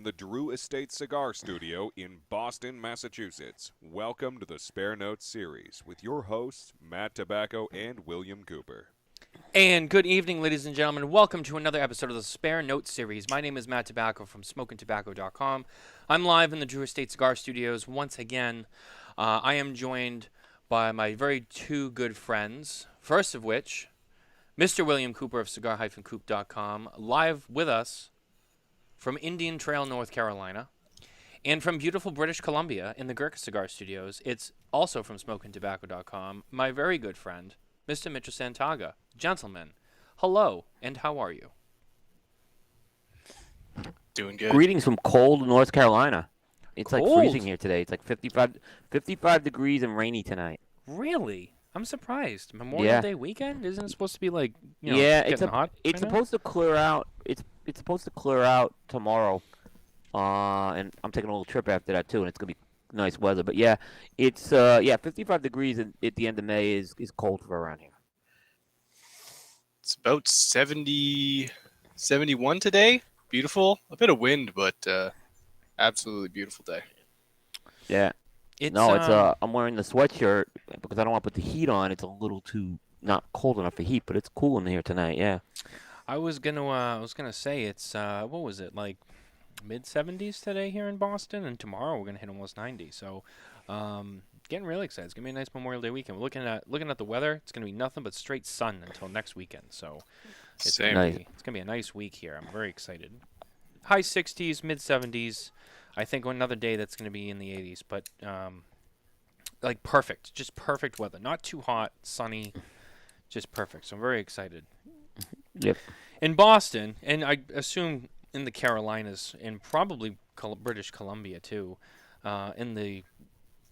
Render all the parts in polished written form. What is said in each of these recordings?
from the Drew Estate Cigar Studio in Boston, Massachusetts. Welcome to the Spare Notes series with your hosts, Matt Tabacco and William Cooper. And good evening, ladies and gentlemen. Welcome to another episode of the Spare Notes series. My name is Matt Tabacco from SmokinTabacco.com. I'm live in the Drew Estate Cigar Studios once again. I am joined by my very two good friends. First of which, Mr. William Cooper of Cigar-Coop.com, live with us from Indian Trail, North Carolina, and from beautiful British Columbia in the Gurkha Cigar Studios. It's also from SmokinTabacco.com, my very good friend, Mr. Mitchell Santaga. Gentlemen, hello, and how are you? Doing good. Greetings from cold North Carolina. It's Cold? like freezing here today. It's like 55 degrees and rainy tonight. Really? I'm surprised. Memorial Day weekend? Isn't it supposed to be like, it's getting hot? It's right now? supposed to clear out. It's supposed to clear out tomorrow. And I'm taking a little trip after that too, and it's gonna be nice weather. But yeah, it's 55 degrees at the end of May is cold for around here. It's about 70, 71 today. Beautiful. A bit of wind, but absolutely beautiful day. Yeah. I'm wearing the sweatshirt because I don't want to put the heat on. It's a little too not cold enough for heat, but it's cool in here tonight. Yeah. I was gonna say it's what was it, like mid-70s today here in Boston, and tomorrow we're gonna hit almost 90. So, getting really excited. It's gonna be a nice Memorial Day weekend. We're looking at the weather. It's gonna be nothing but straight sun until next weekend. So, it's Same. gonna be a nice week here. I'm very excited. High 60s, mid 70s. I think another day that's gonna be in the 80s, but like perfect, just perfect weather. Not too hot, sunny, just perfect. So I'm very excited. Yep. In Boston, and I assume in the Carolinas, and probably British Columbia too, in the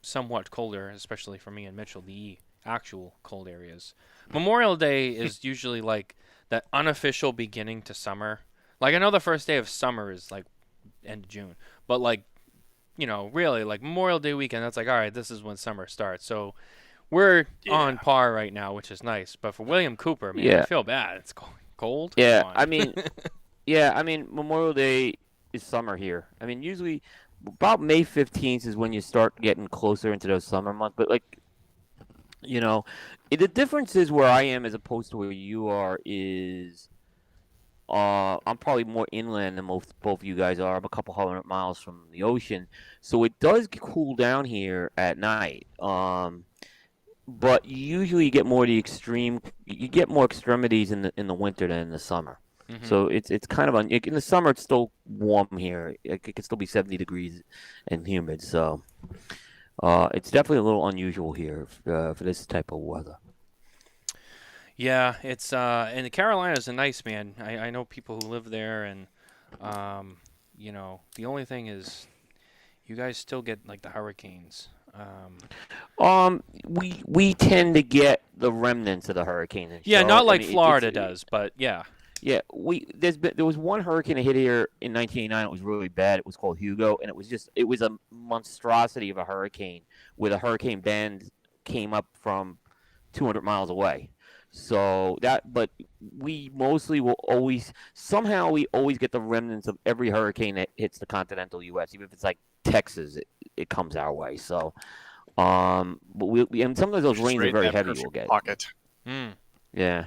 somewhat colder, especially for me and Mitchell, the actual cold areas. Memorial Day is usually like that unofficial beginning to summer. Like, I know the first day of summer is like end of June, but like, really like Memorial Day weekend, that's like, all right, this is when summer starts. So we're on par right now, which is nice. But for William Cooper, man, I feel bad. It's cold. Yeah, Come on. I mean, Memorial Day is summer here. I mean, usually about May 15th is when you start getting closer into those summer months. But like, the difference is where I am as opposed to where you are is, I'm probably more inland than both of you guys are. I'm a couple hundred miles from the ocean, so it does cool down here at night. But usually you get more you get more extremities in the winter than in the summer. Mhm. So it's kind of in the summer it's still warm here. It can still be 70 degrees and humid. So it's definitely a little unusual here for this type of weather. Yeah, it's and the Carolinas are nice, man. I know people who live there, and the only thing is, you guys still get like the hurricanes. We tend to get the remnants of the hurricane. Yeah, not like I mean, Florida does, but yeah. Yeah, there was one hurricane that hit here in 1989. It was really bad. It was called Hugo, and it was a monstrosity of a hurricane where the hurricane band came up from 200 miles away. But we mostly will always get the remnants of every hurricane that hits the continental U.S. Even if it's like Texas, it comes our way. So, but we and sometimes those rains are very heavy. We'll get. Pocket. Mm. Yeah.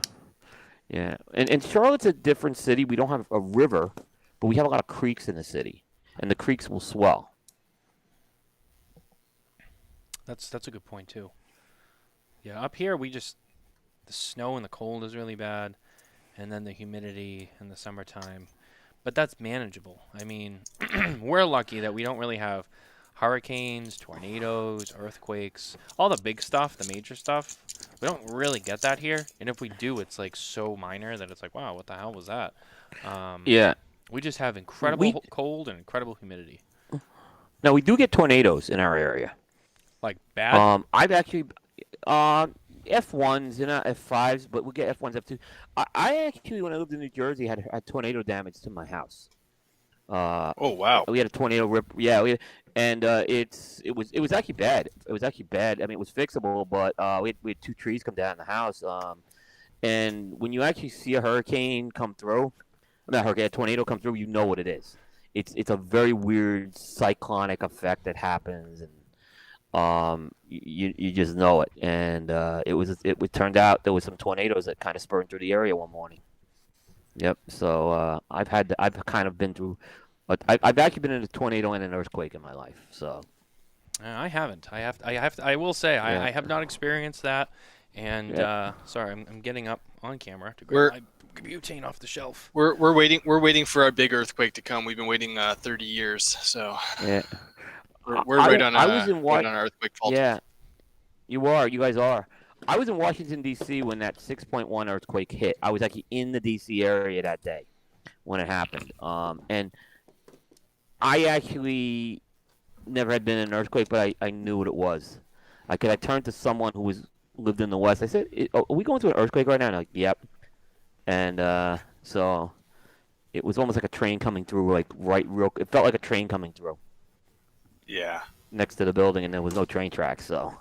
Yeah, and Charlotte's a different city. We don't have a river, but we have a lot of creeks in the city, and the creeks will swell. That's a good point too. Yeah, up here the snow and the cold is really bad, and then the humidity in the summertime, but that's manageable. I mean, we're lucky that we don't really have hurricanes, tornadoes, earthquakes, all the big stuff, the major stuff. We don't really get that here, and if we do, it's like so minor that it's like, wow, what the hell was that? Yeah. We just have incredible cold and incredible humidity. Now we do get tornadoes in our area. Like bad? I've actually F1s, not F5s, but we get F1s, F2s. I actually, when I lived in New Jersey, had tornado damage to my house. Oh wow! We had a tornado rip. Yeah, it was actually bad. It was actually bad. I mean, it was fixable, but we had two trees come down in the house. And when you actually see a hurricane come through, not a hurricane, a tornado come through, you know what it is. it's a very weird cyclonic effect that happens, and you just know it. And it turned out there was some tornadoes that kind of spurred through the area one morning. Yep. So I've kind of been through. I've actually been in a tornado and an earthquake in my life. So I haven't. I will say Yeah. I have not experienced that. And Yeah. sorry, I'm getting up on camera to grab my butane off the shelf. We're waiting for our big earthquake to come. We've been waiting 30 years, so yeah. we're right on I was in right on our earthquake fault. Yeah, you are. You guys are. I was in Washington D.C. when that 6.1 earthquake hit. I was actually in the D.C. area that day when it happened. And I actually never had been in an earthquake, but I knew what it was. I turned to someone who lived in the West. I said, "Are we going through an earthquake right now?" And they're like, "Yep." And so it was almost like a train coming through, like it felt like a train coming through Yeah. next to the building, and there was no train tracks. So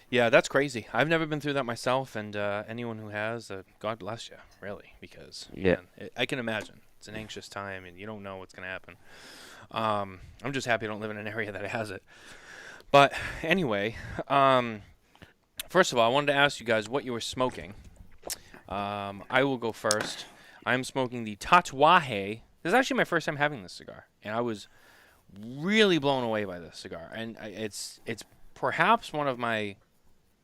Yeah, that's crazy. I've never been through that myself, and anyone who has, God bless you, really, because Yeah. man, I can imagine it's an anxious time, and you don't know what's going to happen. I'm just happy I don't live in an area that has it. But anyway, first of all, I wanted to ask you guys what you were smoking. I will go first. I'm smoking the Tatuaje. This is actually my first time having this cigar, and I was really blown away by this cigar. And it's perhaps one of my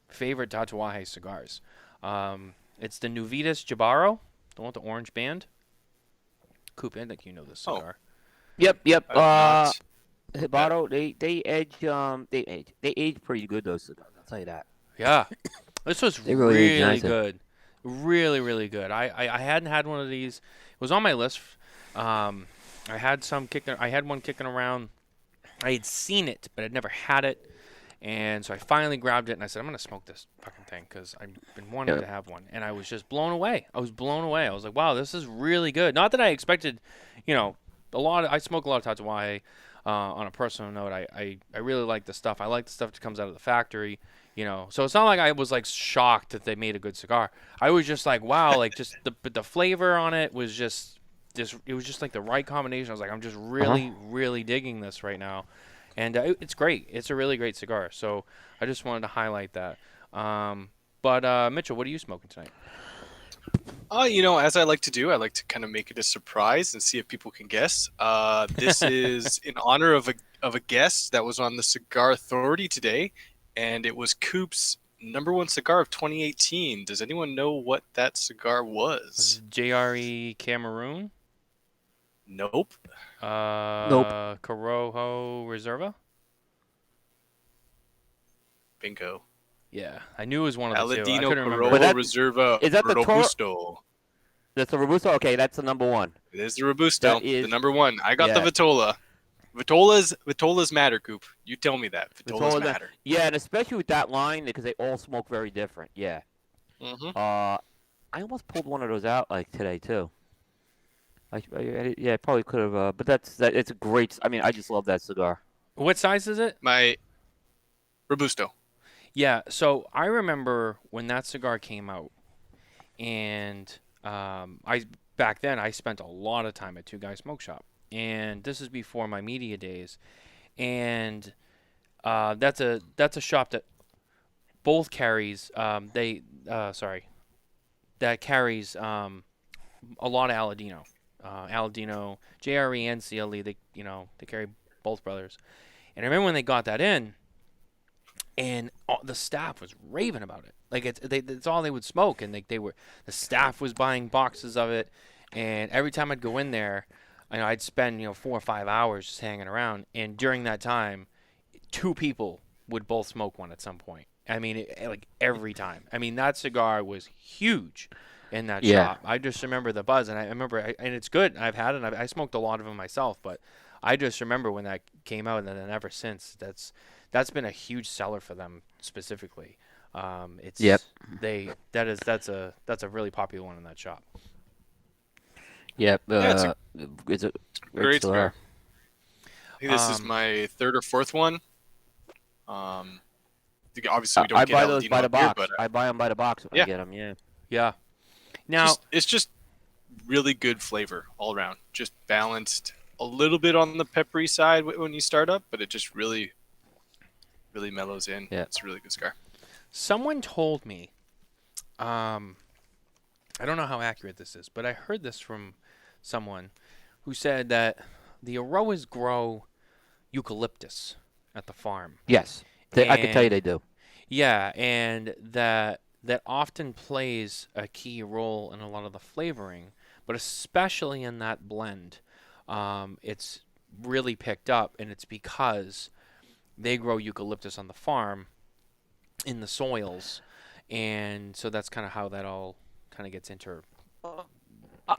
favorite Tatuaje cigars. It's the Nuvitas Jabaro, the one with the orange band. Coop, I think you know this cigar. Yep. Not- Hibaro, they age pretty good, those cigars. I'll tell you that. Yeah, this was They really really nice. good, really good. I hadn't had one of these. It was on my list. I had one kicking around. I had seen it, but I'd never had it, and so I finally grabbed it and I said, I'm gonna smoke this fucking thing because I've been wanting Yeah. to have one, and I was just blown away. I was like, wow, this is really good. Not that I expected, I smoke a lot of Tatuaje. On a personal note, I really like the stuff. I like the stuff that comes out of the factory, So it's not like I was like shocked that they made a good cigar. I was just like, wow, like just the flavor on it was just it was just like the right combination. I was like, I'm just really digging this right now, and it's great. It's a really great cigar. So I just wanted to highlight that. But Mitchell, what are you smoking tonight? As I like to do, I like to kind of make it a surprise and see if people can guess. This is in honor of a guest that was on the Cigar Authority today, and it was Coop's #1 cigar of 2018. Does anyone know what that cigar was? JRE Cameroon? Nope. Nope. Corojo Reserva? Bingo. Yeah, I knew it was one of the two. I Aladino couldn't remember. But Corojo that- Reserva is that the Toro- Robusto. That's the Robusto. Okay, that's the #1. It is the Robusto, That is- the #1. I got the yeah. Vitola. Vitolas matter, Coop. You tell me that. Vitolas Vitolas- matter. Yeah, and especially with that line because they all smoke very different. Yeah. Mm-hmm. I almost pulled one of those out like today too. I probably could have. But it's a great. I mean, I just love that cigar. What size is it? My Robusto. Yeah, so I remember when that cigar came out, and back then I spent a lot of time at Two Guys Smoke Shop, and this is before my media days, and that's a shop that both carries that carries a lot of Aladino, JRE and CLE. They carry both brothers, and I remember when they got that in. And the staff was raving about it. Like it's all they would smoke, and the staff was buying boxes of it. And every time I'd go in there, I'd spend 4 or 5 hours just hanging around. And during that time, 2 people would both smoke one at some point. I mean, like every time. I mean, that cigar was huge in that shop. I just remember the buzz, and I remember, and it's good. I've had it. I smoked a lot of them myself, but I just remember when that came out, and then ever since, that's been a huge seller for them specifically. That's a really popular one in that shop. Yep. Yeah, it's a great cigar. cigar. I think this is my 3rd or 4th one. Obviously, we don't I get buy those Aladino by the up here, box. but I buy them by the box when Yeah. I get them. Yeah. Yeah. Now, It's just really good flavor all around. Just balanced, a little bit on the peppery side when you start up, but it just really, really mellows in. Yeah. It's a really good cigar. someone told me, I don't know how accurate this is, but I heard this from someone who said that the Aroas grow eucalyptus at the farm. Yes, I can tell you And- they do. Yeah, and that often plays a key role in a lot of the flavoring, but especially in that blend, it's really picked up, and it's because they grow eucalyptus on the farm in the soils, and so that's kind of how that all kind of gets inter.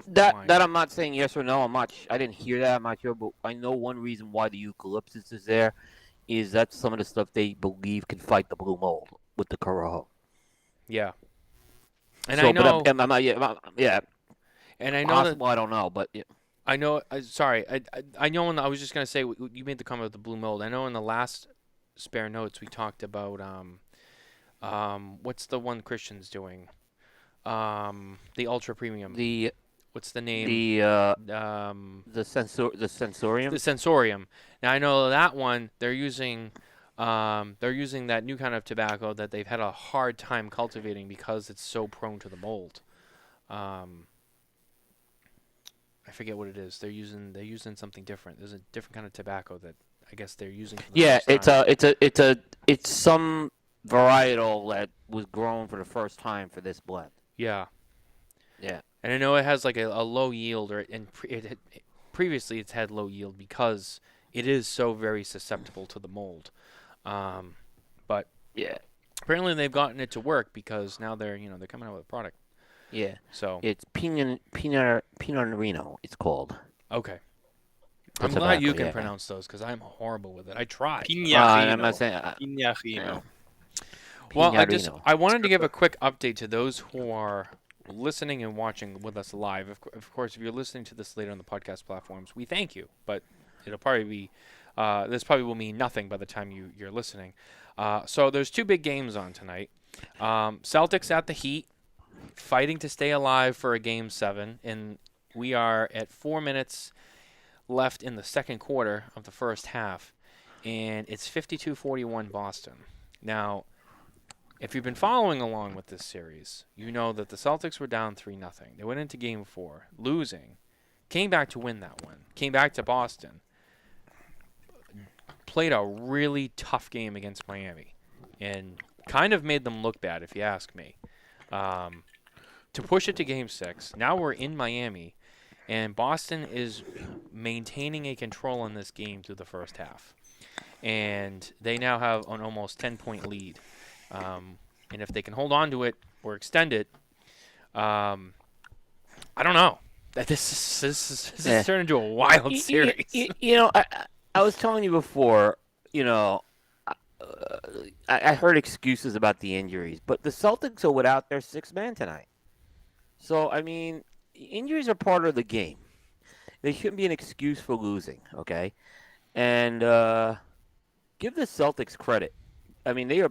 That I'm not saying yes or no. I didn't hear that. I'm not sure, but I know one reason why the eucalyptus is there is that some of the stuff they believe can fight the blue mold with the Corojo. Yeah, and So, I know, but I'm not, yeah, and I know that. possible. I don't know, but yeah. I know. Sorry, I know. I was just gonna say you made the comment with the blue mold. I know in the last spare notes we talked about what's the one Christian's doing? The ultra premium. What's the name? The sensorium. The sensorium. Now I know that one they're using that new kind of tobacco that they've had a hard time cultivating because it's so prone to the mold. I forget what it is. They're using something different. There's a different kind of tobacco that I guess they're using. For the Yeah, first time. it's some varietal that was grown for the first time for this blend. Yeah. Yeah. And I know it has like a low yield, previously it's had low yield because it is so very susceptible to the mold. But Yeah. apparently they've gotten it to work because now they're coming out with a product. Yeah. So It's Pinot Reno. It's called. okay, The I'm glad you tobacco, can yeah. pronounce those because I'm horrible with it. I tried. I'm not saying. Piñarino. Well, Pinarino. I wanted to give a quick update to those who are listening and watching with us live. Of course, if you're listening to this later on the podcast platforms, we thank you. But it'll probably be this probably will mean nothing by the time you're listening. So there's two big games on tonight. Celtics at the Heat, fighting to stay alive for a Game 7, and we are at 4 minutes left in the second quarter of the first half, and it's 52-41 Boston. Now, if you've been following along with this series, you know that the Celtics were down 3-0. They went into Game 4, losing, came back to win that one, came back to Boston, played a really tough game against Miami, and kind of made them look bad, if you ask me. To push it to Game 6, now we're in Miami, and Boston is maintaining a control on this game through the first half. And they now have an almost 10-point lead. And if they can hold on to it or extend it, I don't know. This is turned into a wild series. I was telling you before, I heard excuses about the injuries, but the Celtics are without their sixth man tonight. So, I mean, injuries are part of the game. They shouldn't be an excuse for losing, okay? And give the Celtics credit. I mean, they were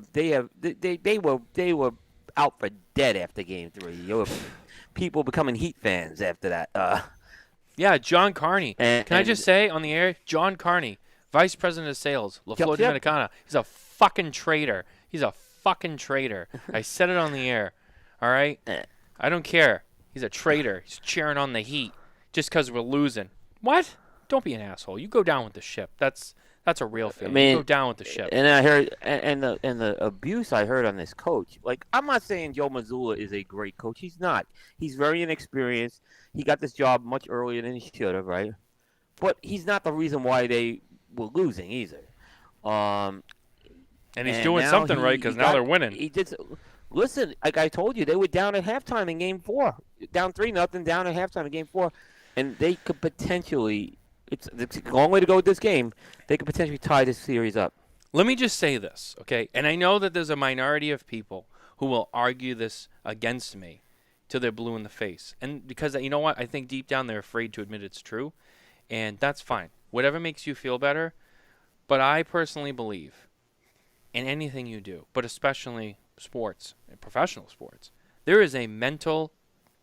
out for dead after Game 3. There were people becoming Heat fans after that. Yeah, John Carney. Can I just and- say on the air, John Carney, Vice President of Sales, La Flor Yep. Dominicana. He's a fucking traitor. He's a fucking traitor. I said it on the air. All right? I don't care. He's a traitor. He's cheering on the Heat just because we're losing. What? Don't be an asshole. You go down with the ship. That's a real fan. You go down with the ship. And I heard, and the abuse I heard on this coach. Like, I'm not saying Joe Mazzulla is a great coach. He's not. He's very inexperienced. He got this job much earlier than he should have, right? But he's not the reason why they were losing either. And he's and doing now something he- right he because now got- they're winning. He did. Listen, like I told you, they were down at halftime in Game 4, down 3-0, down at halftime in Game 4, and they could potentially. It's a long way to go with this game. They could potentially tie this series up. Let me just say this, okay? And I know that there's a minority of people who will argue this against me till they're blue in the face. And because, you know what? I think deep down they're afraid to admit it's true. And that's fine. Whatever makes you feel better. But I personally believe in anything you do, but especially sports, professional sports, there is a mental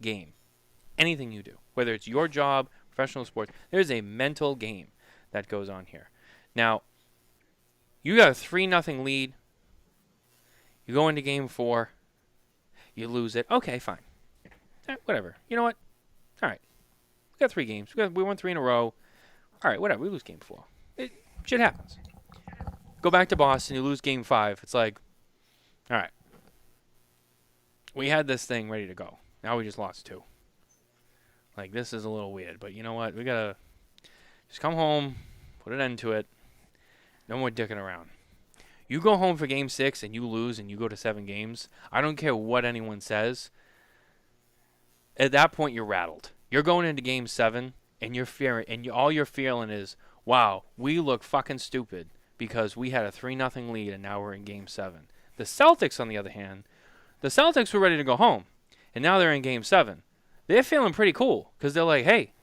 game. Anything you do, whether it's your job, professional sports, there's a mental game that goes on here. Now, you got a 3-0 lead. You go into game 4. You lose it. Okay, fine. Whatever. You know what? All right. We got 3 games. We won 3 in a row. All right, whatever. We lose game 4. Shit happens. Go back to Boston. You lose game 5. It's like, all right. We had this thing ready to go. Now we just lost 2. Like, this is a little weird. But you know what? We got to just come home, put an end to it. No more dicking around. You go home for game 6 and you lose and you go to 7 games. I don't care what anyone says. At that point, you're rattled. You're going into game 7 and you're fearing, and all you're feeling is, wow, we look fucking stupid because we had a 3-0 lead and now we're in game 7. The Celtics, on the other hand, the Celtics were ready to go home and now they're in game 7. They're feeling pretty cool because they're like, hey,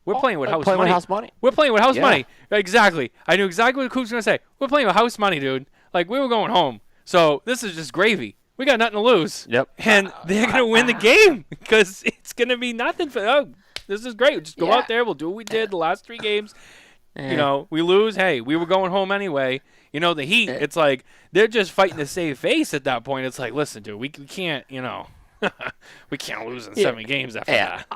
we're playing with house money. We're playing with house money. Exactly. I knew exactly what Coop's going to say. We're playing with house money, dude. Like, we were going home. So this is just gravy. We got nothing to lose. Yep. And they're going to win the game because it's going to be nothing for, this is great. Just go out there. We'll do what we did the last 3 games. You know, we lose. Hey, we were going home anyway. You know, the Heat, it's like they're just fighting to save face at that point. It's like, listen, dude, we can't, you know, we can't lose in 7 games after that.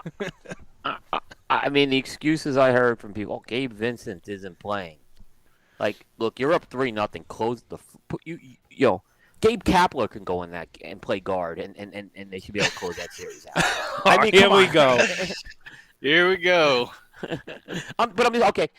I mean, the excuses I heard from people, Gabe Vincent isn't playing. Like, look, you're up 3-0. Close the Gabe Kapler can go in that and play guard, and they should be able to close that series out. I mean, here we go. Here we go. But I mean, okay,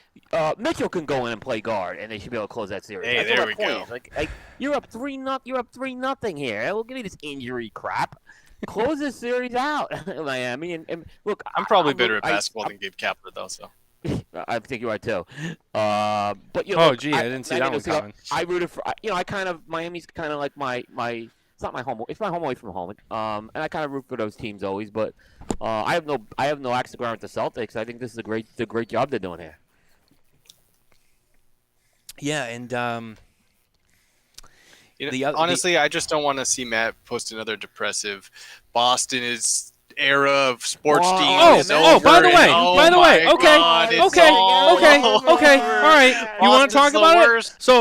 Mitchell can go in and play guard, and they should be able to close that series. Hey, That's there what we my go. point is. Like, you're up 3-0. You're up 3-0 here. Look at this injury crap. Close this series out, Miami. And look, I'm probably better at basketball than Gabe Kapler, though. So I think you are too. But you know, Oh, look, gee, I didn't see that one coming. I rooted for. Miami's kind of like my. It's not my home. It's my home away from home. And I kind of root for those teams always. But I have no axe to grind with the Celtics. I think this is a great job they're doing here. Yeah, and honestly, I just don't want to see Matt post another depressive. Boston is era of sports teams. By the way, okay, all right. You want to talk about it? So,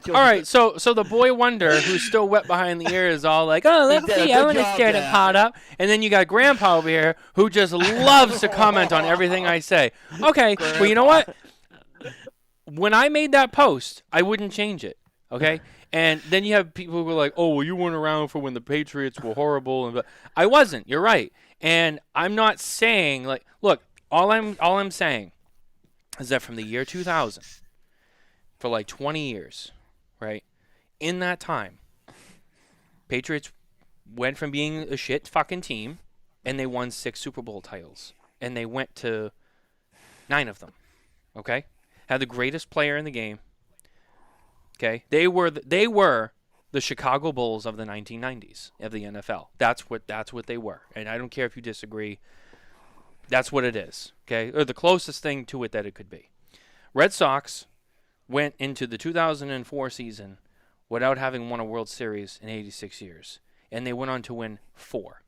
all right. So the boy wonder, who's still wet behind the ears, is all like, "Oh, let's see, I want to stare to caught up." And then you got Grandpa over here, who just loves to comment on everything I say. Okay, well, you know what? When I made that post, I wouldn't change it. Okay. And then you have people who are like, "Oh, well, you weren't around for when the Patriots were horrible," and I wasn't. You're right, and I'm not saying like, look, all I'm saying is that from the year 2000, for like 20 years, right? In that time, Patriots went from being a shit fucking team, and they won 6 Super Bowl titles, and they went to 9 of them. Okay, had the greatest player in the game. Okay, they were the Chicago Bulls of the 1990s of the NFL. That's what they were, and I don't care if you disagree. That's what it is. Okay, or the closest thing to it that it could be. Red Sox went into the 2004 season without having won a World Series in 86 years, and they went on to win 4.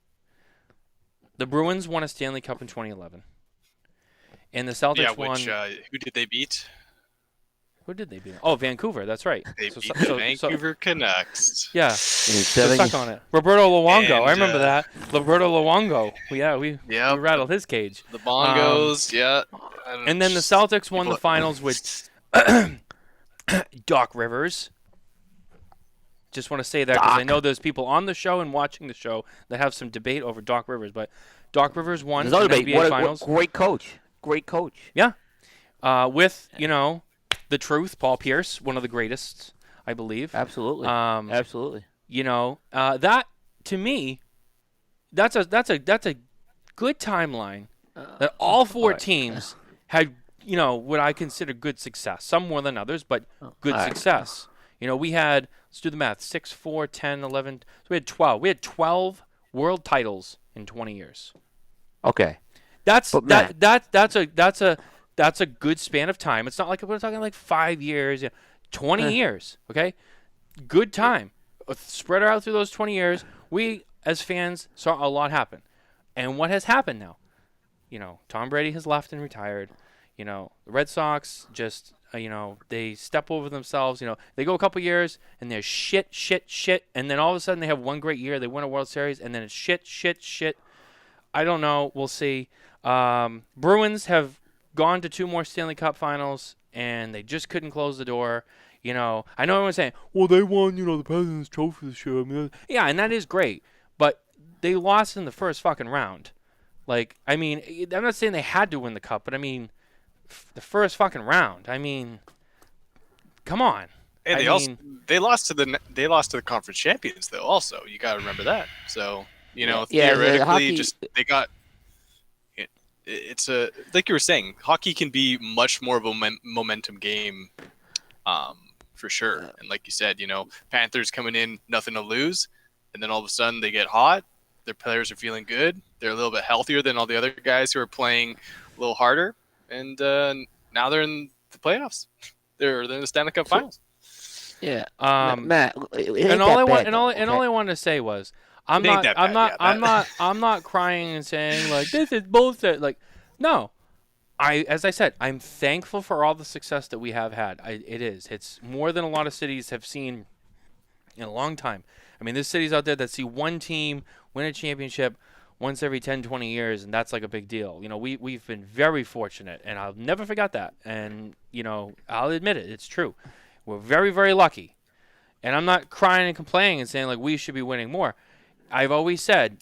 The Bruins won a Stanley Cup in 2011, and the Celtics won. Who did they beat? Who did they beat? Oh, Vancouver. That's right. They beat the Vancouver Canucks. Yeah. Stuck on it. Roberto Luongo. I remember that. Roberto Luongo. Yeah, we rattled his cage. The Bongos. And then the Celtics won the finals with Doc Rivers. Just want to say that because I know there's people on the show and watching the show that have some debate over Doc Rivers, but Doc Rivers won the NBA finals. Great coach. Yeah. With, the truth, Paul Pierce, one of the greatest, I believe. Absolutely. Absolutely. That to me, that's a good timeline. That all 4 teams had, what I consider good success. Some more than others, but good success. We had, let's do the math, 6, 4, 10, 11. So we had 12. We had 12 world titles in 20 years. Okay. That's a good span of time. It's not like we're talking like 5 years, 20 years, okay? Good time. Spread out through those 20 years. We as fans, saw a lot happen. And what has happened now? Tom Brady has left and retired. The Red Sox just, they step over themselves. They go a couple years and they're shit. And then all of a sudden they have one great year. They win a World Series and then it's shit. I don't know. We'll see. Bruins have gone to 2 more Stanley Cup finals and they just couldn't close the door. I know everyone's saying, well, they won, the President's Trophy this year. Yeah, and that is great. But they lost in the first fucking round. I'm not saying they had to win the cup, but the first fucking round. Come on. And they lost to the conference champions though. Also, you got to remember that. So theoretically, they got. It's like you were saying, hockey can be much more of a momentum game, for sure. And like you said, Panthers coming in, nothing to lose, and then all of a sudden they get hot. Their players are feeling good. They're a little bit healthier than all the other guys who are playing a little harder. And now they're in the playoffs. They're in the Stanley Cup Finals. Yeah, Matt. All I wanted to say was, I'm not crying and saying like this is bullshit. No, as I said, I'm thankful for all the success that we have had. It's more than a lot of cities have seen in a long time. There's cities out there that see one team win a championship once every 10, 20 years, and that's like a big deal. We've been very fortunate, and I'll never forget that. And, I'll admit it. It's true. We're very, very lucky. And I'm not crying and complaining and saying, we should be winning more. I've always said,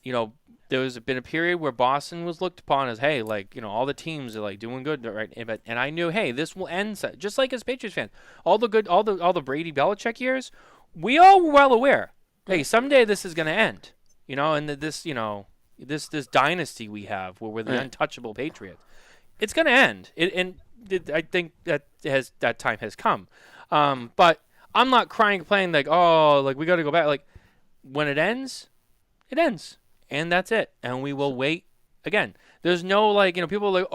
there's been a period where Boston was looked upon as, hey, all the teams are, doing good, right? And I knew, hey, this will end, just like as Patriots fans. All the Brady Belichick years, we all were well aware. Hey, someday this is going to end, and this dynasty we have where we're the untouchable Patriots, it's going to end. I think that time has come. But I'm not crying, complaining we got to go back. When it ends, and that's it. And we will wait again. There's no people are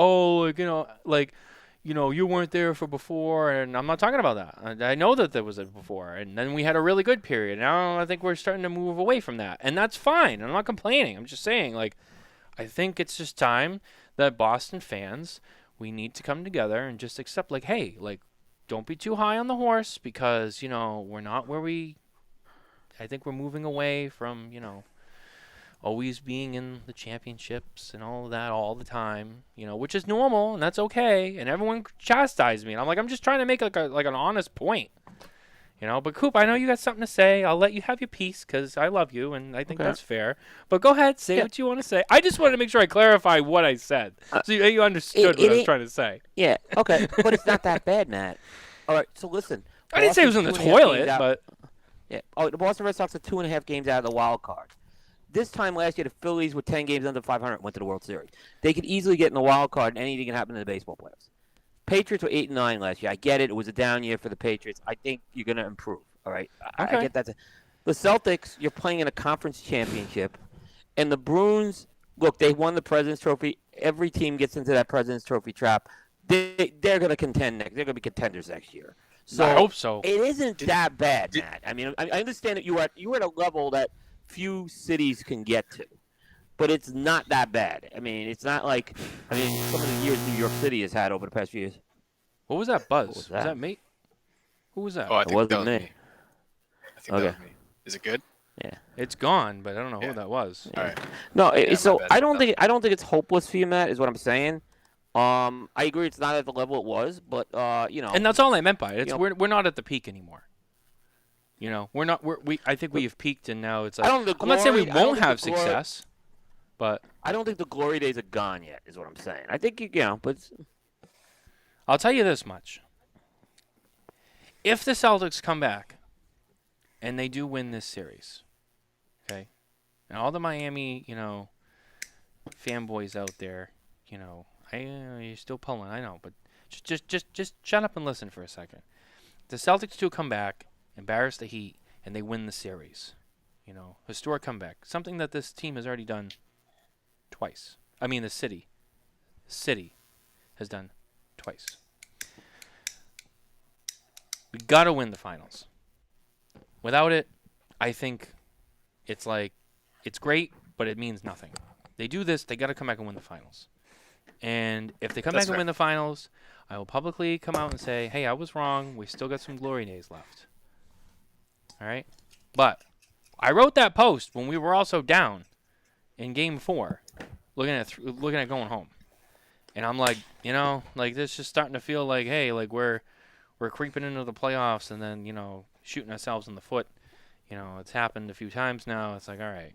you weren't there for before, and I'm not talking about that. I know that there was a before, and then we had a really good period. Now I think we're starting to move away from that, and that's fine. I'm not complaining. I'm just saying, I think it's just time that Boston fans, we need to come together and just accept, hey, don't be too high on the horse because, we're not where I think we're moving away from, always being in the championships and all of that all the time, which is normal and that's okay. And everyone chastised me, and I'm just trying to make an honest point, But Coop, I know you got something to say. I'll let you have your piece because I love you and I think that's fair. But go ahead, say what you want to say. I just wanted to make sure I clarify what I said so you understood what I was trying to say. Yeah, okay, but it's not that bad, Matt. All right, so listen. I didn't say it was in the toilet, but yeah. Oh, the Boston Red Sox are 2.5 games out of the wild card. This time last year, the Phillies were 10 games under 500 and went to the World Series. They could easily get in the wild card, and anything can happen in the baseball playoffs. Patriots were 8-9 last year. I get it. It was a down year for the Patriots. I think you're going to improve. All right? Okay. I get that. The Celtics, you're playing in a conference championship, and the Bruins, look, they won the President's Trophy. Every team gets into that President's Trophy trap. They're going to contend next. They're going to be contenders next year. So I hope so. It isn't that bad, Matt. I understand that you're at a level that few cities can get to, but it's not that bad. It's not some of the years New York City has had over the past few years. What was that buzz? Was that me? Who was that? Oh, I think it that was me. I think that was me. Is it good? Yeah, it's gone, but I don't know who that was. All right. No, I don't think it's hopeless for you, Matt. Is what I'm saying. I agree, it's not at the level it was, but And that's all I meant by it. We're not at the peak anymore. We're not. I think we have peaked, and now it's like. I'm not saying we won't have success, but I don't think the glory days are gone yet. Is what I'm saying. I think but I'll tell you this much: if the Celtics come back, and they do win this series, okay, and all the Miami, fanboys out there, you're still pulling. I know, but just shut up and listen for a second. The Celtics do come back, embarrass the Heat, and they win the series. Historic comeback. Something that this team has already done twice. The city has done twice. We got to win the finals. Without it, I think it's like it's great, but it means nothing. They do this, they got to come back and win the finals. And if they come back and win the finals, I will publicly come out and say, hey, I was wrong. We still got some glory days left. All right? But I wrote that post when we were also down in Game 4, looking at going home. And I'm like, this just starting to feel like, hey, like we're creeping into the playoffs and then, shooting ourselves in the foot. It's happened a few times now. It's like, all right,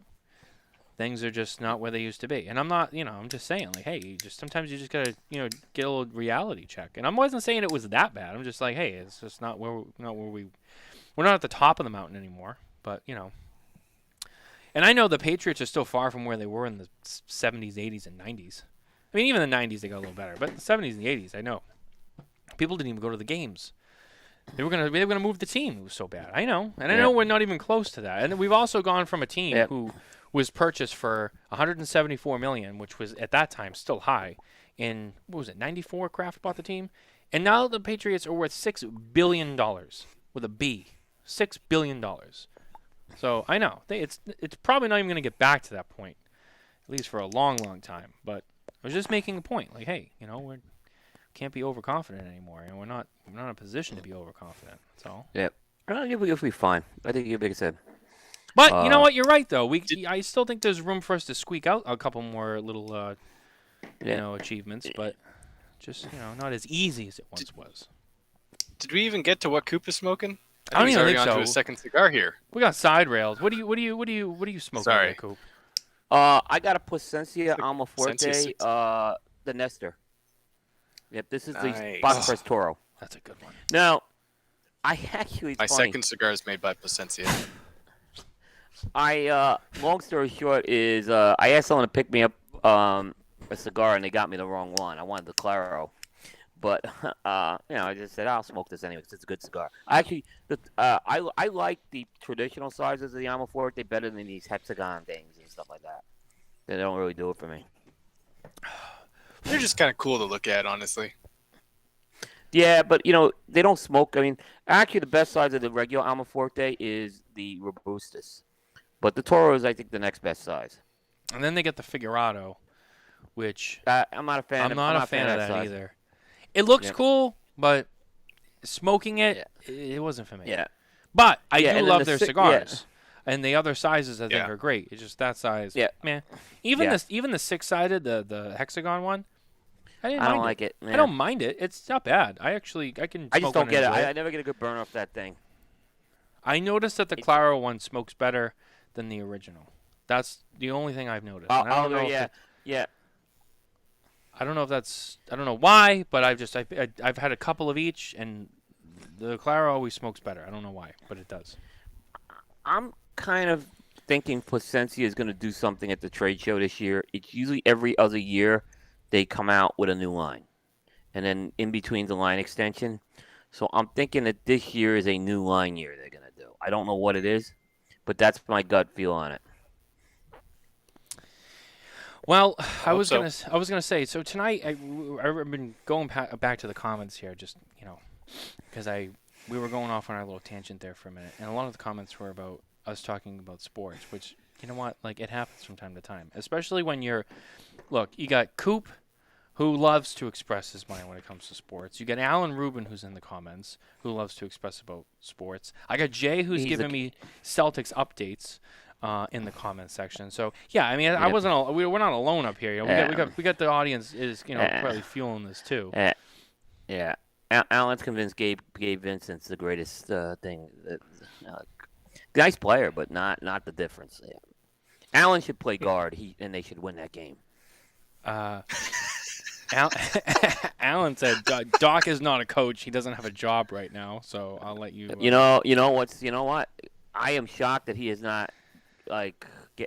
things are just not where they used to be. And I'm not, I'm just saying, like, hey, sometimes you just gotta, get a little reality check. And I wasn't saying it was that bad. I'm just like, hey, it's just not where we're not at the top of the mountain anymore. But and I know the Patriots are still far from where they were in the 70s, 80s, and 90s. I mean, even the 90s, they got a little better. But the 70s and the 80s, I know. People didn't even go to the games. They were gonna move the team. It was so bad. I know. And I know we're not even close to that. And we've also gone from a team who was purchased for $174 million, which was, at that time, still high. In, what was it, 94, Kraft bought the team? And now the Patriots are worth $6 billion, with a B. $6 billion. So, I know. It's probably not even going to get back to that point, at least for a long, long time. But I was just making a point, like, hey, we can't be overconfident anymore, and we're not in a position to be overconfident. That's all. Yep. You'll be fine. I think you'll be good. But you know what? You're right, though. I still think there's room for us to squeak out a couple more little, achievements, but just not as easy as it once was. Did we even get to what Coop is smoking? I don't even think so. On to a second cigar here. We got side rails. What do you smoking? Sorry, there, Coop? I got a Plasencia Almaforte, the Nestor. Yep, this is the Box Toro. That's a good one. Now, I actually. My second cigar is made by Plasencia. Long story short is, I asked someone to pick me up a cigar, and they got me the wrong one. I wanted the Claro, but I just said I'll smoke this anyway because it's a good cigar. Actually, I like the traditional sizes of the Almaforte better than these hexagon things and stuff like that. They don't really do it for me. They're just kind of cool to look at, honestly. Yeah, but they don't smoke. I mean, actually, the best size of the regular Almaforte is the Robustus, but the Toro is, I think, the next best size. And then they get the Figurado, which I'm not a fan. I'm not a fan of that either. It looks cool, but smoking it, it wasn't for me. Yeah, but I do love their cigars, and the other sizes I think are great. It's just that size. Yeah, man. Even the 6-sided, the hexagon one. I don't like it. I don't mind it. It's not bad. I can. I just don't get it. I never get a good burn off that thing. I noticed that the Claro one smokes better than the original. That's the only thing I've noticed. I don't know I don't know why, but I've had a couple of each, and the Claro always smokes better. I don't know why, but it does. I'm kind of thinking Plasencia is going to do something at the trade show this year. It's usually every other year they come out with a new line, and then in between the line extension. So I'm thinking that this year is a new line year they're going to do. I don't know what it is, but that's my gut feel on it. Well, I was gonna say, so tonight I've been going back to the comments here, just because we were going off on our little tangent there for a minute, and a lot of the comments were about us talking about sports, which like it happens from time to time, especially when you got Coop, who loves to express his mind when it comes to sports. You got Alan Rubin, who's in the comments, who loves to express about sports. I got Jay, who's giving me Celtics updates in the comments section. So yeah, I mean, we're not alone up here. We got the audience is probably fueling this too. Yeah, Alan's convinced Gabe Vincent's the greatest thing. Nice player, but not the difference. Yeah. Alan should play guard. And they should win that game. Alan said Doc is not a coach. He doesn't have a job right now. So I'll let you. You know what? I am shocked that he is not.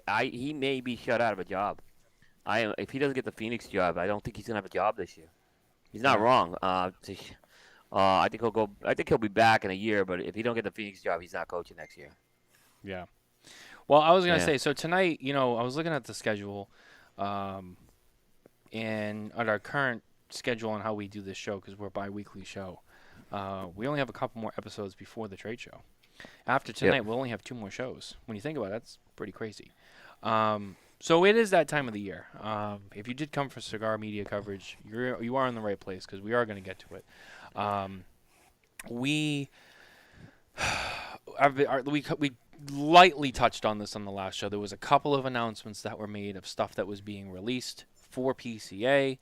He may be shut out of a job. If he doesn't get the Phoenix job, I don't think he's gonna have a job this year. He's not wrong. I think he'll go. I think he'll be back in a year. But if he don't get the Phoenix job, he's not coaching next year. Yeah. Well, I was gonna say. So tonight, I was looking at the schedule, and at our current schedule on how we do this show, because we're a bi-weekly show. We only have a couple more episodes before the trade show. After tonight, we'll only have 2 more shows. When you think about it, that's pretty crazy. So it is that time of the year. If you did come for cigar media coverage, you are in the right place because we are going to get to it. We lightly touched on this on the last show. There was a couple of announcements that were made of stuff that was being released for PCA.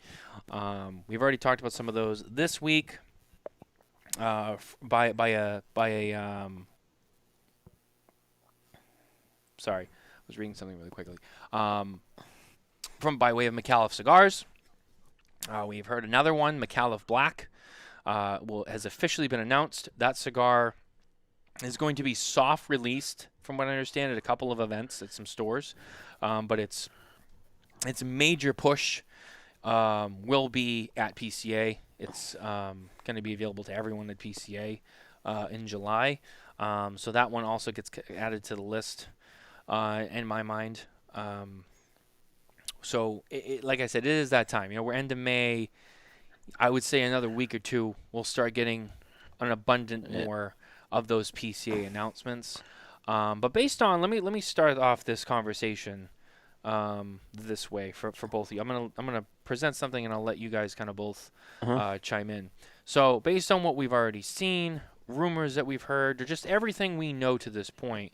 We've already talked about some of those this week. Sorry, I was reading something really quickly. From by way of McAuliffe Cigars, we've heard another one, McAuliffe Black, has officially been announced. That cigar is going to be soft released, from what I understand, at a couple of events at some stores, but its major push will be at PCA. It's going to be available to everyone at PCA in July, so that one also gets added to the list in my mind. So, like I said, it is that time. We're end of May. I would say another week or two, we'll start getting an abundant more of those PCA announcements. But based on, let me start off this conversation this way for both of you. I'm gonna present something, and I'll let you guys kind of both chime in. So, based on what we've already seen, rumors that we've heard, or just everything we know to this point,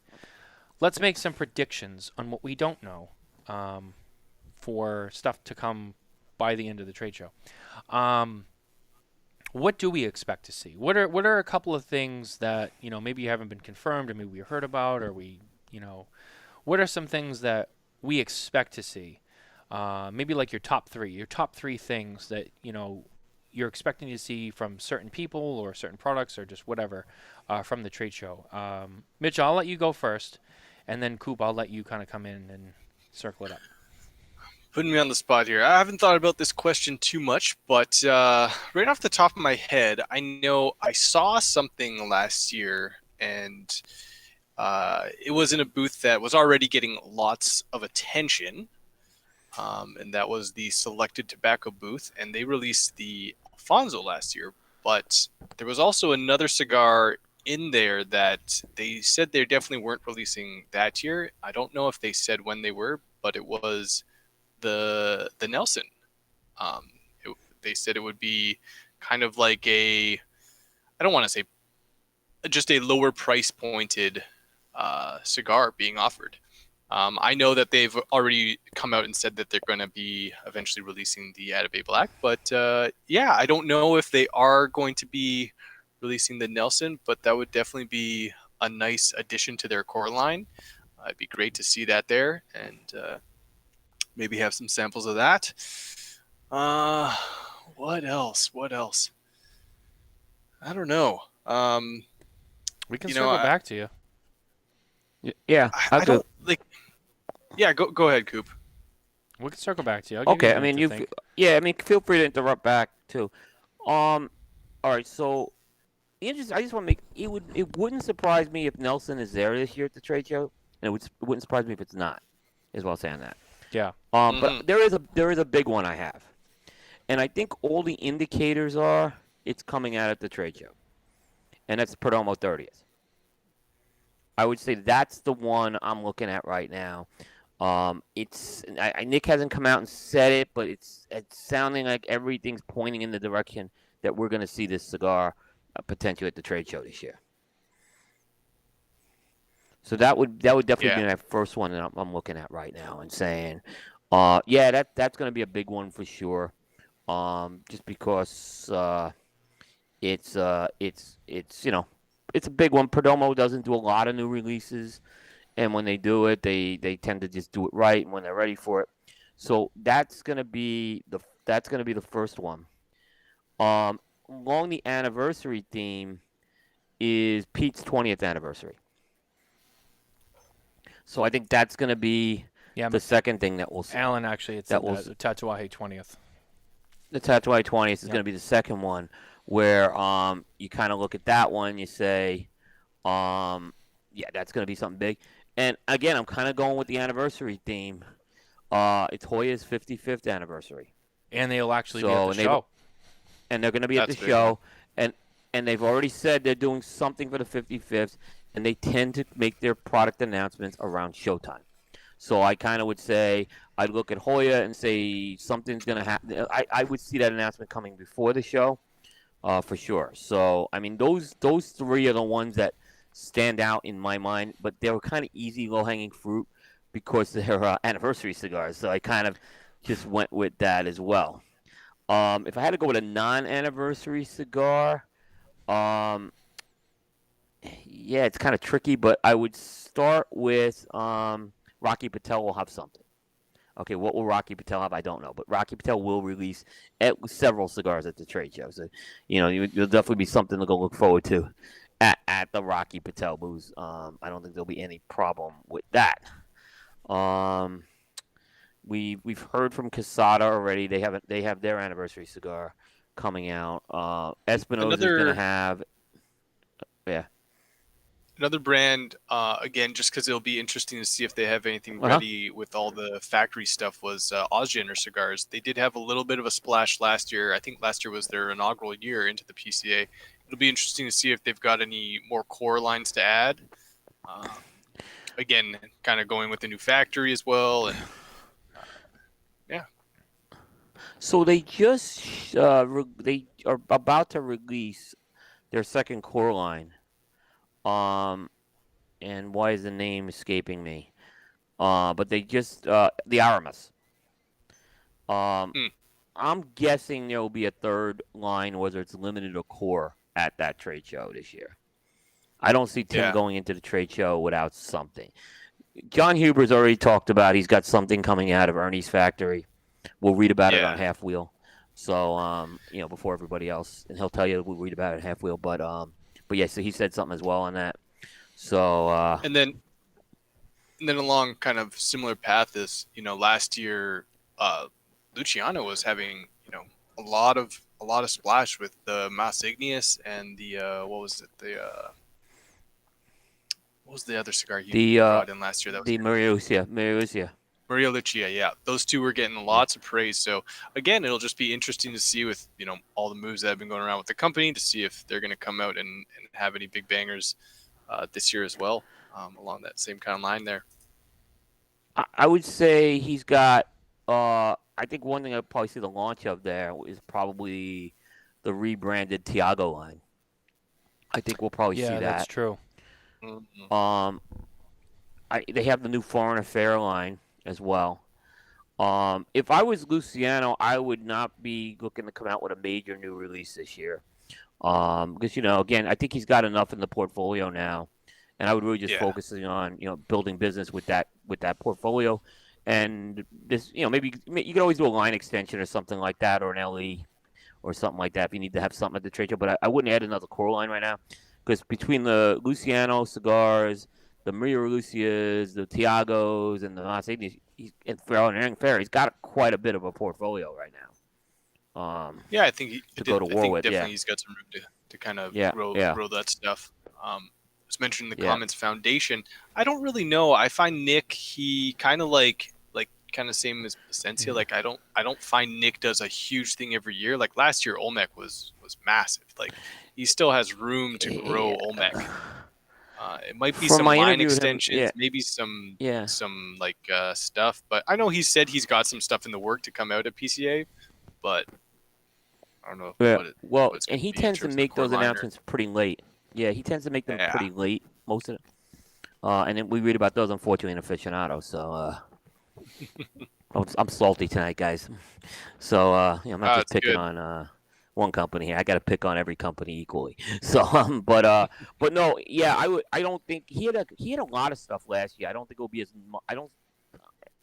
let's make some predictions on what we don't know. For stuff to come by the end of the trade show. What do we expect to see? What are a couple of things that, maybe you haven't been confirmed, or maybe we heard about, or what are some things that we expect to see? Maybe like your top three things that, you're expecting to see from certain people or certain products or just whatever from the trade show. Mitch, I'll let you go first, and then Coop, I'll let you kind of come in and circle it up. Putting me on the spot here. I haven't thought about this question too much, but right off the top of my head, I know I saw something last year, and it was in a booth that was already getting lots of attention, and that was the Selected Tobacco booth, and they released the Alfonso last year, but there was also another cigar in there that they said they definitely weren't releasing that year. I don't know if they said when they were, but it was the Nelson. They said it would be kind of like I don't want to say just a lower price pointed cigar being offered. I know that they've already come out and said that they're going to be eventually releasing the Atabey Black, but I don't know if they are going to be releasing the Nelson, but that would definitely be a nice addition to their core line. It'd be great to see that there, and maybe have some samples of that. What else? I don't know. We can circle back to you. Yeah, I don't like. Yeah, go ahead, Coop. We can circle back to you. Okay, I mean feel free to interrupt back too. All right, so I just want to make it wouldn't surprise me if Nelson is there this year at the trade show, and it wouldn't surprise me if it's not. Is well saying that. Yeah. But there is a big one I have, and I think all the indicators are it's coming out at the trade show, and that's Perdomo 30th. I would say that's the one I'm looking at right now. Nick hasn't come out and said it, but it's sounding like everything's pointing in the direction that we're going to see this cigar potentially at the trade show this year. So that would definitely be my first one that I'm looking at right now and saying, that's going to be a big one for sure. Just because it's a big one. Perdomo doesn't do a lot of new releases, and when they do it, they tend to just do it right when they're ready for it. So that's going to be the first one. Along the anniversary theme is Pete's 20th anniversary. So I think that's going to be the second thing that we'll see. Alan, actually, it's the Tatuaje 20th. The Tatuaje 20th is going to be the second one, where you kind of look at that one, you say, that's going to be something big. And again, I'm kind of going with the anniversary theme. It's Hoya's 55th anniversary. And they'll actually be at the show. And they're going to be at the show. And they've already said they're doing something for the 55th. And they tend to make their product announcements around showtime. So I kind of would say I'd look at Hoya and say something's going to happen. I would see that announcement coming before the show, for sure. So I mean, those three are the ones that stand out in my mind, but they were kind of easy, low hanging fruit because they're anniversary cigars. So I kind of just went with that as well. If I had to go with a non-anniversary cigar, um, yeah, it's kind of tricky, but I would start with Rocky Patel will have something. Okay, what will Rocky Patel have? I don't know, but Rocky Patel will release several cigars at the trade show. So, you'll definitely be something to go look forward to at the Rocky Patel booth. I don't think there'll be any problem with that. We've heard from Casada already. They have their anniversary cigar coming out. Espinosa is going to have, yeah. Another brand, again, just because it'll be interesting to see if they have anything ready with all the factory stuff, was Ozgener Cigars. They did have a little bit of a splash last year. I think last year was their inaugural year into the PCA. It'll be interesting to see if they've got any more core lines to add. Again, kind of going with the new factory as well. And yeah. So they just they are about to release their second core line. And why is the name escaping me? But they just the Aramis. I'm guessing there will be a third line, whether it's limited or core, at that trade show this year. I don't see Tim going into the trade show without something. John Huber's already talked about he's got something coming out of Ernie's factory. We'll read about it on Half Wheel. So before everybody else, and he'll tell you we'll read about it at Half Wheel. But yeah, so he said something as well on that. So and then along kind of similar path is last year Luciano was having a lot of splash with the Mas Igneous and the what was the other cigar he brought in last year? That was the Maria Lucia. Yeah, those two were getting lots of praise. So again, it'll just be interesting to see with all the moves that have been going around with the company to see if they're going to come out and have any big bangers this year as well, along that same kind of line there. I would say he's got. I think one thing I'd probably see the launch of there is probably the rebranded Tiago line. I think we'll probably see that. Yeah, that's true. Mm-hmm. They have the new Foreign Affair line as well. If I was Luciano, I would not be looking to come out with a major new release this year. Because again, I think he's got enough in the portfolio now, and I would really just focusing on building business with that portfolio, and this maybe you can always do a line extension or something like that, or an LE or something like that if you need to have something at the trade show. But I wouldn't add another core line right now, because between the Luciano cigars, the Maria Lucias, the Tiagos, and the Mas Igneous, and Fair, he's got quite a bit of a portfolio right now. I think definitely he's got some room to kind of grow that stuff. Was mentioned in the comments foundation. I don't really know. I find Nick, he kind of like kind of same as Placencia. Like I don't find Nick does a huge thing every year. Like last year Olmec was massive. Like he still has room to grow Olmec. It might be some line extensions, maybe some like stuff, but I know he said he's got some stuff in the work to come out at PCA, but I don't know. And he tends to make those announcements pretty late. Yeah, he tends to make them pretty late, most of it. And then we read about those, unfortunately, in Aficionado. So I'm salty tonight, guys. So I'm not just picking on one company here. I got to pick on every company equally. So, but no, I don't think he had a lot of stuff last year. I don't think it'll be as much.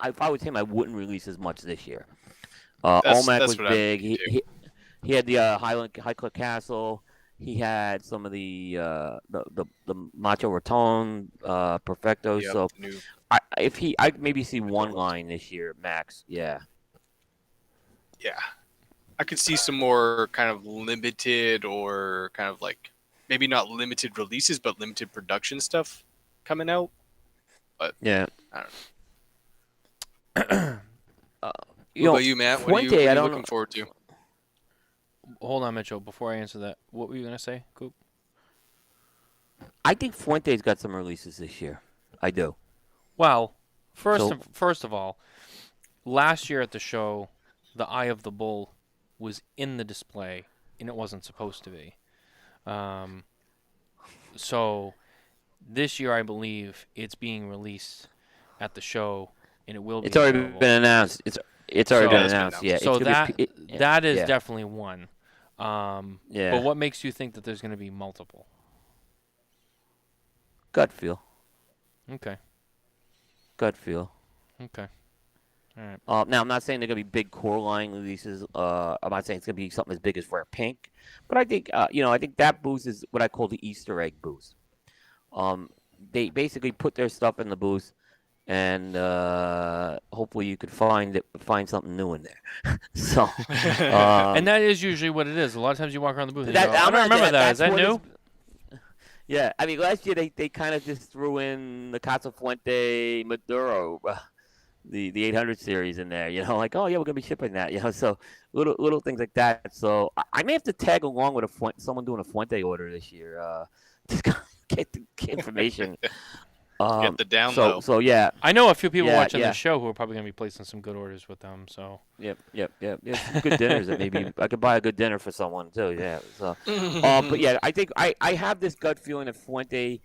If I was him, I wouldn't release as much this year. Olmec was big. He had the Highcliffe Castle. He had some of the Macho Raton Perfecto. Yep, so I'd maybe see one line this year max. Yeah. I could see some more kind of limited or kind of like maybe not limited releases, but limited production stuff coming out. But I don't know. What about you, Matt? What are you looking forward to? Hold on, Mitchell. Before I answer that, what were you going to say, Coop? I think Fuente's got some releases this year. I do. Well, First of all, last year at the show, the Eye of the Bull was in the display, and it wasn't supposed to be. So this year, I believe it's being released at the show, and it will be. It's already available. been announced. It's already been it's been announced. Yeah. So it's gonna be, that is yeah. definitely one. Yeah. But what makes you think that there's going to be multiple? Gut feel. Okay. Gut feel. Okay. All right. Now I'm not saying they're gonna be big core line releases. I'm not saying it's gonna be something as big as Rare Pink, but I think I think that booth is what I call the Easter egg booth. They basically put their stuff in the booth, and hopefully you could find something new in there. So, And that is usually what it is. A lot of times you walk around the booth and you go, I don't remember that. Is that new? Yeah, I mean, last year they kind of just threw in the Casa Fuente Maduro, the 800 series in there. Like, oh yeah, we're gonna be shipping that. So little things like that. So I may have to tag along with someone doing a Fuente order this year. Just get the information. Get the down low. So yeah, I know a few people Yeah, watching yeah. the show who are probably going to be placing some good orders with them. So Yep. Some good dinners that maybe I could buy a good dinner for someone too. Yeah. So, but yeah, I think I have this gut feeling that Fuente,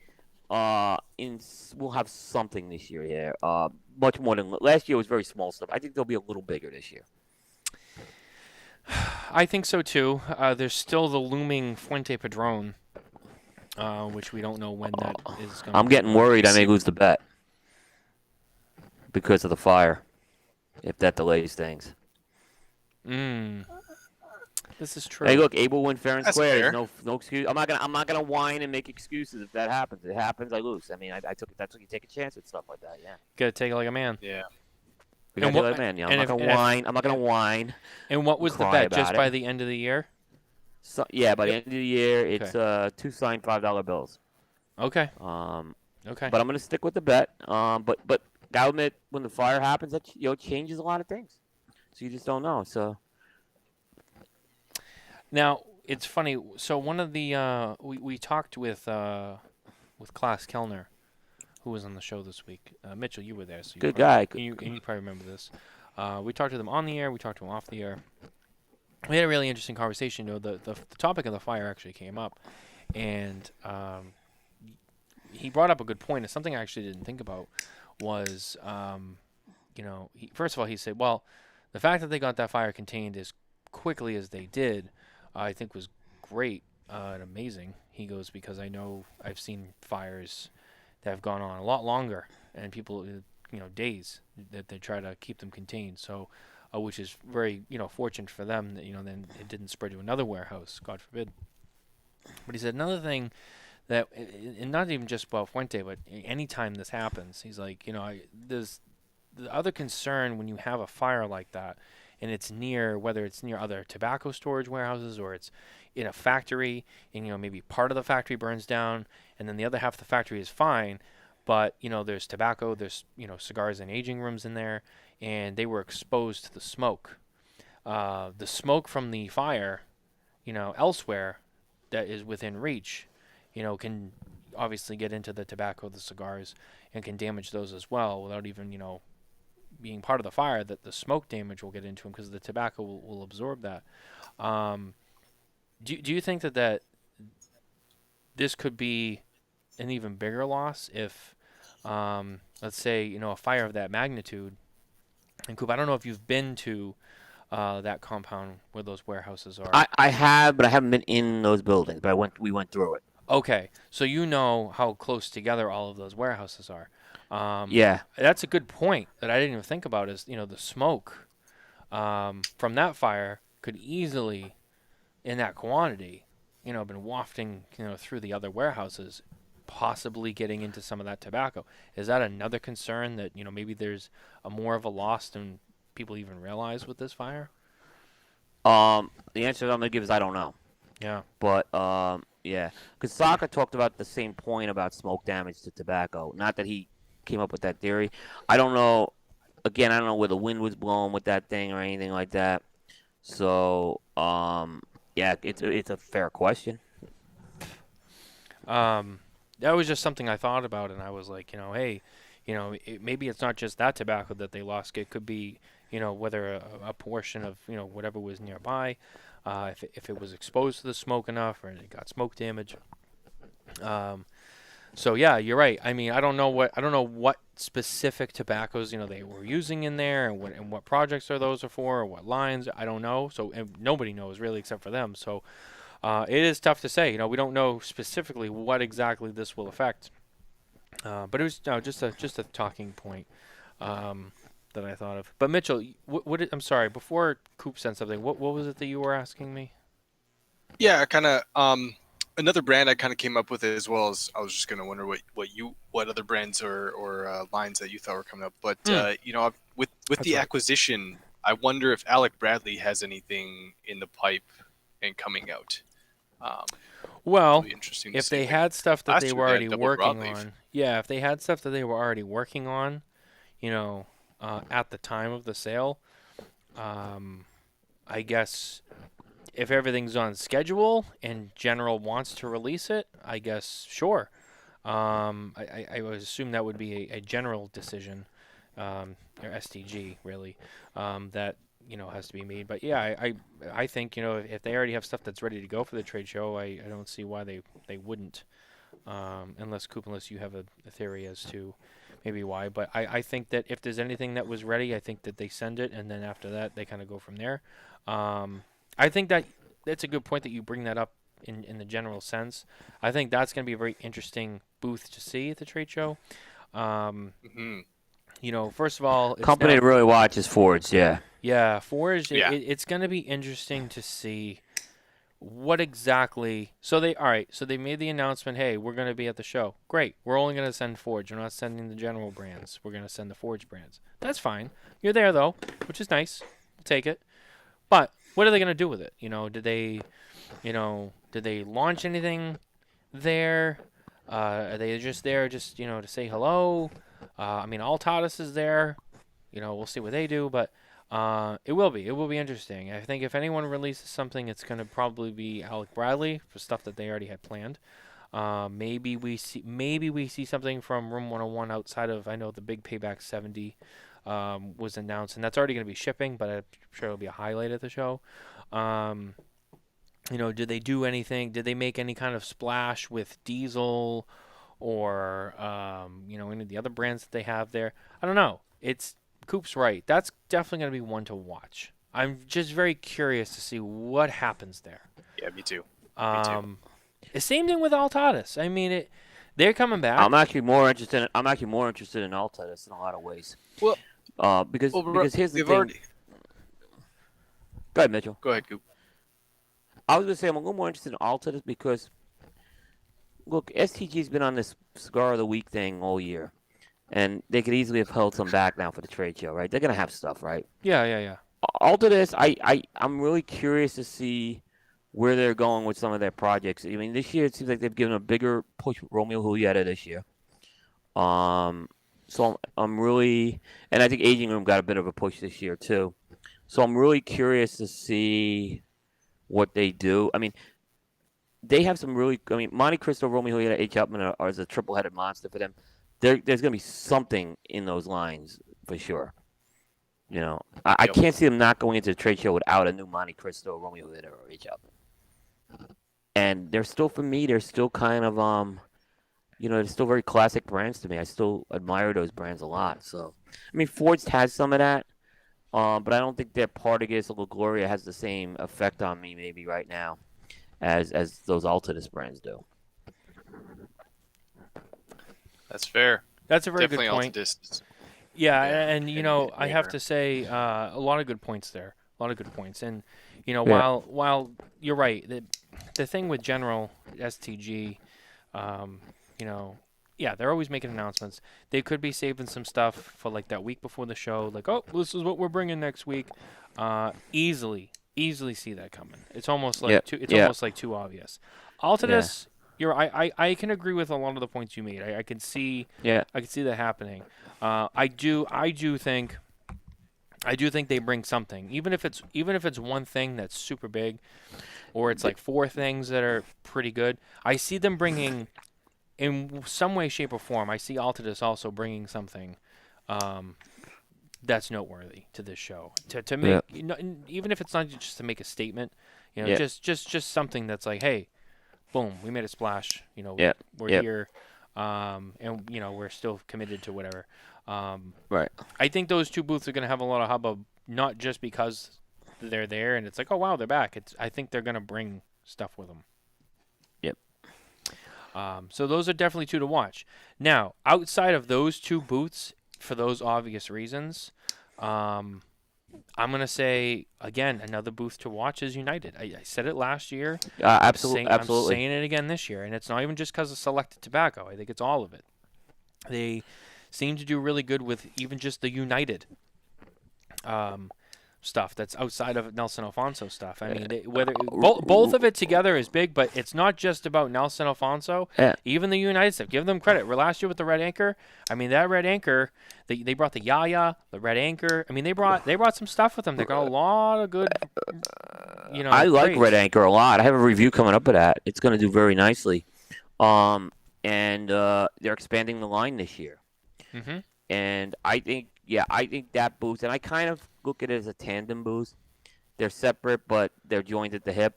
will have something this year. Yeah. Much more than last year was very small stuff. I think they'll be a little bigger this year. I think so too. There's still the looming Fuente Padron, which we don't know when that is going. I'm getting worried. I may lose the bet because of the fire. If that delays things. This is true. Hey, look, Abel win fair and That's square. fair. There's no excuse. I'm not gonna whine and make excuses if that happens. It happens, I lose. I mean, that's what you take a chance at stuff like that. Yeah. Gotta take it like a man. Yeah. We gotta do it like man. I'm not gonna whine. I'm not gonna whine. And what was the Cry bet? Just about by it. the end of the year? So yeah, by the end of the year, it's 2 signed $5 bills. Okay. Okay. But I'm gonna stick with the bet. But gotta admit, when the fire happens, that changes a lot of things. So you just don't know. So. Now it's funny. So one of the we talked with Klaus Kellner, who was on the show this week. Mitchell, you were there, so Good guy. You probably remember this. We talked to them on the air. We talked to them off the air. We had a really interesting conversation. The topic of the fire actually came up, and he brought up a good point. It's something I actually didn't think about. Was first of all, he said, well, the fact that they got that fire contained as quickly as they did, I think was great and amazing. He goes, because I know I've seen fires that have gone on a lot longer, and people, days that they try to keep them contained. So, which is very, fortunate for them that, then it didn't spread to another warehouse, God forbid. But he said another thing that, and not even just about Fuente, but anytime this happens, he's like, there's the other concern when you have a fire like that, and it's near, whether it's near other tobacco storage warehouses or it's in a factory, and maybe part of the factory burns down, and then the other half of the factory is fine, but there's tobacco, there's cigars and aging rooms in there, and they were exposed to the smoke. The smoke from the fire, elsewhere that is within reach, can obviously get into the tobacco, the cigars, and can damage those as well without even being part of the fire. That the smoke damage will get into them because the tobacco will absorb that. Do you think that this could be an even bigger loss if, let's say, a fire of that magnitude? And Coop, I don't know if you've been to that compound where those warehouses are. I have, but I haven't been in those buildings. But we went through it. Okay, so you know how close together all of those warehouses are. Yeah. That's a good point that I didn't even think about is, the smoke from that fire could easily, in that quantity, been wafting, through the other warehouses, possibly getting into some of that tobacco. Is that another concern that, maybe there's more of a loss than people even realize with this fire? The answer I'm going to give is I don't know. Yeah. But, yeah. Because Saka talked about the same point about smoke damage to tobacco. Not that he came up with that theory. I don't know. Again, I don't know where the wind was blowing with that thing or anything like that. So, yeah, it's a fair question. That was just something I thought about, and I was like, hey, maybe it's not just that tobacco that they lost. It could be, whether a portion of, whatever was nearby, if it was exposed to the smoke enough or it got smoke damage. So yeah, you're right. I mean, I don't know what specific tobaccos they were using in there, and what projects those are for, or what lines. I don't know. So and nobody knows really except for them. So it is tough to say. We don't know specifically what exactly this will affect. But it was just a talking point that I thought of. But Mitchell, I'm sorry. Before Coop said something, what was it that you were asking me? Yeah, kind of. Another brand I kind of came up with as well as I was just gonna wonder what other brands or lines that you thought were coming up. But with That's the right. acquisition, I wonder if Alec Bradley has anything in the pipe and coming out. Well, It'll be interesting to if see. they Like, had stuff that last they year were they had already double working broadleaf. on, yeah, if they had stuff that they were already working on, at the time of the sale, I guess if everything's on schedule and General wants to release it, I guess sure. I would assume that would be a general decision, or STG really, that has to be made. But yeah, I think if they already have stuff that's ready to go for the trade show, I don't see why they wouldn't, unless you have a theory as to maybe why. But I think that if there's anything that was ready, I think that they send it, and then after that they kind of go from there. I think that's a good point that you bring that up in the general sense. I think that's going to be a very interesting booth to see at the trade show. Mm-hmm. First of all, it's Company now, to really watch is Forge. Yeah. yeah, Forge. Yeah. It's going to be interesting to see what exactly. So they made the announcement. Hey, we're going to be at the show. Great. We're only going to send Forge. We're not sending the general brands. We're going to send the Forge brands. That's fine. You're there though, which is nice. We'll take it. But what are they going to do with it? Did they launch anything there? Are they just there to say hello? I mean, Altadas is there. We'll see what they do, but it will be interesting. I think if anyone releases something, it's going to probably be Alec Bradley for stuff that they already had planned. Maybe we see something from Room 101 outside of, I know the big Payback 70 was announced, and that's already going to be shipping, but I'm sure it'll be a highlight at the show. Did they do anything? Did they make any kind of splash with Diesel or, any of the other brands that they have there? I don't know. Coop's right. That's definitely going to be one to watch. I'm just very curious to see what happens there. Yeah, me too. The same thing with Altadas. I mean, they're coming back. I'm actually more interested in Altadas in a lot of ways. Well, because here's the they've thing. already. Go ahead, Mitchell. Go ahead, Coop. I was going to say I'm a little more interested in Altadas because, look, STG's been on this Cigar of the Week thing all year. And they could easily have held some back now for the trade show, right? They're going to have stuff, right? Yeah. Altadas, I'm really curious to see where they're going with some of their projects. I mean, this year it seems like they've given a bigger push with Romeo Julieta this year. So I'm really, and I think Aging Room got a bit of a push this year too. So I'm really curious to see what they do. I mean, they have some really, Monte Cristo, Romeo Julieta, H. Upman are a triple-headed monster for them. There's going to be something in those lines for sure. I can't see them not going into the trade show without a new Monte Cristo, Romeo Julieta, or H. Upman. And they're still, for me, they're still kind of, they're still very classic brands to me. I still admire those brands a lot. So, Forged has some of that, but I don't think their Partagas or La Gloria has the same effect on me maybe right now as those Altadas brands do. That's fair. That's a very Definitely good point. Altadas. Yeah, Yeah, and I have to say a lot of good points there. A lot of good points. And while you're right, the thing with General STG, they're always making announcements. They could be saving some stuff for like that week before the show, like, oh, this is what we're bringing next week. Easily see that coming. It's almost like almost like too obvious. Altadas, I can agree with a lot of the points you made. I can see that happening. I do think they bring something, even if it's one thing that's super big, or it's like four things that are pretty good. I see them bringing in some way, shape, or form, I see Altadis also bringing something that's noteworthy to this show. To make, even if it's not just to make a statement, just something that's like, hey, boom, we made a splash. We're here, and we're still committed to whatever. Right. I think those two booths are going to have a lot of hubbub, not just because they're there and it's like, oh wow, they're back. I think they're going to bring stuff with them. Yep. So those are definitely two to watch. Now, outside of those two booths, for those obvious reasons, I'm going to say, again, another booth to watch is United. I said it last year. Absolutely. I'm saying it again this year. And it's not even just because of Selected Tabacco. I think it's all of it. They seem to do really good with even just the United stuff that's outside of Nelson Alfonso stuff. I mean, both of it together is big, but it's not just about Nelson Alfonso. Yeah. Even the United stuff. Give them credit. Last year with the Red Anchor, I mean, that Red Anchor, they brought the Yaya, the Red Anchor. I mean, they brought some stuff with them. They got a lot of good, I like praise. Red Anchor a lot. I have a review coming up of that. It's going to do very nicely. And they're expanding the line this year. Mm-hmm. And I think that booth, and I kind of look at it as a tandem booth. They're separate, but they're joined at the hip.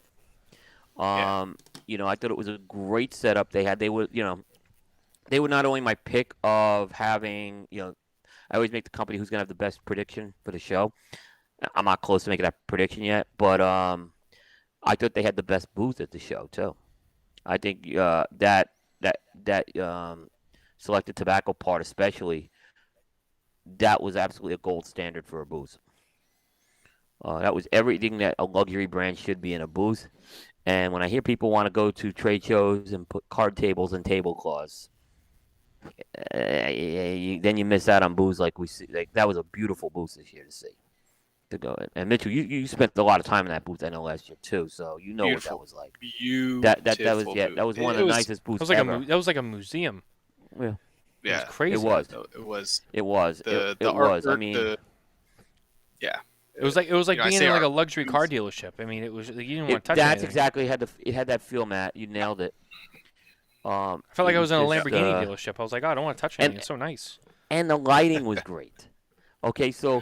I thought it was a great setup they had. They were not only my pick of having, I always make the company who's going to have the best prediction for the show. I'm not close to making that prediction yet, but I thought they had the best booth at the show too. I think that Selected Tabacco part especially, that was absolutely a gold standard for a booth. That was everything that a luxury brand should be in a booth. And when I hear people want to go to trade shows and put card tables and tablecloths, then you miss out on booths like we see. Like, that was a beautiful booth this year to see. To go in. And Mitchell, you spent a lot of time in that booth, I know, last year too. So you know what that was like. That was one of the nicest booths ever. That was like a museum. Yeah. It was crazy. It was. It was. It was. I mean, It was like being in like a luxury car dealership. I mean, it was, you didn't want to touch that's anything. exactly it had that feel, Matt. You nailed it. I felt like I was in a Lamborghini dealership. I was like, oh, I don't want to touch anything. It's so nice. And the lighting was great. Okay, so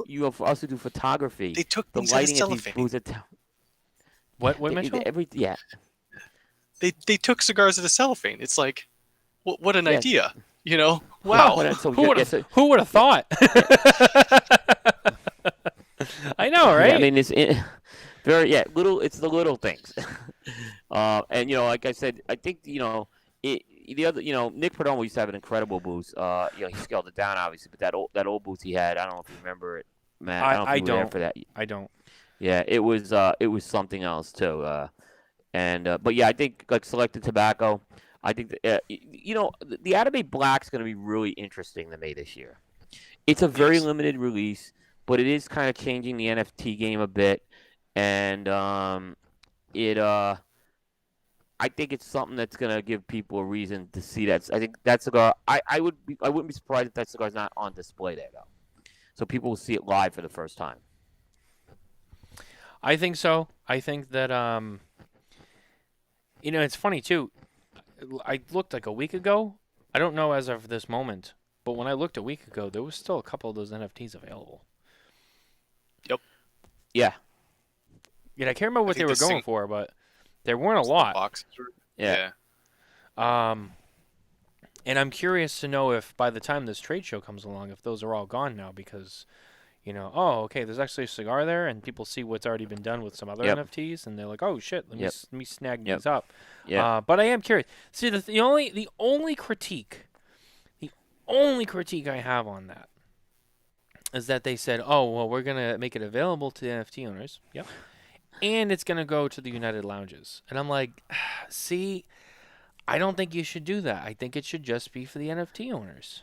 you also do photography. They took the lighting at these booths. What Mitchell? They took cigars at a cellophane. It's like, what an idea, Wow. Who would have thought? I know, right? Yeah, I mean, it's little. It's the little things. And like I said, I think the other, Nick Perdomo used to have an incredible booth. He scaled it down obviously, but that old booth he had, I don't know if you remember it, Matt. I don't know if you were there for that. I don't. Yeah, it was something else too. But yeah, I think like Selected Tabacco. I think that, the Atabey Black's going to be really interesting to me this year. It's a very limited release, but it is kind of changing the NFT game a bit, and I think it's something that's going to give people a reason to see that. I think that cigar. I wouldn't be surprised if that cigar's not on display there though, so people will see it live for the first time. I think so. I think that it's funny too. I looked like a week ago. I don't know as of this moment, but when I looked a week ago, there was still a couple of those NFTs available. Yep. Yeah. I can't remember what they were going for, but there weren't a lot. Boxes yeah. And I'm curious to know if by the time this trade show comes along, if those are all gone now because, okay, there's actually a cigar there, and people see what's already been done with some other NFTs, and they're like, oh shit, let me snag these up. Yeah. But I am curious. See, the only critique I have on that is that they said, oh well, we're gonna make it available to the NFT owners. Yep. And it's gonna go to the United Lounges, and I'm like, see, I don't think you should do that. I think it should just be for the NFT owners.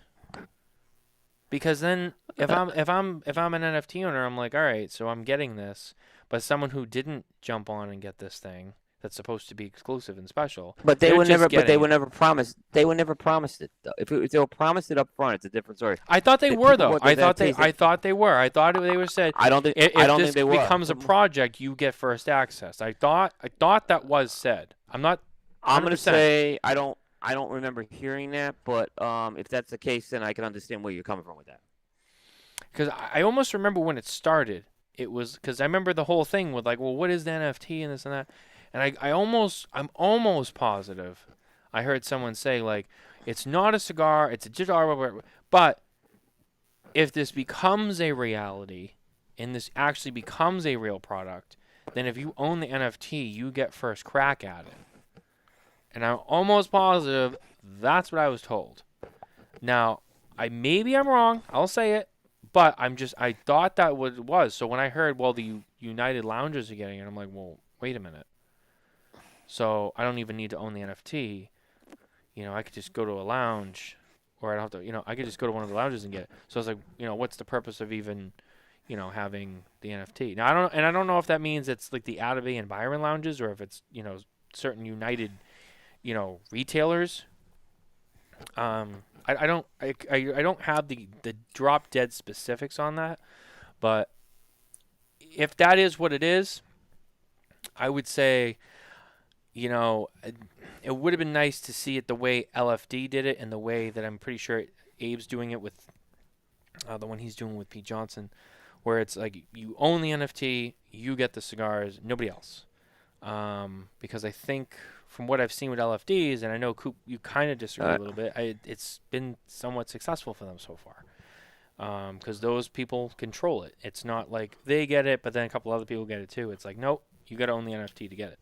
Because then, if I'm an NFT owner, I'm like, all right, so I'm getting this, but someone who didn't jump on and get this thing that's supposed to be exclusive and special, but they were never promised. They were never promised it though. If they were promised it up front, it's a different story. I thought they were though. I thought they were. I thought they were said. I don't think. If think they were. becomes a project, you get first access. I thought that was said. I'm not. 100%. I'm gonna say I I don't remember hearing that, but if that's the case, then I can understand where you're coming from with that. Because I almost remember when it started. It was because I remember the whole thing with like, well, what is the NFT and this and that, and I'm almost positive I heard someone say like, it's not a cigar, it's a digital, but if this becomes a reality and this actually becomes a real product, then if you own the NFT, you get first crack at it. And I'm almost positive that's what I was told. Now, maybe I'm wrong. I'll say it. But I thought that what it was. So when I heard, well, the United Loungers are getting it, I'm like, well, wait a minute. So I don't even need to own the NFT. I could just go to a lounge, or I don't have to, I could just go to one of the lounges and get it. So I was like, what's the purpose of even, having the NFT? Now, I don't know if that means it's like the Atabey and Byron lounges, or if it's, certain United, retailers. I don't have the drop dead specifics on that, but if that is what it is, I would say, it would have been nice to see it the way LFD did it, and the way that I'm pretty sure Abe's doing it with the one he's doing with Pete Johnson, where it's like you own the NFT, you get the cigars, nobody else. Because I think from what I've seen with LFDs, and I know Coop, you kind of disagree a little bit, it's been somewhat successful for them so far. Because those people control it. It's not like they get it, but then a couple other people get it too. It's like, nope, you got to own the NFT to get it.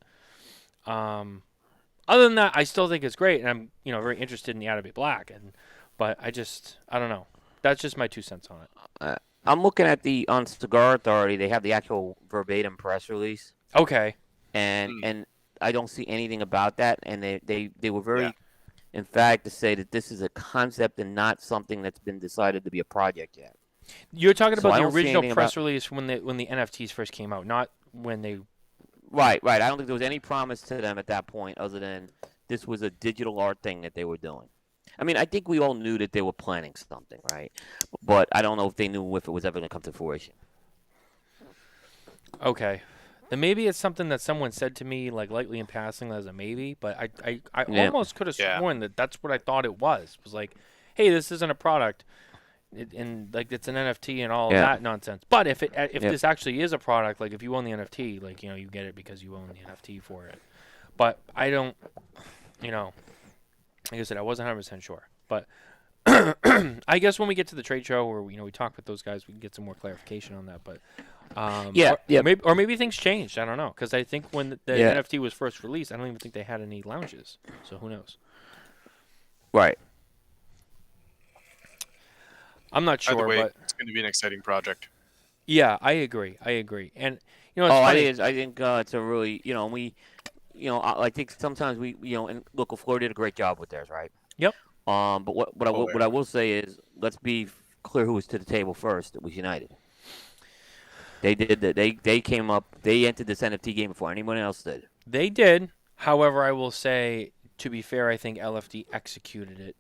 Other than that, I still think it's great, and I'm very interested in the Atabey Black, but I don't know. That's just my 2 cents on it. I'm looking at on Cigar Authority. They have the actual verbatim press release. Okay. And I don't see anything about that, and they were very emphatic to say that this is a concept and not something that's been decided to be a project yet. You're talking about the original press release when the NFTs first came out, not when they. Right. I don't think there was any promise to them at that point, other than this was a digital art thing that they were doing. I mean, I think we all knew that they were planning something, right? But I don't know if they knew if it was ever going to come to fruition. Okay. Then maybe it's something that someone said to me, like lightly in passing, as a maybe. But I almost could have sworn that that's what I thought it was. It was like, hey, this isn't a product, and like it's an NFT and all of that nonsense. But if this actually is a product, like if you own the NFT, like you get it because you own the NFT for it. But I don't, like I said, I wasn't 100% sure. But I guess when we get to the trade show, or we talk with those guys, we can get some more clarification on that. But or maybe things changed. I don't know, because I think when the NFT was first released, I don't even think they had any lounges. So who knows? Right. I'm not sure, Either way, but it's going to be an exciting project. Yeah, I agree. And it's funny. I think it's a really I think sometimes we and local Florida did a great job with theirs, right? Yep. But what I will say is, let's be clear who was to the table first. It was United. They did that. They came up. They entered this NFT game before anyone else did. They did. However, I will say, to be fair, I think LFD executed it.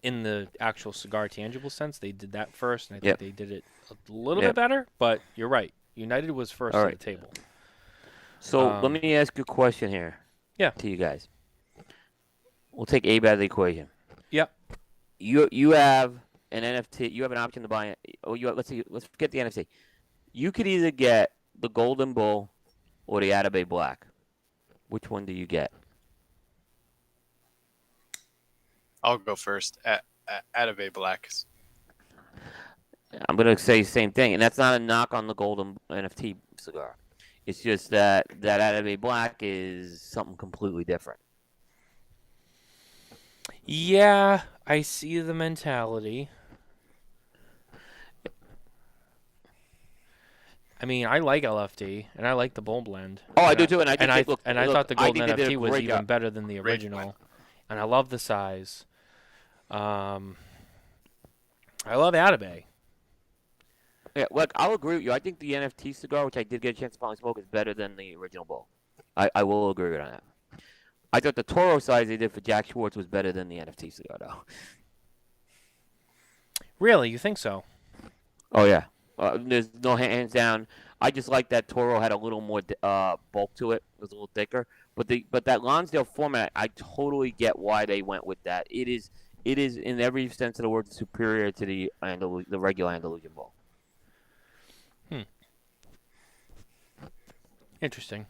In the actual cigar tangible sense, they did that first, and I think they did it a little bit better. But you're right. United was first at the table. So let me ask you a question here. Yeah. To you guys. We'll take Abe out of the equation. Yep. You have an NFT. You have an option to buy it. Let's forget the NFT. You could either get the Golden Bull or the Atabey Black. Which one do you get? I'll go first. Atabey Black. I'm going to say the same thing, and that's not a knock on the Golden NFT cigar. It's just that Atabey Black is something completely different. Yeah, I see the mentality. I mean, I like LFD, and I like the Bull Blend. Oh, I do too, and I thought the Golden NFT was even better than the original. And I love the size. I love Atabey. Yeah, look, I'll agree with you. I think the NFT cigar, which I did get a chance to finally smoke, is better than the original Bull. I will agree with that. I thought the Toro size they did for Jack Schwartz was better than the NFT cigar, though. Really? You think so? Oh, yeah. There's no hands down. I just like that Toro had a little more bulk to it. It was a little thicker. But that Lonsdale format, I totally get why they went with that. It is in every sense of the word superior to the regular Andalusian Bowl. Interesting.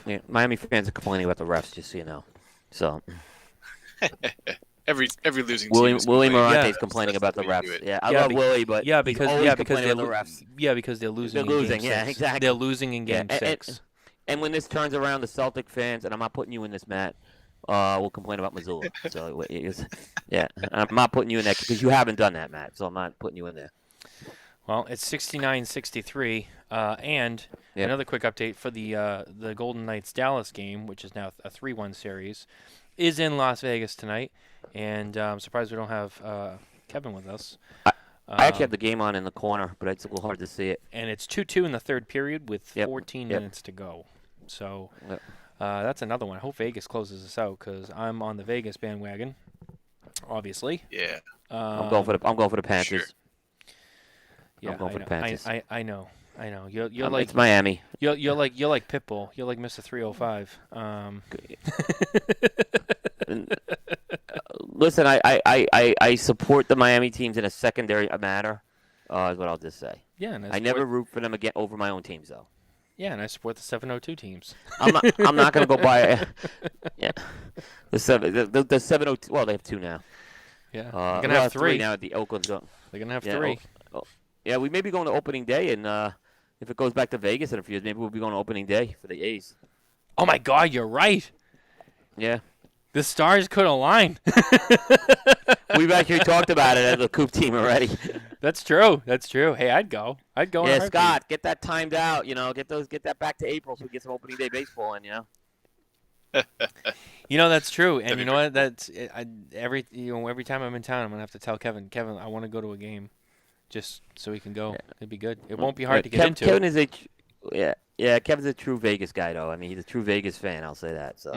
Yeah, Miami fans are complaining about the refs, just so you know. So every losing Willie team is Morante's Yeah. complaining That's about the the way to do refs. it. Yeah, I love Willie, but he's always complaining about the refs. Because they're losing. They're in losing, game yeah, six. exactly. They're losing in game Yeah, 6. And when this turns around, the Celtic fans, and I'm not putting you in this, Matt, will complain about Missoula. So, yeah, I'm not putting you in that because you haven't done that, Matt. So I'm not putting you in there. Well, it's 69-63, and another quick update for the Golden Knights Dallas game, which is now a 3-1 series, is in Las Vegas tonight, and I'm surprised we don't have Kevin with us. I actually have the game on in the corner, but it's a little hard to see it. And it's 2-2 in the third period with 14 Yep. minutes to go. So Yep. that's another one. I hope Vegas closes this out because I'm on the Vegas bandwagon, obviously. Yeah. I'm going for the Panthers. Sure. Yeah, I'm going for the Panthers. I know. You're like it's Miami. You're like Pitbull. You're like Mr. 305. Listen, I support the Miami teams in a secondary manner. Is what I'll just say. Yeah, and I never root for them again over my own teams, though. Yeah, and I support the 702 teams. I'm not going to go buy. Yeah, the 702. Well, they have 2 now. Yeah, they're gonna have 3 now at the Oakland. They're gonna have 3. Yeah, we may be going to opening day, and if it goes back to Vegas in a few years, maybe we'll be going to opening day for the A's. Oh my God, you're right. Yeah. The stars could align. We've actually talked about it as a Coop team already. That's true. Hey, I'd go. In a Yeah, heartbeat. Scott, get that timed out. Get that back to April so we get some opening day baseball in. That's true. And you know what? That's every time I'm in town, I'm gonna have to tell Kevin, I want to go to a game, just so we can go. Yeah. It'd be good. It won't be hard to get into. Kevin is Kevin's a true Vegas guy, though. I mean, he's a true Vegas fan. I'll say that. So.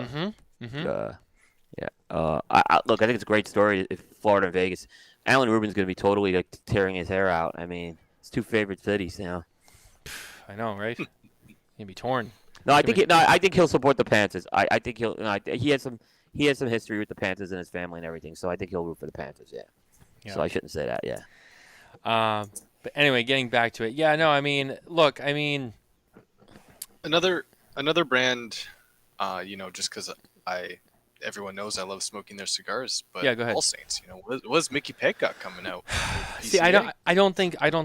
Look, I think it's a great story if Florida and Vegas. Alan Rubin's going to be totally tearing his hair out. I mean, it's 2 favorite cities now. I know, right? He'd be torn. No, I think he'll support the Panthers. I think he'll. He has some history with the Panthers and his family and everything, so I think he'll root for the Panthers. Yeah. So I shouldn't say that. Yeah. But anyway, getting back to it. Yeah. No. I mean, look. I mean, another brand. Just because everyone knows I love smoking their cigars, but yeah, go ahead. All Saints, was Mickey Pegott coming out? See, I don't think All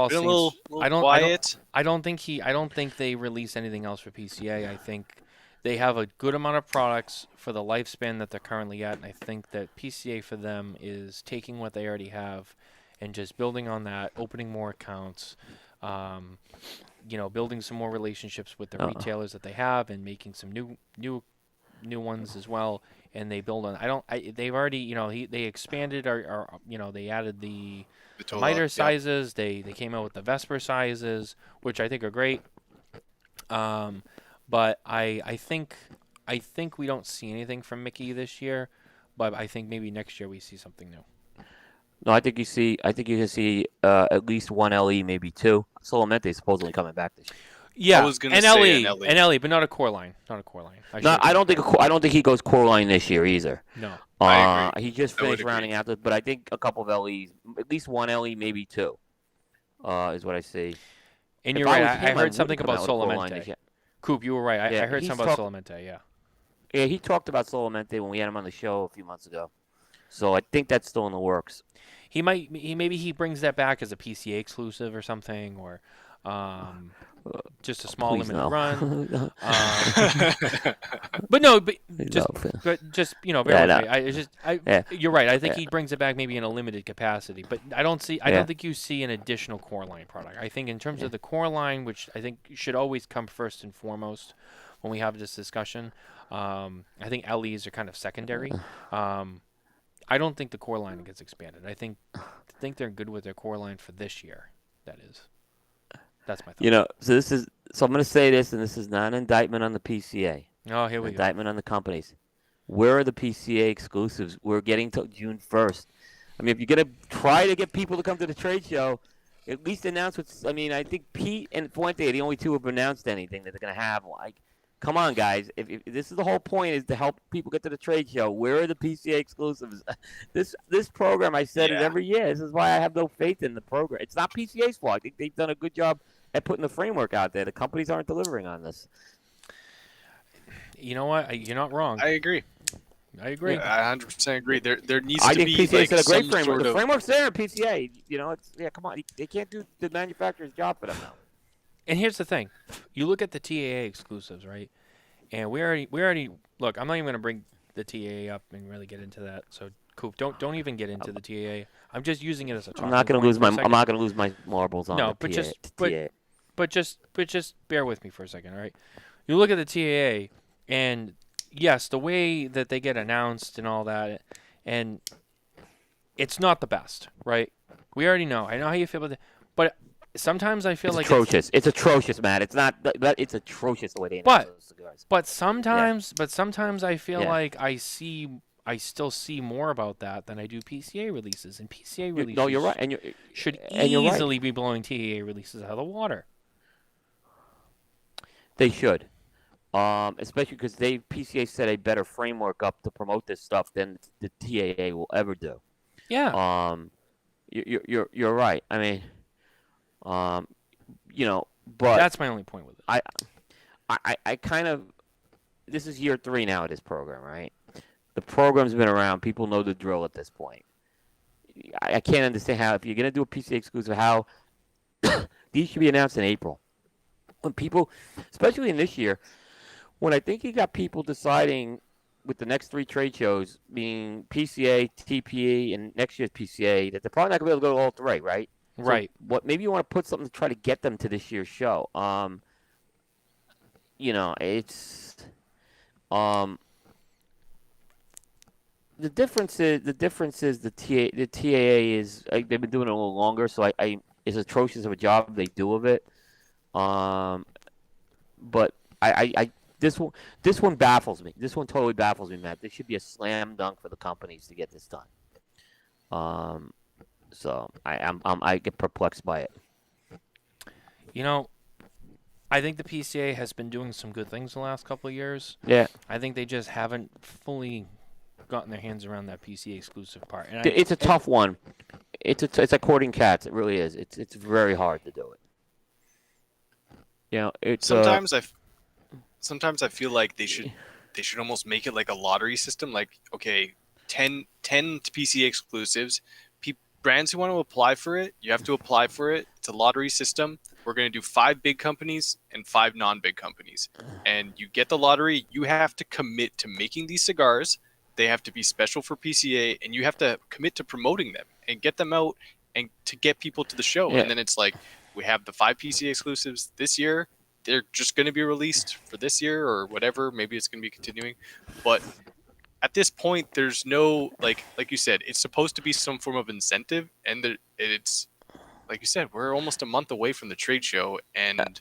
Saints. A little quiet. I don't think they release anything else for PCA. I think they have a good amount of products for the lifespan that they're currently at, and I think that PCA for them is taking what they already have and just building on that, opening more accounts, building some more relationships with the retailers that they have, and making some new ones as well, and they build on. They've already, they expanded or they added the miter sizes. They came out with the Vesper sizes, which I think are great. But I think we don't see anything from Mickey this year, but I think maybe next year we see something new. No, I think you can see at least 1 LE, maybe 2. Solamente is supposedly coming back this year. Yeah, I was gonna say an LE, but not a core line. No, I don't think he goes core line this year either. No, I agree. He just finished rounding out, but I think a couple of LEs, at least 1 LE, maybe 2, is what I see. And you're right. I heard something about Solamente. Coop, you were right. I heard something about Solamente. Yeah. Yeah, he talked about Solamente when we had him on the show a few months ago. So I think that's still in the works. Maybe he brings that back as a PCA exclusive or something, or just a small limited run. You're right. I think he brings it back maybe in a limited capacity, but I don't think you see an additional core line product. I think in terms of the core line, which I think should always come first and foremost when we have this discussion, I think LEs are kind of secondary. I don't think the core line gets expanded. I think they're good with their core line for this year. That is. That's my thought. So I'm going to say this, and this is not an indictment on the PCA. Oh, here we go. Indictment on the companies. Where are the PCA exclusives? We're getting to June 1st. I mean, if you're going to try to get people to come to the trade show, At least announce what's. I mean, I think Pete and Fuente are the only two who have announced anything that they're going to have. Like, come on, guys. If this is the whole point, is to help people get to the trade show. Where are the PCA exclusives? This program, I said it Yeah. every year. This is why I have no faith in the program. It's not PCA's fault. I think they've done a good job at putting the framework out there. The companies aren't delivering on this. You know what? You're not wrong. I agree. I agree. I 100% agree. There needs I to think be PCA like said a great some framework. sort The of. framework's there at PCA. You know, come on. They can't do the manufacturer's job for them now. And here's the thing: you look at the TAA exclusives, right? And we already look. I'm not even going to bring the TAA up and really get into that. So, Coop, don't even get into the TAA. I'm just using it as a. I'm not going to lose my. I'm not going to lose my marbles on the TAA. But just bear with me for a second, all right? You look at the TAA, and yes, the way that they get announced and all that, and it's not the best, right? We already know. I know how you feel about that, but sometimes I feel It's like atrocious. It's atrocious, Matt. It's not. It's atrocious the way they announce those cigars. But sometimes I feel Yeah. like I still see more about that than I do PCA releases, and PCA releases. No, you're right, and should you're right. easily be blowing TAA releases out of the water. They should, especially because PCA set a better framework up to promote this stuff than the TAA will ever do. Yeah. You're right. I mean, but that's my only point with it. I kind of, this is year 3 now of this program, right? The program's been around. People know the drill at this point. I can't understand how, if you're going to do a PCA exclusive, how these should be announced in April. When people, especially in this year, when I think you got people deciding with the next 3 trade shows being PCA, TPE, and next year's PCA, that they're probably not going to be able to go to all 3, right? Right. So maybe you want to put something to try to get them to this year's show. It's the difference is the TAA is they've been doing it a little longer, so I as atrocious of a job they do of it. But this one baffles me. This one totally baffles me, Matt. This should be a slam dunk for the companies to get this done. So I get perplexed by it. I think the PCA has been doing some good things the last couple of years. Yeah. I think they just haven't fully gotten their hands around that PCA exclusive part. And it's a tough one. It's like courting cats. It really is. It's very hard to do it. It's Sometimes I feel like they should almost make it like a lottery system. Like, okay, 10 PCA exclusives. Brands who want to apply for it, you have to apply for it. It's a lottery system. We're going to do 5 big companies and 5 non-big companies. And you get the lottery, you have to commit to making these cigars. They have to be special for PCA, and you have to commit to promoting them and get them out and to get people to the show. Yeah. And then it's like, we have the 5 PCA exclusives this year. They're just going to be released for this year or whatever. Maybe it's going to be continuing. But at this point, there's no, like you said, it's supposed to be some form of incentive. And it's, like you said, we're almost a month away from the trade show. And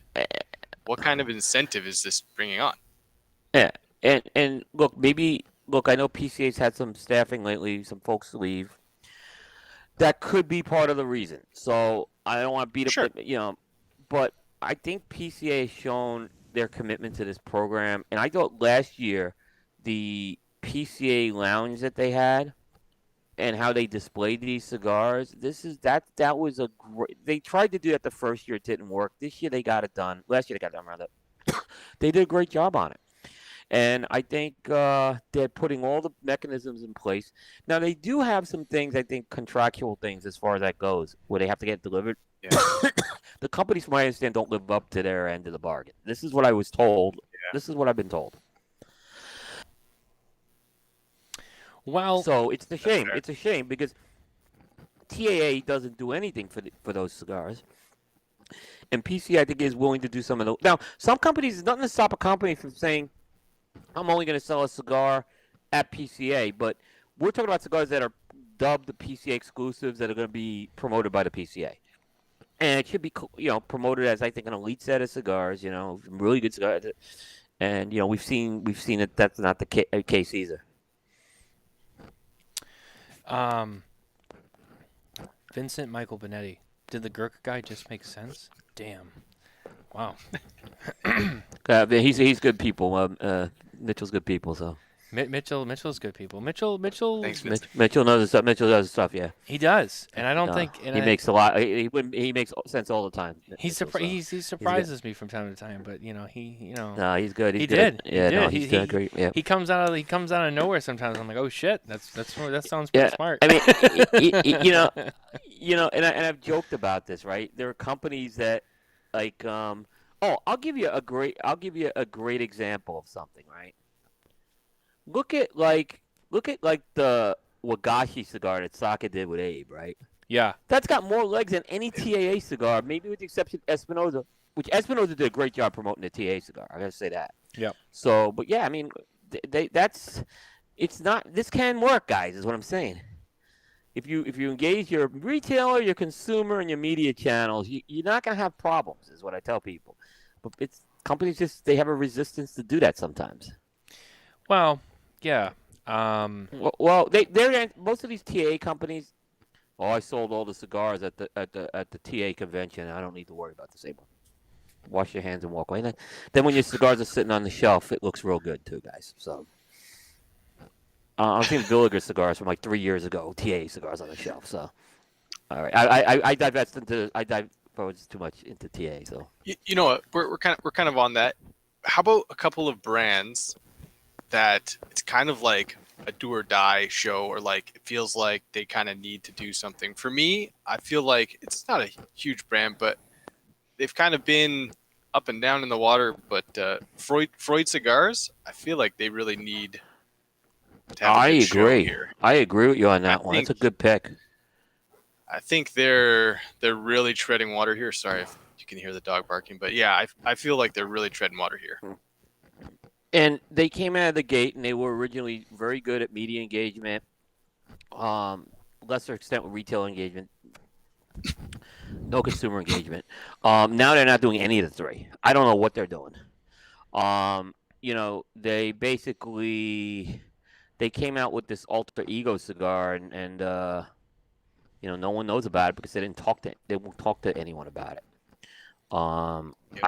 what kind of incentive is this bringing on? Yeah. And look, I know PCA's had some staffing lately, some folks leave. That could be part of the reason. So I don't want to beat up, but I think PCA has shown their commitment to this program. And I thought last year, the PCA lounge that they had and how they displayed these cigars, that was a great. They tried to do that the first year, it didn't work. This year they got it done. Last year they got it done rather. They did a great job on it. And I think they're putting all the mechanisms in place. Now, they do have some things, I think, contractual things as far as that goes, where they have to get delivered. Yeah. The companies, from what I understand, don't live up to their end of the bargain. This is what I was told. Yeah. This is what I've been told. Well, so it's a shame. It's a shame because TAA doesn't do anything for those cigars. And PCA, I think, is willing to do some of those. Now, some companies, there's nothing to stop a company from saying, I'm only going to sell a cigar at PCA, but we're talking about cigars that are dubbed the PCA exclusives that are going to be promoted by the PCA. And it should be, promoted as, I think, an elite set of cigars, really good cigars. And, we've seen that that's not the case either. Vincent Michael Benetti Did the Gurkha guy just make sense? Damn. Wow. He's good people. Mitchell's good people. So Mitchell's good people. Mitchell. Thanks, Vince. Mitchell knows his stuff. Mitchell does his stuff. Yeah. He does, and I don't think he makes a lot. He makes sense all the time. he surprises me from time to time. But No, he's good. He good. did. Yeah, he no, did. he's doing great. Yeah. He comes out of nowhere sometimes. I'm like, oh shit, that sounds pretty smart. I mean, and I've joked about this, right? There are companies that like I'll give you a great example of something, right? Look at the Wagashi cigar that Saka did with Abe, right? Yeah. That's got more legs than any TAA cigar, maybe with the exception of Espinosa, which Espinosa did a great job promoting the TAA cigar. I gotta say that. Yep. So, but yeah, I mean, this can work, guys, is what I'm saying. If you engage your retailer, your consumer, and your media channels, you're not gonna have problems, is what I tell people. But companies they have a resistance to do that sometimes. Well, yeah. Well, they're most of these TA companies. Oh, I sold all the cigars at the TA convention. I don't need to worry about this anymore. Wash your hands and walk away. Then when your cigars are sitting on the shelf, it looks real good too, guys. So I'm seeing Villiger cigars from like 3 years ago. TA cigars on the shelf. So all right, I divulged too much into TA. So You know what? We're kind of on that. How about a couple of brands that it's kind of like a do or die show, or like it feels like they kind of need to do something. For me, I feel like it's not a huge brand, but they've kind of been up and down in the water. But Freud Cigars, I feel like they really need to have a good show here. I agree with you on that one. That's a good pick. I think they're really treading water here. Sorry if you can hear the dog barking, but yeah, I feel like they're really treading water here. And they came out of the gate, and they were originally very good at media engagement, lesser extent with retail engagement, no consumer engagement. Now they're not doing any of the three. I don't know what they're doing. They basically came out with this alter ego cigar, and no one knows about it because they won't talk to anyone about it.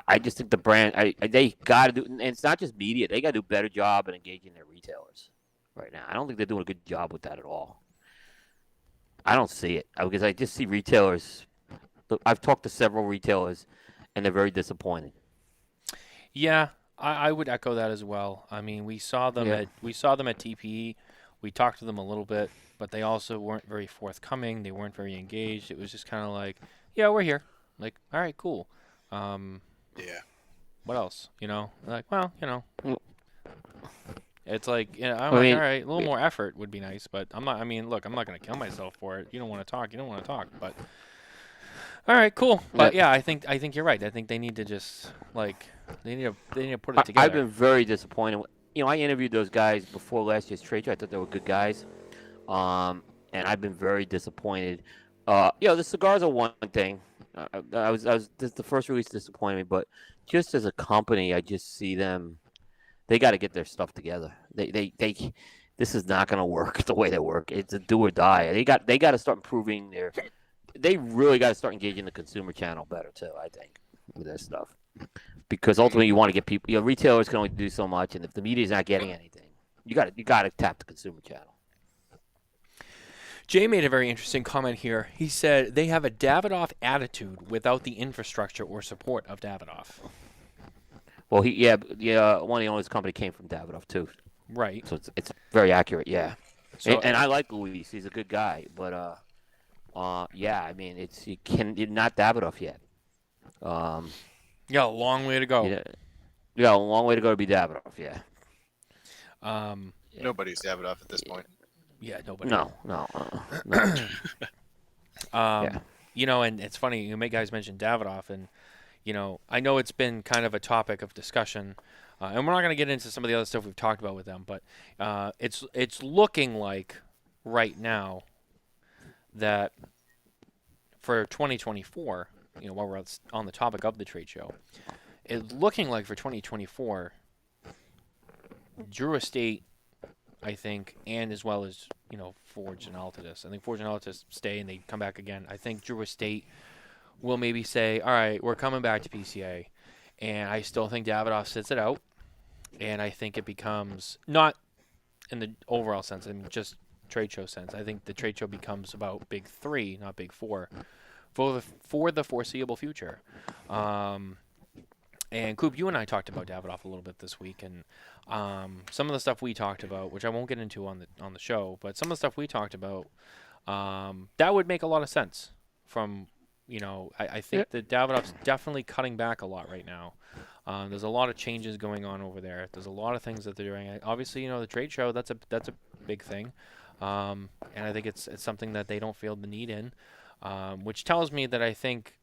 I just think the brand, they got to do, and it's not just media. They got to do a better job in engaging their retailers right now. I don't think they're doing a good job with that at all. I don't see it because I just see retailers. Look, I've talked to several retailers, and they're very disappointed. Yeah, I would echo that as well. I mean, we saw them at TPE. We talked to them a little bit, but they also weren't very forthcoming. They weren't very engaged. It was just kind of like, yeah, we're here. Like, all right, cool. Yeah. What else? Like, well, it's like, all right, a little more effort would be nice, but I'm not going to kill myself for it. You don't want to talk, but all right, cool. But yeah, I think you're right. I think they need to just they need to put it together. I've been very disappointed. I interviewed those guys before last year's trade show. I thought they were good guys. And I've been very disappointed. The cigars are one thing. The first release disappointed me, but just as a company, I just see them. They got to get their stuff together. This is not going to work the way they work. It's a do or die. They got to start improving their. They really got to start engaging the consumer channel better too. I think with their stuff, because ultimately you want to get people. Retailers can only do so much, and if the media is not getting anything, you got to tap the consumer channel. Jay made a very interesting comment here. He said they have a Davidoff attitude without the infrastructure or support of Davidoff. Well, one of the owners company came from Davidoff too. Right. So it's very accurate, yeah. So, and I like Luis; he's a good guy, but I mean, it's not Davidoff yet. Yeah, a long way to go. Yeah, a long way to go to be Davidoff. Yeah. Nobody's Davidoff at this point. Yeah, nobody. No. And it's funny, you guys mentioned Davidoff, and I know it's been kind of a topic of discussion, and we're not going to get into some of the other stuff we've talked about with them, but it's looking like right now that for 2024, while we're on the topic of the trade show, it's looking like for 2024, Drew Estate, I think, and as well as, Forge and Altadis. I think Forge and Altadis stay and they come back again. I think Drew Estate will maybe say, all right, we're coming back to PCA. And I still think Davidoff sits it out. And I think it becomes, not in the overall sense, I mean, just trade show sense. I think the trade show becomes about big three, not big four, for the foreseeable future. And Coop, you and I talked about Davidoff a little bit this week, and some of the stuff we talked about, which I won't get into on the show, but some of the stuff we talked about, that would make a lot of sense. From I think that Davidoff's definitely cutting back a lot right now. There's a lot of changes going on over there. There's a lot of things that they're doing. Obviously, the trade show, that's a big thing, and I think it's something that they don't feel the need in, which tells me that I think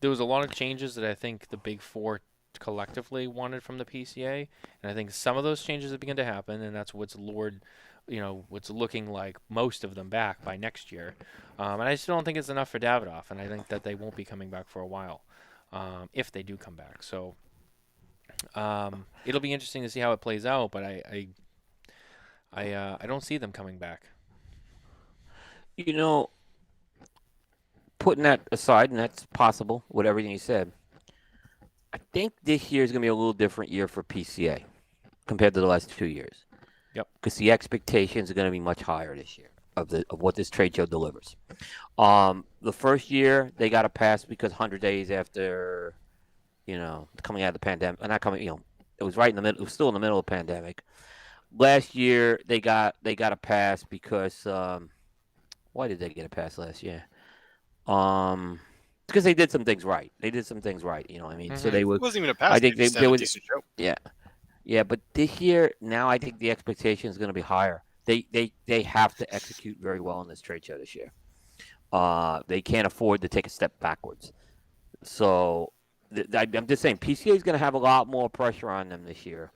there was a lot of changes that I think the Big Four collectively wanted from the PCA, and I think some of those changes have begun to happen, and that's what's lured, what's looking like most of them back by next year. And I still don't think it's enough for Davidoff, and I think that they won't be coming back for a while, if they do come back. So it'll be interesting to see how it plays out, but I don't see them coming back. Putting that aside, and that's possible with everything you said, I think this year is going to be a little different year for PCA compared to the last 2 years. Yep. Because the expectations are going to be much higher this year of what this trade show delivers. The first year they got a pass because 100 days after, coming out of the pandemic, not coming, it was right in the middle. It was still in the middle of the pandemic. Last year they got a pass because why did they get a pass last year? Because they did some things right. You know what I mean? Mm-hmm. So they would. It wasn't even a pass. I think they was a decent show. Yeah. But this year, now I think the expectation is going to be higher. They have to execute very well in this trade show this year. They can't afford to take a step backwards. So I'm just saying, PCA is going to have a lot more pressure on them this year.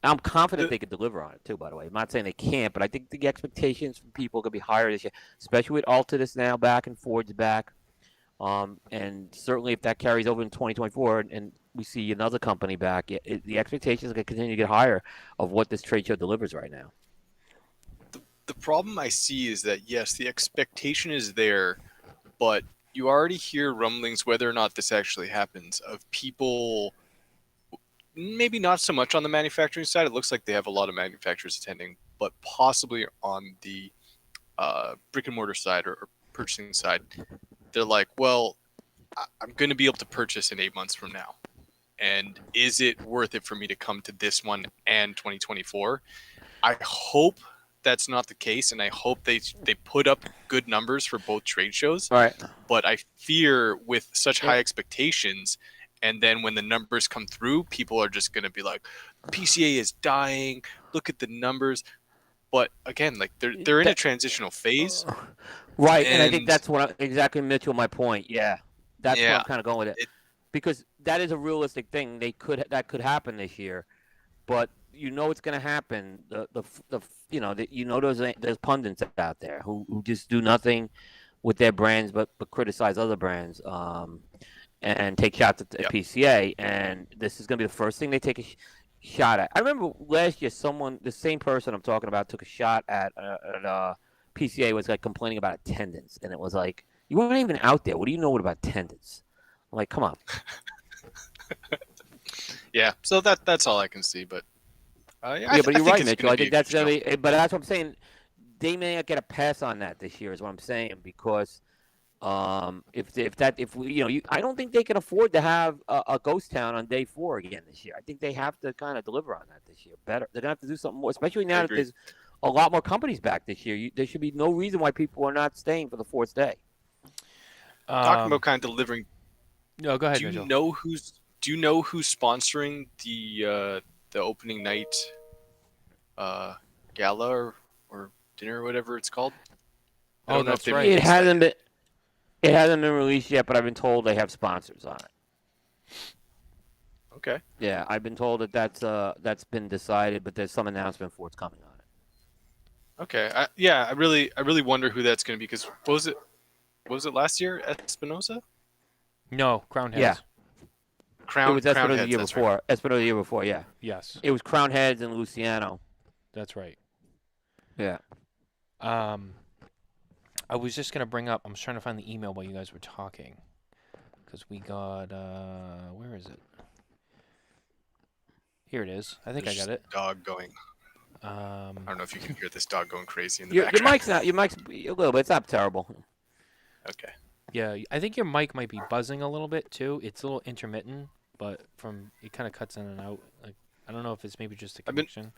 I'm confident they could deliver on it too. By the way, I'm not saying they can't, but I think the expectations from people could be higher this year, especially with Altadis now back and Ford's back. And certainly if that carries over in 2024 and we see another company back, the expectations are going to continue to get higher of what this trade show delivers right now. The problem I see is that, yes, the expectation is there, but you already hear rumblings, whether or not this actually happens, of people, maybe not so much on the manufacturing side. It looks like they have a lot of manufacturers attending, but possibly on the brick and mortar side or purchasing side. They're like, well, I'm going to be able to purchase in 8 months from now. And is it worth it for me to come to this one and 2024? I hope that's not the case, and I hope they put up good numbers for both trade shows. Right. But I fear with such high expectations, and then when the numbers come through, people are just going to be like, PCA is dying. Look at the numbers. But again, like they're in a transitional phase. Right, and I think that's exactly, Mitchell, my point. Yeah, that's where I'm kind of going with it. Because that is a realistic thing. That could happen this year, but it's going to happen. There's pundits out there who just do nothing with their brands but criticize other brands and take shots at the PCA. And this is going to be the first thing they take a shot at. I remember last year the same person I'm talking about, took a shot at PCA, was like complaining about attendance, and it was like, you weren't even out there. What do you know about attendance? I'm like, come on. Yeah, so that's all I can see, but but you're right, Mitchell. I think that's gonna be. But that's what I'm saying. They may not get a pass on that this year, is what I'm saying, because I don't think they can afford to have a ghost town on day 4 again this year. I think they have to kind of deliver on that this year. Better, they're gonna have to do something more, especially now that there's a lot more companies back this year. There should be no reason why people are not staying for the 4th day. Talking about kind of delivering. No, go ahead. Do you know who's sponsoring the opening night gala or dinner or whatever it's called? That's right. It hasn't been released yet, but I've been told they have sponsors on it. Okay. Yeah, I've been told that's been decided, but there's some announcement for what's coming on it. Okay. I really wonder who that's going to be, because what was it last year? Espinosa? No, Crown Heads. Yeah. Crown It was Espinosa Heads, the year before. right. Espinosa the year before, yeah. Yes. It was Crown Heads and Luciano. That's right. Yeah. I was just going to bring up, I'm trying to find the email while you guys were talking. because we got where is it? Here it is. I think There's I got it. just a dog going. I don't know if you can hear this dog going crazy in the Your background. mic's a little bit. It's not terrible. Okay. Yeah, I think your mic might be buzzing a little bit too. It's a little intermittent, but it kind of cuts in and out. Like I don't know if it's maybe just a I've been- connection.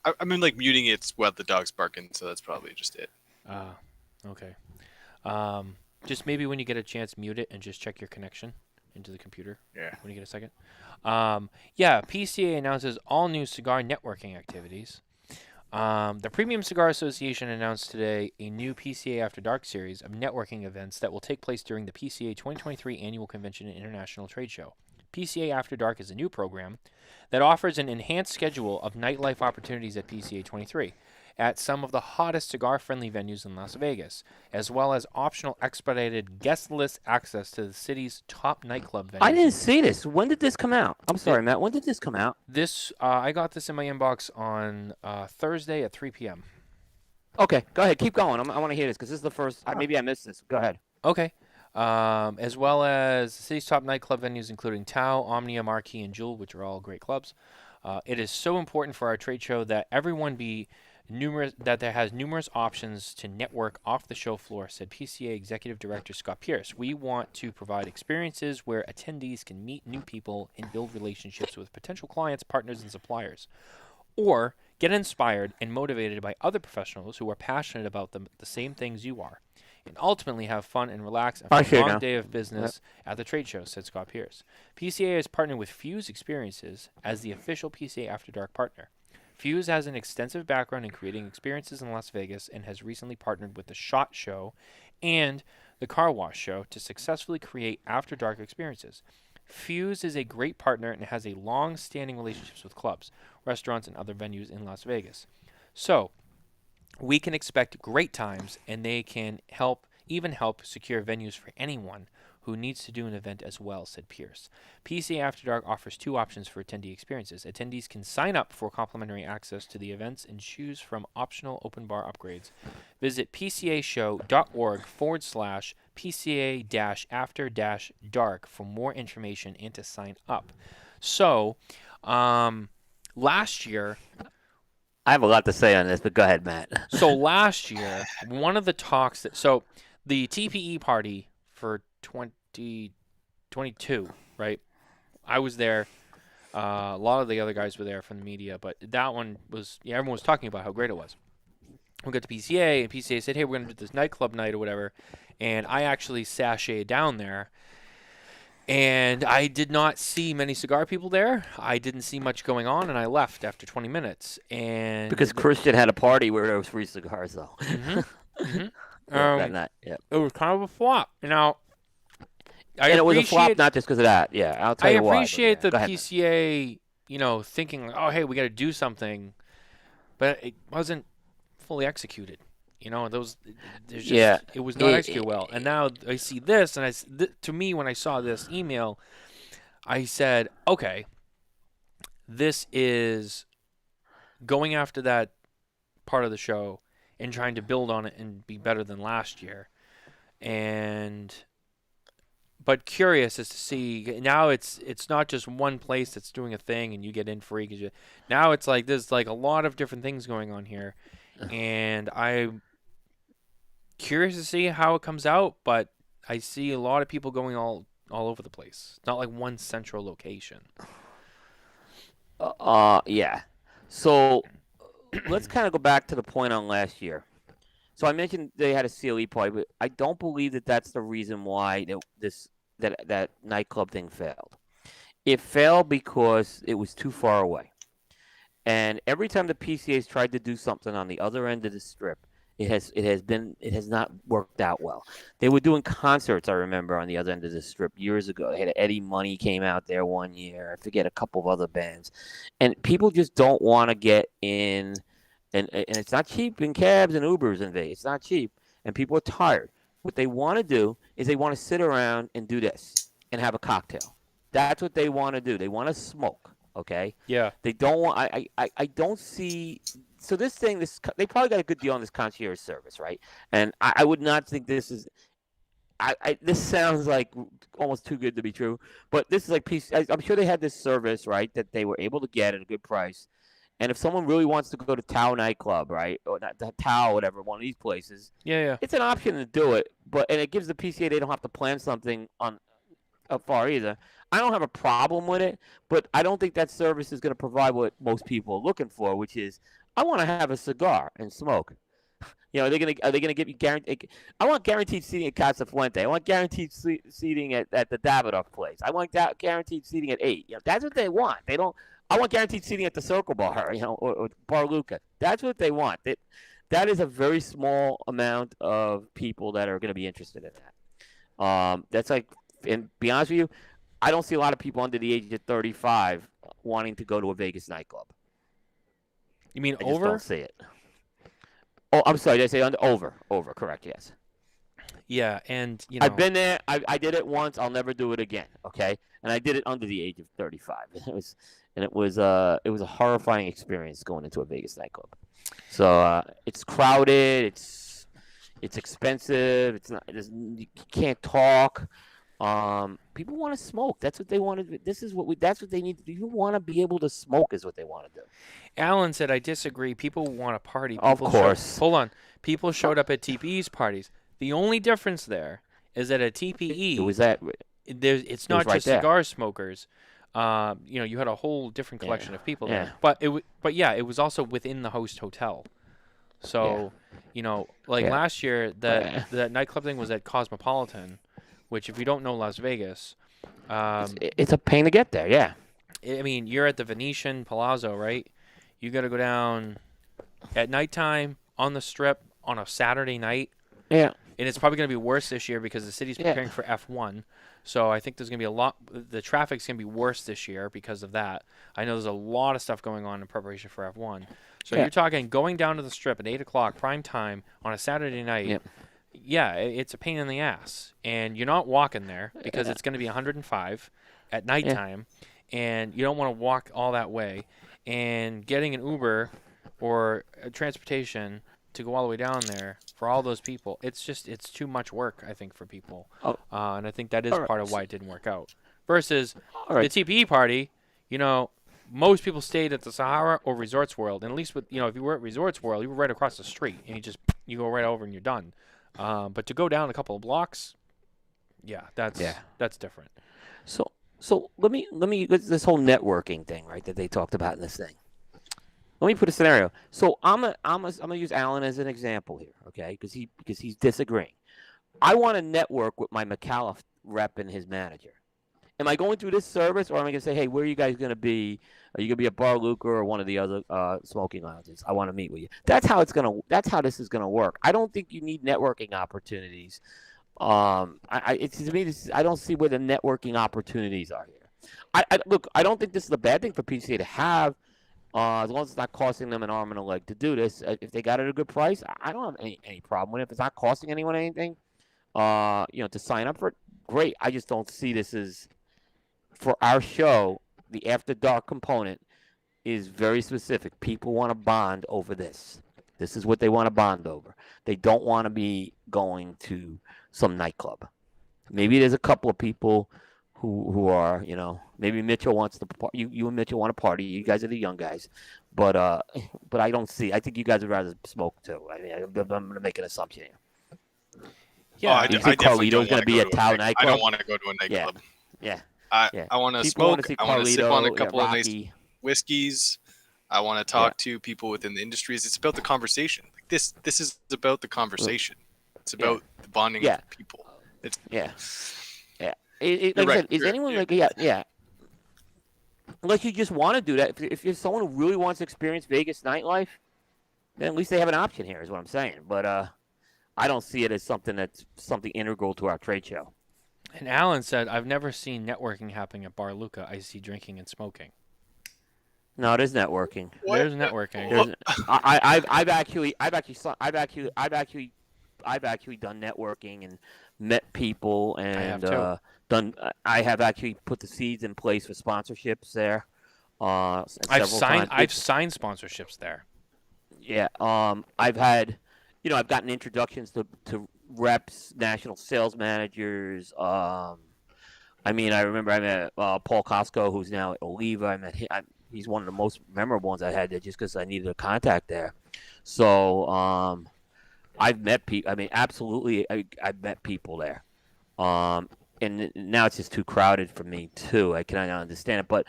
I've been like muting it while the dog's barking, so that's probably just it. Okay. Just maybe when you get a chance, mute it and just check your connection into the computer Yeah. when you get a second. Yeah, PCA announces all new cigar networking activities. The Premium Cigar Association announced today a new PCA After Dark series of networking events that will take place during the PCA 2023 Annual Convention and International Trade Show. PCA After Dark is a new program that offers an enhanced schedule of nightlife opportunities at PCA 23 at some of the hottest cigar-friendly venues in Las Vegas, as well as optional expedited guest list access to the city's top nightclub venues. I didn't see this. When did this come out? I'm sorry, Matt. When did this come out? This I got this in my inbox on Thursday at 3 p.m. Okay, go ahead. Keep going. I want to hear this because this is the first. Maybe I missed this. Go ahead. Okay. As well as the city's top nightclub venues, including Tao, Omnia, Marquee, and Jewel, which are all great clubs. It is so important for our trade show that everyone be there has numerous options to network off the show floor, said PCA Executive Director Scott Pierce. We want to provide experiences where attendees can meet new people and build relationships with potential clients, partners, and suppliers, or get inspired and motivated by other professionals who are passionate about the same things you are, and ultimately have fun and relax after a long day of business at the trade show, said Scott Pierce. PCA is partnered with Fuse Experiences as the official PCA After Dark partner. Fuse has an extensive background in creating experiences in Las Vegas and has recently partnered with the SHOT Show and the Car Wash Show to successfully create After Dark experiences. Fuse is a great partner and has a long-standing relationships with clubs, restaurants, and other venues in Las Vegas. So, we can expect great times, and they can help secure venues for anyone who needs to do an event as well, said Pierce. PCA After Dark offers two options for attendee experiences. Attendees can sign up for complimentary access to the events and choose from optional open bar upgrades. Visit pcashow.org/PCA-After-Dark for more information and to sign up. So, last year... I have a lot to say on this, but go ahead, Matt. So last year, one of the talks the TPE party for 2022, right? I was there. A lot of the other guys were there from the media, but that one was, everyone was talking about how great it was. We got to PCA, and PCA said, hey, we're going to do this nightclub night or whatever. And I actually sashayed down there. And I did not see many cigar people there. I didn't see much going on, and I left after 20 minutes. And Because Christian had a party where there was free cigars, though. That night, yeah. It was kind of a flop. Now, It was a flop not just because of that. Yeah, I'll tell you why. I appreciate the Go ahead, PCA, thinking like, oh, hey, we got to do something, but it wasn't fully executed. It was not executed well. And now I see this, and to me, when I saw this email, I said, okay, this is going after that part of the show and trying to build on it and be better than last year. But curious as to see, now it's not just one place that's doing a thing and you get in free. Now it's like there's like a lot of different things going on here. And I'm curious to see how it comes out, but I see a lot of people going all over the place. It's not like one central location. Yeah. So let's kind of go back to the point on last year. So I mentioned they had a CLE party, but I don't believe that that's the reason why that nightclub thing failed. It failed because it was too far away. And every time the PCA's tried to do something on the other end of the strip, it has not worked out well. They were doing concerts, I remember, on the other end of the strip years ago. They had Eddie Money came out there one year. I forget a couple of other bands. And people just don't want to get in. And it's not cheap in cabs and Ubers in Vegas. It's not cheap. And people are tired. What they want to do is they want to sit around and do this and have a cocktail. That's what they want to do. They want to smoke, okay? Yeah. They don't want – I don't see – so this they probably got a good deal on this concierge service, right? And I would not think this is this sounds like almost too good to be true, but this is like I'm sure they had this service, right, that they were able to get at a good price. And if someone really wants to go to Tao nightclub, right, or not Tao, whatever, one of these places, Yeah. it's an option to do it. And it gives the PCA, they don't have to plan something on far either. I don't have a problem with it, but I don't think that service is going to provide what most people are looking for, which is I want to have a cigar and smoke. Are they gonna give you guaranteed? I want guaranteed seating at Casa Fuente. I want guaranteed seating at the Davidoff place. I want guaranteed seating at 8. That's what they want. They don't. I want guaranteed seating at the Circle Bar, or Bar Luca. That's what they want. That is a very small amount of people that are going to be interested in that. That's like, and to be honest with you, I don't see a lot of people under the age of 35 wanting to go to a Vegas nightclub. You mean I over? just don't see it. Oh, I'm sorry. Did I say under? Over. Correct. Yes. Yeah, and I've been there. I did it once. I'll never do it again. Okay, and I did it under the age of 35. It was a horrifying experience going into a Vegas nightclub. So it's crowded. It's expensive. It's not. You can't talk. People want to smoke. That's what they want to do. That's what they need to do. You want to be able to smoke is what they want to do. Alan said, I disagree. People want to party. Of course. Hold on. People showed up at TPE's parties. The only difference there is that at TPE, it's not just cigar smokers. You had a whole different collection of people there. But it was also within the host hotel. So, last year, the nightclub thing was at Cosmopolitan, which if you don't know Las Vegas, it's a pain to get there. Yeah. I mean, you're at the Venetian Palazzo, right? You got to go down at nighttime on the Strip on a Saturday night. Yeah. And it's probably going to be worse this year because the city's preparing for F1. So I think there's going to be the traffic's going to be worse this year because of that. I know there's a lot of stuff going on in preparation for F1. So you're talking going down to the Strip at 8 o'clock prime time on a Saturday night. Yep. Yeah, it's a pain in the ass. And you're not walking there because it's going to be 105 at nighttime. And you don't want to walk all that way. And getting an Uber or transportation to go all the way down there for all those people, it's too much work, I think, for people. And I think that is part of why it didn't work out. Versus the TPE party, most people stayed at the Sahara or Resorts World. And at least if you were at Resorts World, you were right across the street. And you go right over and you're done. But to go down a couple of blocks, that's different. So let me this whole networking thing, right, that they talked about in this thing. Let me put a scenario. So I'm gonna use Alan as an example here, okay? Because he's disagreeing. I want to network with my McAuliffe rep and his manager. Am I going through this service, or am I gonna say, hey, where are you guys gonna be? Are you gonna be at Bar Luca or one of the other smoking lounges? I want to meet with you. That's how this is gonna work. I don't think you need networking opportunities. To me, I don't see where the networking opportunities are here. Look, I don't think this is a bad thing for PCA to have, as long as it's not costing them an arm and a leg to do this. If they got it at a good price, I don't have any problem with it. If it's not costing anyone anything, to sign up for it, great. I just don't see this as, for our show, the After Dark component is very specific. People want to bond over this. This is what they want to bond over. They don't want to be going to some nightclub. Maybe there's a couple of people who are, maybe Mitchell wants to party. You and Mitchell want to party. You guys are the young guys. But I don't see. I think you guys would rather smoke too. I mean, I'm going to make an assumption here. Yeah, I definitely don't want to be a Tao nightclub. I don't want to go to a nightclub. Yeah. I want to smoke. I want to sip on a couple of nice whiskeys. I want to talk to people within the industries. It's about the conversation. Like this is about the conversation. It's about the bonding of people. It's like I said, is anyone unless you just want to do that. If you're someone who really wants to experience Vegas nightlife, then at least they have an option here, is what I'm saying. But I don't see it as something integral to our trade show. And Alan said, I've never seen networking happening at Bar Luca. I see drinking and smoking. No, there's networking. There's networking. I've actually done networking and met people, and I have actually put the seeds in place for sponsorships there. I've signed sponsorships there. Yeah. I've had, I've gotten introductions to reps, national sales managers. I mean, I remember I met Paul Costco, who's now at Oliva. I met him. He's one of the most memorable ones I had there just because I needed a contact there. So I've met people. I mean, absolutely, I've met people there. And now it's just too crowded for me too. I cannot understand it. But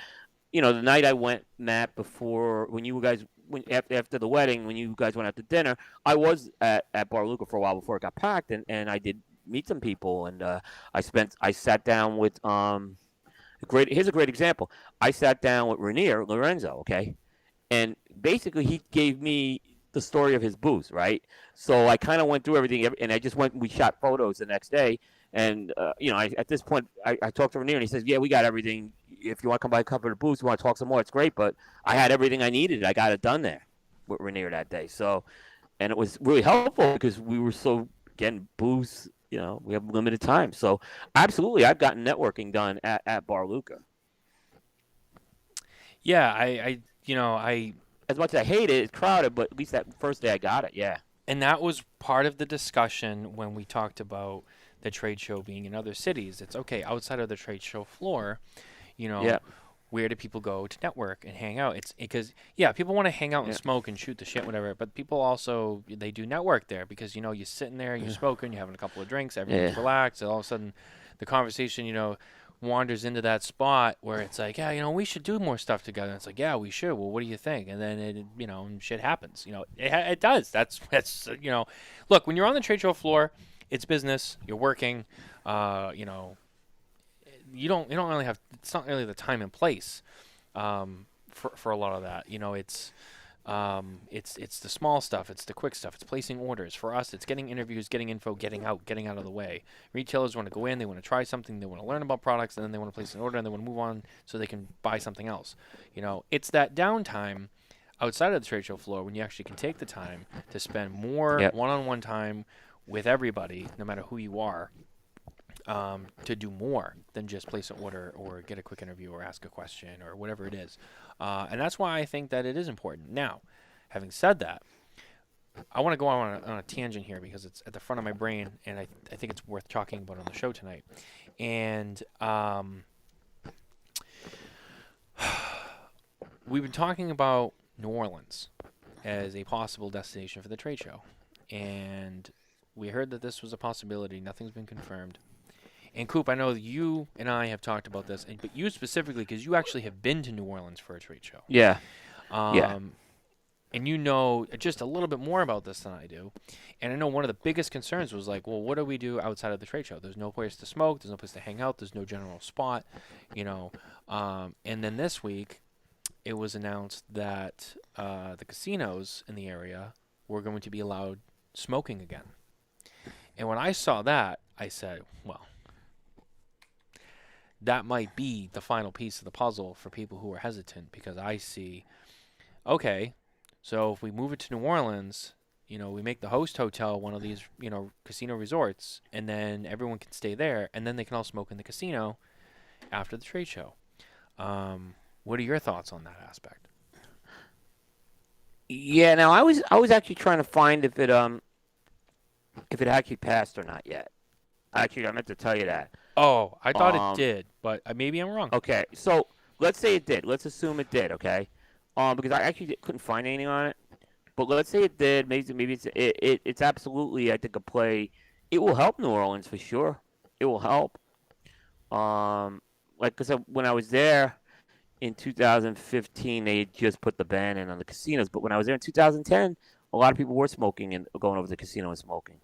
the night I went, Matt, before after the wedding, when you guys went out to dinner, I was at Bar Luca for a while before it got packed, and I did meet some people, and I sat down with here's a great example. I sat down with Rainier Lorenzo, okay, and basically he gave me the story of his booth, right? So I kind of went through everything, and I just went. We shot photos the next day, and at this point, I talked to Rainier, and he says, "Yeah, we got everything. If you want to come by and cover the booth, you want to talk some more, it's great. But I had everything I needed. I got it done there with Rainier that day. So, and it was really helpful because we were so getting booths. We have limited time. So, absolutely, I've gotten networking done at Bar Luca. Yeah, I as much as I hate it, it's crowded, but at least that first day I got it. Yeah. And that was part of the discussion when we talked about the trade show being in other cities. It's okay outside of the trade show floor. Where do people go to network and hang out? It's because people want to hang out and smoke and shoot the shit, whatever. But people also they do network there because you're sitting there, you're smoking, you're having a couple of drinks, everyone's relaxed, and all of a sudden the conversation wanders into that spot where it's like, we should do more stuff together. And it's like, yeah, we should. Well, what do you think? And then and shit happens. It does. That's look, when you're on the trade show floor, it's business. You're working. You don't really have. It's not really the time and place for a lot of that. It's the small stuff. It's the quick stuff. It's placing orders. For us, it's getting interviews, getting info, getting out of the way. Retailers want to go in. They want to try something. They want to learn about products, and then they want to place an order, and they want to move on so they can buy something else. It's that downtime outside of the trade show floor when you actually can take the time to spend more one-on-one time with everybody, no matter who you are. To do more than just place an order or get a quick interview or ask a question or whatever it is. And that's why I think that it is important. Now, having said that, I want to go on a tangent here because it's at the front of my brain, and I think it's worth talking about on the show tonight. And we've been talking about New Orleans as a possible destination for the trade show. And we heard that this was a possibility. Nothing's been confirmed. And Coop, I know you and I have talked about this, but you specifically, because you actually have been to New Orleans for a trade show. Yeah. And you know just a little bit more about this than I do. And I know one of the biggest concerns was like, well, what do we do outside of the trade show? There's no place to smoke. There's no place to hang out. There's no general spot, And then this week, it was announced that the casinos in the area were going to be allowed smoking again. And when I saw that, I said, well, that might be the final piece of the puzzle for people who are hesitant, because I see, okay, so if we move it to New Orleans, we make the host hotel one of these, casino resorts, and then everyone can stay there, and then they can all smoke in the casino after the trade show. What are your thoughts on that aspect? Yeah, now I was actually trying to find if it actually passed or not yet. Actually, I meant to tell you that. Oh, I thought it did, but maybe I'm wrong. Okay, so let's say it did. Let's assume it did. Okay, because I actually couldn't find anything on it. But let's say it did. Maybe it's absolutely, I think, a play. It will help New Orleans for sure. It will help. Because when I was there in 2015, they had just put the ban in on the casinos. But when I was there in 2010, a lot of people were smoking and going over to the casino and smoking.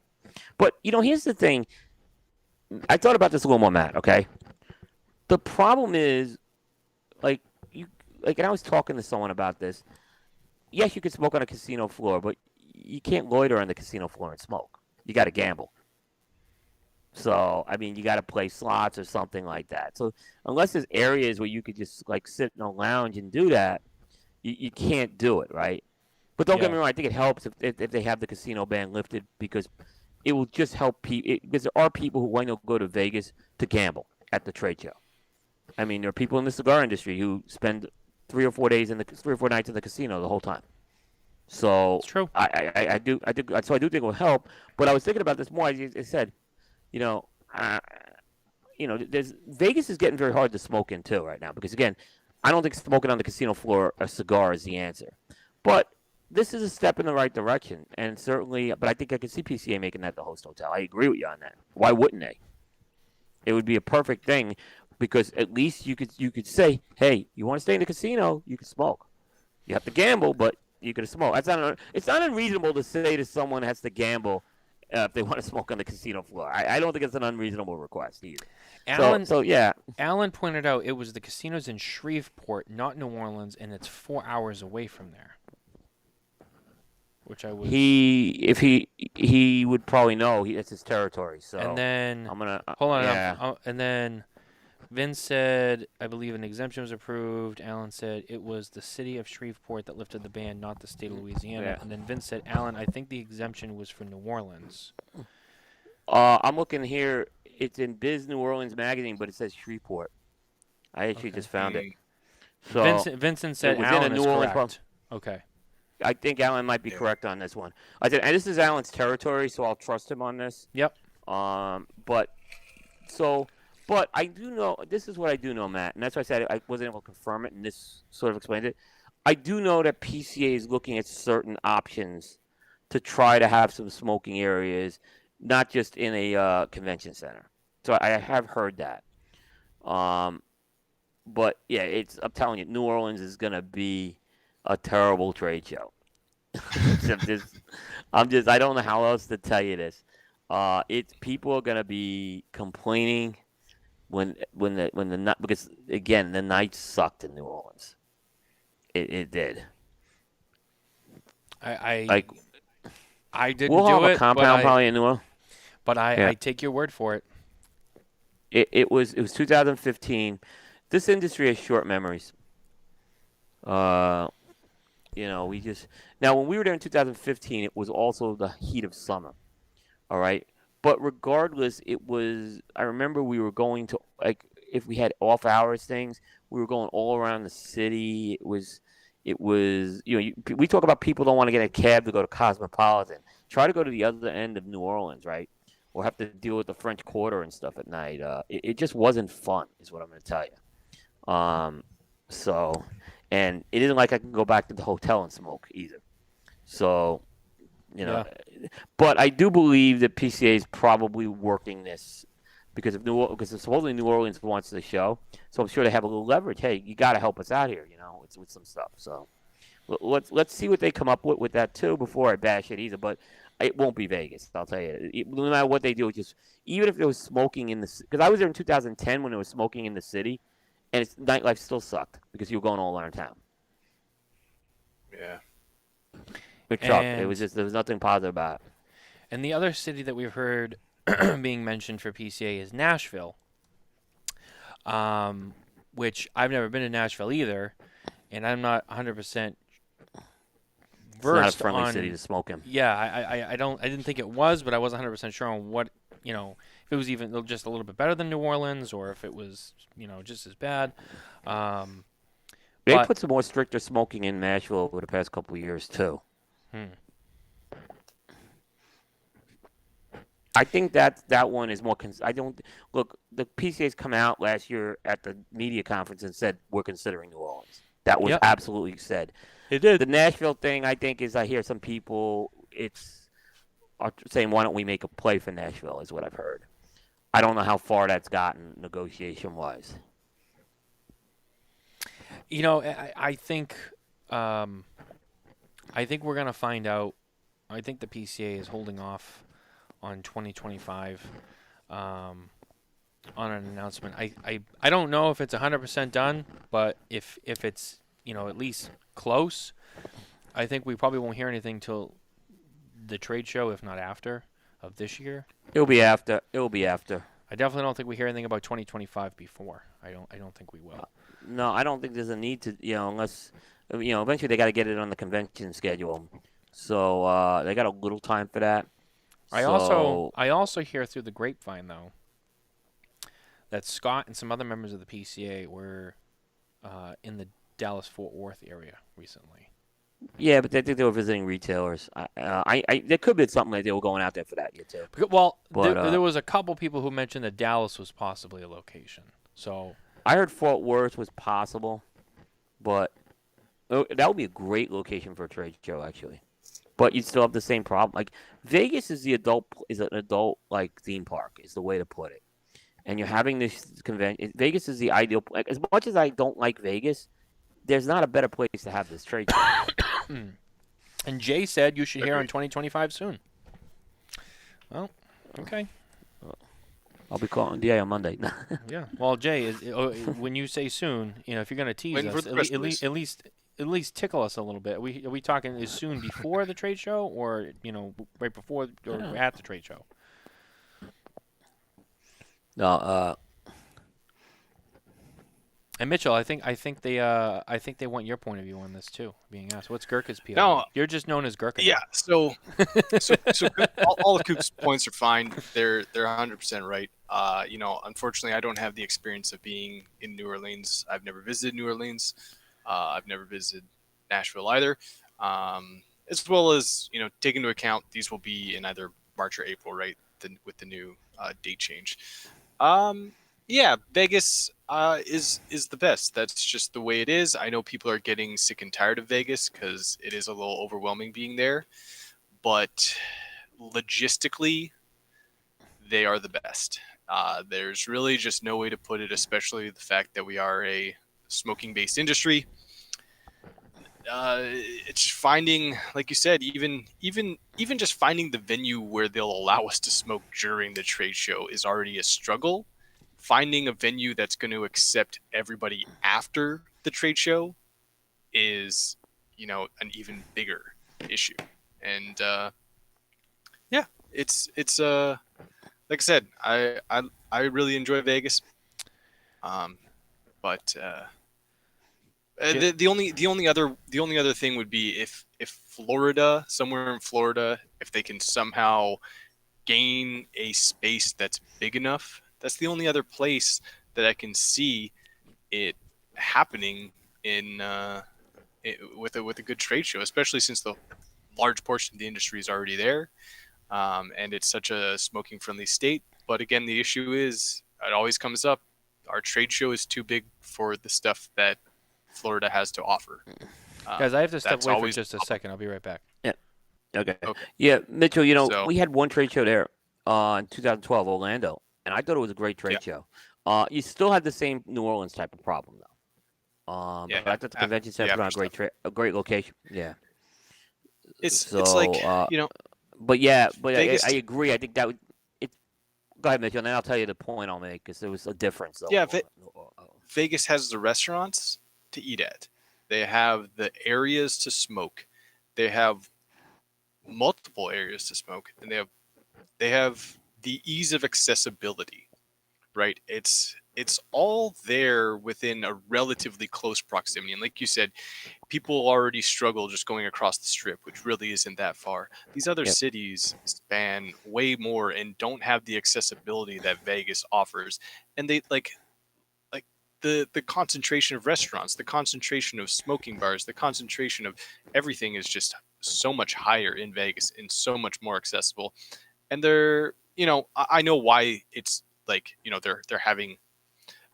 But here's the thing. I thought about this a little more, Matt, okay? The problem is, and I was talking to someone about this. Yes, you can smoke on a casino floor, but you can't loiter on the casino floor and smoke. You got to gamble. So, you got to play slots or something like that. So, unless there's areas where you could just, sit in a lounge and do that, you can't do it, right? But don't get me wrong, I think it helps if they have the casino ban lifted, because it will just help people, because there are people who want to go to Vegas to gamble at the trade show. There are people in the cigar industry who spend 3 or 4 nights in the casino the whole time. So It's true. I do so I do think it will help. But I was thinking about this more. I said, you know, uh, there's Vegas is getting very hard to smoke in too right now because again, I don't think smoking on the casino floor a cigar is the answer. But this is a step in the right direction, and certainly, but I think I could see PCA making that the host hotel. I agree with you on that. Why wouldn't they? It would be a perfect thing because at least you could say, hey, you want to stay in the casino, you can smoke. You have to gamble, but you can smoke. It's not unreasonable to say to someone has to gamble if they want to smoke on the casino floor. I don't think it's an unreasonable request either. So yeah. Alan pointed out it was the casinos in Shreveport, not New Orleans, and it's 4 hours away from there. Which I would. He would probably know. That's his territory. So and then I'm gonna hold on. Yeah. And then Vince said, I believe an exemption was approved. Alan said it was the city of Shreveport that lifted the ban, not the state of Louisiana. Yeah. And then Vince said, Alan, I think the exemption was for New Orleans. I'm looking here. It's in Biz New Orleans magazine, but it says Shreveport. I actually just found it. So Vincent said it was in a Alan New is Orleans correct. Okay. I think Alan might be correct on this one. I said, and this is Alan's territory, so I'll trust him on this. Yep. But I do know, this is what I do know, Matt, and that's why I said I wasn't able to confirm it, and this sort of explained it. I do know that PCA is looking at certain options to try to have some smoking areas, not just in a convention center. So I have heard that. But yeah, I'm telling you, New Orleans is going to be a terrible trade show. I don't know how else to tell you this. People are gonna be complaining because again the night sucked in New Orleans. It did. I didn't we'll do have it, a compound probably in New Orleans. But I take your word for it. It was 2015. This industry has short memories. Now when we were there in 2015, it was also the heat of summer. All right. But regardless, I remember we were going to, like, if we had off hours things, we were going all around the city. We talk about people don't want to get a cab to go to Cosmopolitan. Try to go to the other end of New Orleans, right? Or have to deal with the French Quarter and stuff at night. It just wasn't fun, is what I'm going to tell you. And it isn't like I can go back to the hotel and smoke either. So, but I do believe that PCA is probably working this because supposedly New Orleans wants the show. So I'm sure they have a little leverage. Hey, you got to help us out here, with some stuff. So let's see what they come up with that too before I bash it either. But it won't be Vegas. I'll tell you. No matter what they do, even if there was smoking in the, because I was there in 2010 when there was smoking in the city. And nightlife still sucked because you were going all around town. Yeah. It sucked. There was nothing positive about it. And the other city that we've heard being mentioned for PCA is Nashville, which I've never been to Nashville either, and I'm not 100% versed it's not a friendly city to smoke in. Yeah, I didn't think it was, but I wasn't 100% sure on what, if it was even just a little bit better than New Orleans or if it was, just as bad. They put some more stricter smoking in Nashville over the past couple of years too. I think that one is more. Look. The PCA's come out last year at the media conference and said we're considering New Orleans. That was absolutely said. It did. The Nashville thing, I think, is I hear some people are saying, why don't we make a play for Nashville, is what I've heard. I don't know how far that's gotten negotiation-wise. I think we're going to find out. I think the PCA is holding off on 2025 on an announcement. I don't know if it's 100% done, but if it's, at least close, I think we probably won't hear anything till the trade show, if not after, of this year. It'll be after. I definitely don't think we hear anything about 2025 before. I don't think we will. No, I don't think there's a need to, unless, eventually they got to get it on the convention schedule. So they got a little time for that. I also hear through the grapevine, though, that Scott and some other members of the PCA were in the Dallas-Fort Worth area recently. Yeah, but I think they were visiting retailers. There could be something like they were going out there for that year too. Well, But there was a couple people who mentioned that Dallas was possibly a location. So I heard Fort Worth was possible, but that would be a great location for a trade show, actually. But you still have the same problem. Like Vegas is an adult like theme park is the way to put it. And you're having this convention. Vegas is the ideal. Like as much as I don't like Vegas, there's not a better place to have this trade show. and Jay said you should hear on Agreed. 2025 soon. Well, okay. I'll be calling DA on Monday. Yeah. Well, Jay, when you say soon, if you're going to tease Waiting for us, the press release. at least tickle us a little bit. Are we talking is soon before the trade show, or right before or at the trade show? No, And Mitchell, I think they want your point of view on this too. Being asked, what's Gurkha's POV? No. You're just known as Gurkha. Yeah. So all the Coop's points are fine. They're 100% right. Unfortunately, I don't have the experience of being in New Orleans. I've never visited New Orleans. I've never visited Nashville either. As well as take into account these will be in either March or April, right? With the new date change. Yeah, Vegas is the best. That's just the way it is. I know people are getting sick and tired of Vegas because it is a little overwhelming being there, but logistically, they are the best. There's really just no way to put it, especially the fact that we are a smoking-based industry. It's just finding, like you said, even just finding the venue where they'll allow us to smoke during the trade show is already a struggle. Finding a venue that's going to accept everybody after the trade show is, an even bigger issue. And yeah, it's like I said, I really enjoy Vegas, but the only other thing would be if Florida, somewhere in Florida, if they can somehow gain a space that's big enough. That's the only other place that I can see it happening in with a good trade show, especially since the large portion of the industry is already there, and it's such a smoking friendly state. But again, the issue is it always comes up. Our trade show is too big for the stuff that Florida has to offer. Guys, I have to step that's away for always just a second. I'll be right back. okay. Okay. Yeah, Mitchell. So- we had one trade show there in 2012, Orlando, and I thought it was a great trade show. You still had the same New Orleans type of problem though. Yeah, But I thought the convention center put on a great location. Yeah. It's like But yeah, but Vegas- I agree. I think that would. Go ahead, Mitchell, and then I'll tell you the point I'll make because there was a difference. Though. Yeah, Vegas has the restaurants to eat at. They have the areas to smoke. They have multiple areas to smoke, and they have the ease of accessibility. Right? It's all there within a relatively close proximity. And like you said, people already struggle just going across the strip, which really isn't that far. These other cities span way more and don't have the accessibility that Vegas offers. And they like the concentration of restaurants, the concentration of smoking bars, the concentration of everything is just so much higher in Vegas and so much more accessible. And they're, I know why it's like, they're having,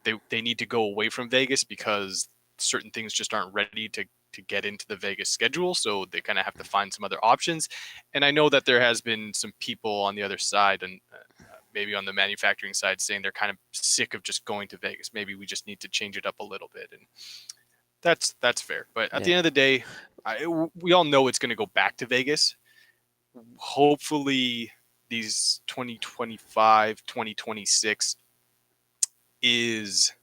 they need to go away from Vegas because certain things just aren't ready to get into the Vegas schedule. So they kind of have to find some other options. And I know that there has been some people on the other side and maybe on the manufacturing side saying they're kind of sick of just going to Vegas. Maybe we just need to change it up a little bit. And that's fair. But at the end of the day, we all know it's going to go back to Vegas. Hopefully these 2025, 2026 is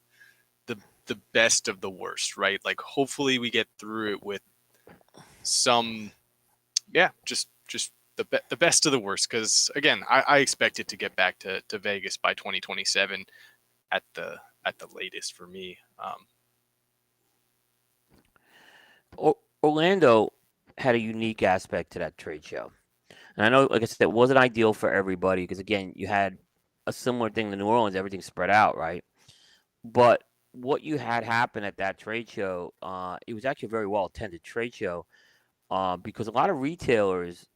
the best of the worst, right? Like hopefully we get through it with some, just the best of the worst. Because again, I expect it to get back to Vegas by 2027 at the latest for me. Orlando had a unique aspect to that trade show. And I know, like I said, it wasn't ideal for everybody because, again, you had a similar thing to New Orleans, everything spread out, right? But what you had happen at that trade show, it was actually a very well-attended trade show. because a lot of retailers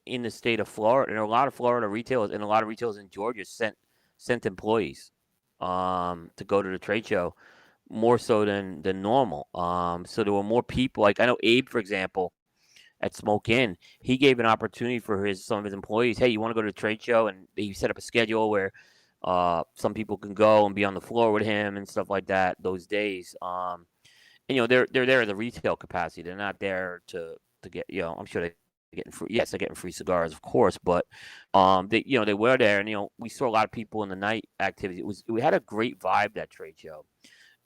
in the state of Florida, and a lot of Florida retailers and a lot of retailers in Georgia sent employees to go to the trade show more so than normal. So there were more people. Like I know Abe, for example, at Smokin, he gave an opportunity for some of his employees. Hey, you want to go to the trade show? And he set up a schedule where some people can go and be on the floor with him and stuff like that those days. And they're there at the retail capacity. They're not there to get. I'm sure they're getting free. Yes, they're getting free cigars, of course. But they were there, and we saw a lot of people in the night activity. We had a great vibe that trade show.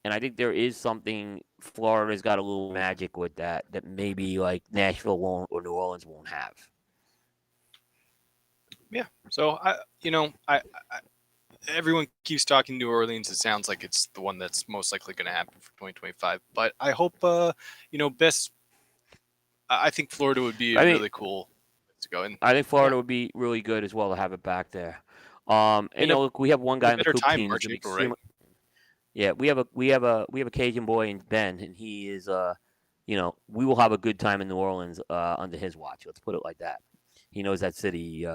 And I think there is something Florida's got a little magic with that maybe like Nashville won't or New Orleans won't have. Yeah. So everyone keeps talking New Orleans. It sounds like it's the one that's most likely going to happen for 2025. But I hope best. I think Florida would be really cool to go in. I think Florida would be really good as well to have it back there. Look, we have one guy in the Coop team. March, April, right? Yeah, we have a Cajun boy in Ben, and he is we will have a good time in New Orleans under his watch. Let's put it like that. He knows that city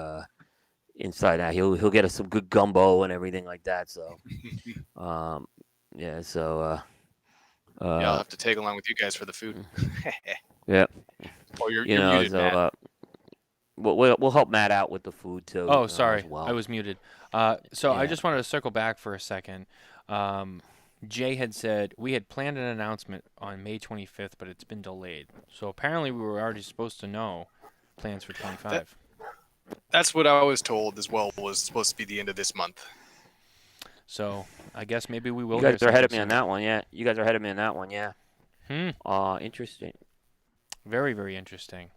inside out. He'll get us some good gumbo and everything like that. So, yeah. So, I'll have to tag along with you guys for the food. Yeah. Oh, you're muted, Matt. We'll help Matt out with the food too. Oh, sorry, as well. I was muted. I just wanted to circle back for a second. Jay had said we had planned an announcement on May 25th, but it's been delayed. So apparently we were already supposed to know plans for 25. That's what I was told as well. Was supposed to be the end of this month. So I guess maybe we will. You guys are ahead of me on that one, yeah. You guys are ahead of me on that one, yeah. Interesting. Very, very interesting.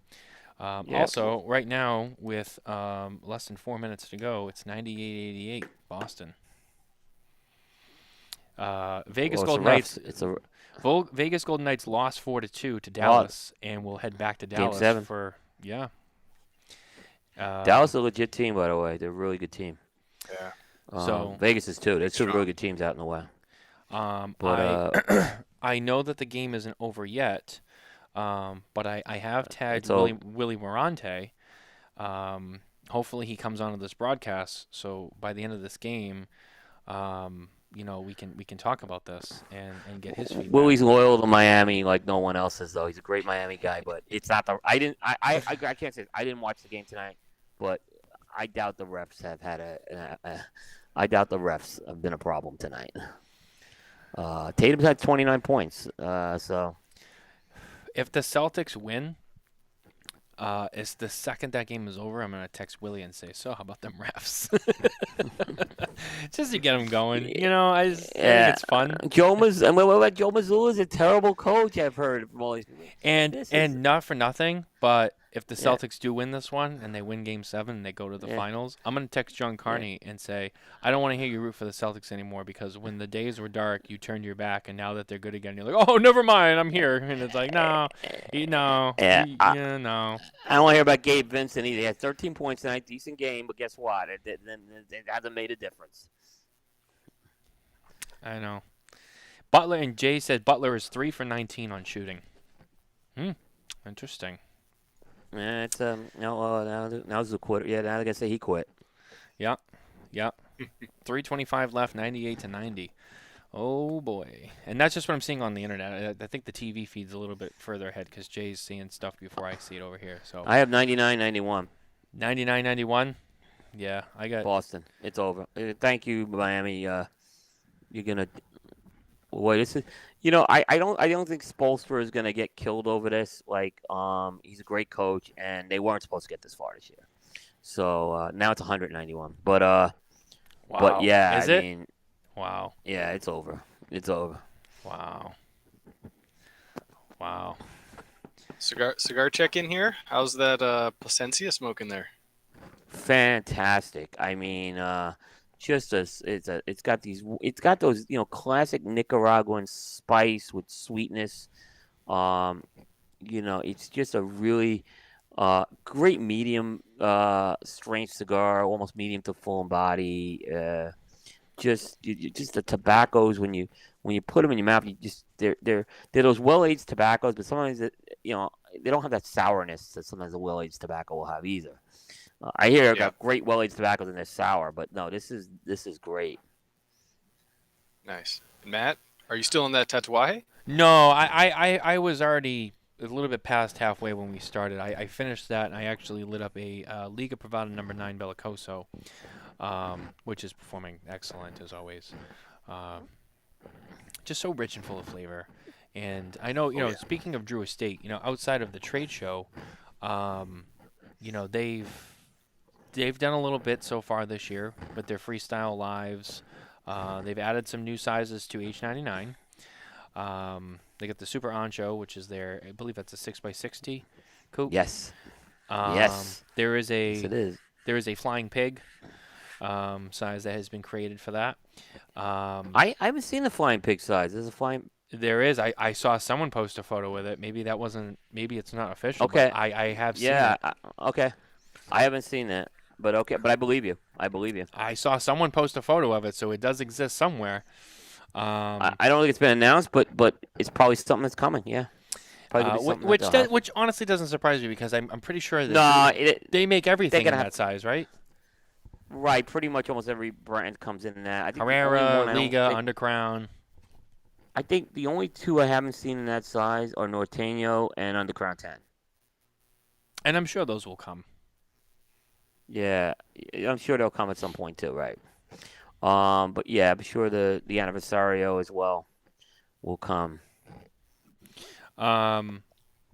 Yeah. Also, right now with less than 4 minutes to go, it's 98-88 Boston. Vegas Golden Knights. Vegas Golden Knights lost 4-2 to Dallas, and we'll head back to Dallas Game 7. for Dallas is a legit team, by the way. They're a really good team. Yeah. So Vegas is too. There's two really good teams out in the West. I know that the game isn't over yet, but I have tagged Willie Morante. Hopefully he comes onto this broadcast, so by the end of this game, we can talk about this and get his feedback. Willie's loyal to Miami like no one else is, though. He's a great Miami guy, but it's not the. I can't say I didn't watch the game tonight, but I doubt the refs have had I doubt the refs have been a problem tonight. Tatum's had 29 points, so. If the Celtics win, it's the second that game is over, I'm going to text Willie and say, so how about them refs? Just to get him going. I think it's fun. Joe Mazzulla is a terrible coach, I've heard from all these people. And not for nothing, but if the Celtics do win this one and they win Game 7 and they go to the finals, I'm going to text John Carney and say, I don't want to hear you root for the Celtics anymore because when the days were dark, you turned your back, and now that they're good again, you're like, oh, never mind, I'm here. And it's like, no. I don't want to hear about Gabe Vincent either. He had 13 points tonight, decent game, but guess what? It hasn't made a difference. I know. Butler, and Jay said Butler is 3 for 19 on shooting. Interesting. Yeah, it's now's the quitter. Yeah, now I gotta say he quit. Yep. 3:25 left, 98-90. Oh boy, and that's just what I'm seeing on the internet. I think the TV feed's a little bit further ahead because Jay's seeing stuff before I see it over here. So I have 99-91. 99-91. Yeah, I got Boston. It's over. Thank you, Miami. You're gonna. Wait, this is. I don't think Spoelstra is gonna get killed over this. Like, he's a great coach, and they weren't supposed to get this far this year. So now it's 191. But wow. But yeah, is it? Wow. Yeah, it's over. It's over. Wow. Cigar check in here. How's that Placencia smoking there? Fantastic. I mean, it's got those classic Nicaraguan spice with sweetness. It's just a really great medium strength cigar, almost medium to full in body. just the tobaccos when you put them in your mouth, they're those well-aged tobaccos, but sometimes they don't have that sourness that sometimes a well-aged tobacco will have either. I hear got great well-aged tobaccos and they're sour, but no, this is great. Nice. And Matt, are you still on that Tatuaje? No, I was already a little bit past halfway when we started. I finished that, and I actually lit up a Liga Privada number 9 Bellicoso, which is performing excellent as always. Just so rich and full of flavor. And I know, speaking of Drew Estate, outside of the trade show, they've done a little bit so far this year with their freestyle lives. They've added some new sizes to H99. They got the Super Ancho, which is I believe that's a 6x60 coupe. Yes. Yes. There is yes, it is. There is a Flying Pig size that has been created for that. I haven't seen the Flying Pig size. There's a Flying. There is. I saw someone post a photo with it. Maybe that wasn't. Maybe it's not official. Okay. But I have seen it. Yeah. Okay. I haven't seen that, but okay. But I believe you. I saw someone post a photo of it, so it does exist somewhere. I don't think it's been announced, but it's probably something that's coming. Yeah. Which honestly doesn't surprise me because I'm pretty sure that they make everything in that size, right? Right. Pretty much almost every brand comes in that. I think Carrera, Liga, Undercrown. I think the only two I haven't seen in that size are Norteño and Undercrown 10. And I'm sure those will come. Yeah, I'm sure they'll come at some point too, right? But yeah, I'm sure the Anniversario as well will come.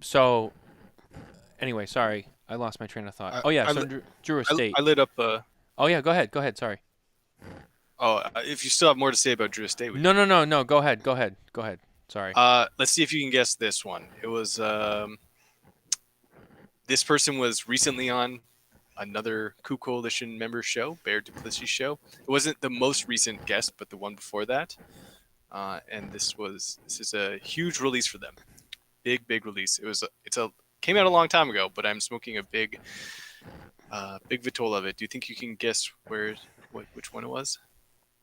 So anyway, sorry, I lost my train of thought. Drew Estate. I lit up. Oh yeah, go ahead. Sorry. Oh, if you still have more to say about Drew Estate. No. Go ahead. Sorry. Let's see if you can guess this one. It was this person was recently on another Coup Coalition member show, Bear Duplessis show. It wasn't the most recent guest, but the one before that. And this is a huge release for them. Big release. Came out a long time ago, but I'm smoking a big Vitola of it. Do you think you can guess which one it was?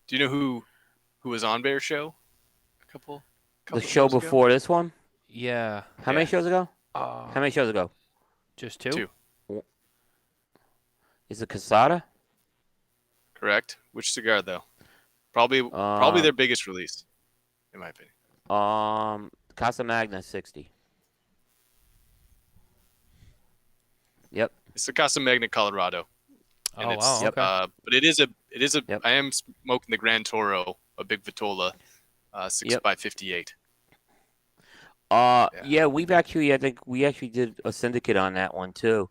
Do you know who was on Bear show? A couple the show before ago? This one? Yeah. How many shows ago? How many shows ago? Just two? Two. Is it Casada? Correct. Which cigar though? Probably their biggest release, in my opinion. Casa Magna 60. Yep. It's the Casa Magna Colorado. And wow. Okay. But it is a. Yep. I am smoking the Gran Toro, a big Vitola, 6x58. Yeah, I think we actually did a syndicate on that one too.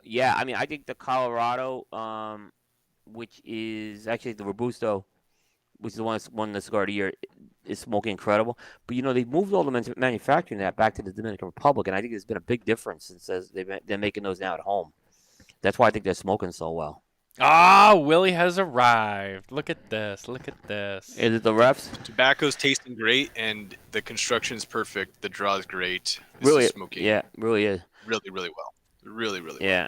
Yeah, I mean, I think the Colorado, which is actually the Robusto, which is the one that's won the Cigar of the Year, is smoking incredible. But they've moved all the manufacturing that back to the Dominican Republic, and I think there's been a big difference since they're making those now at home. That's why I think they're smoking so well. Willie has arrived. Look at this. Is it the refs? Tobacco's tasting great, and the construction's perfect. The draw's great. Really, is smoking. Yeah, really is. Really well. Really yeah.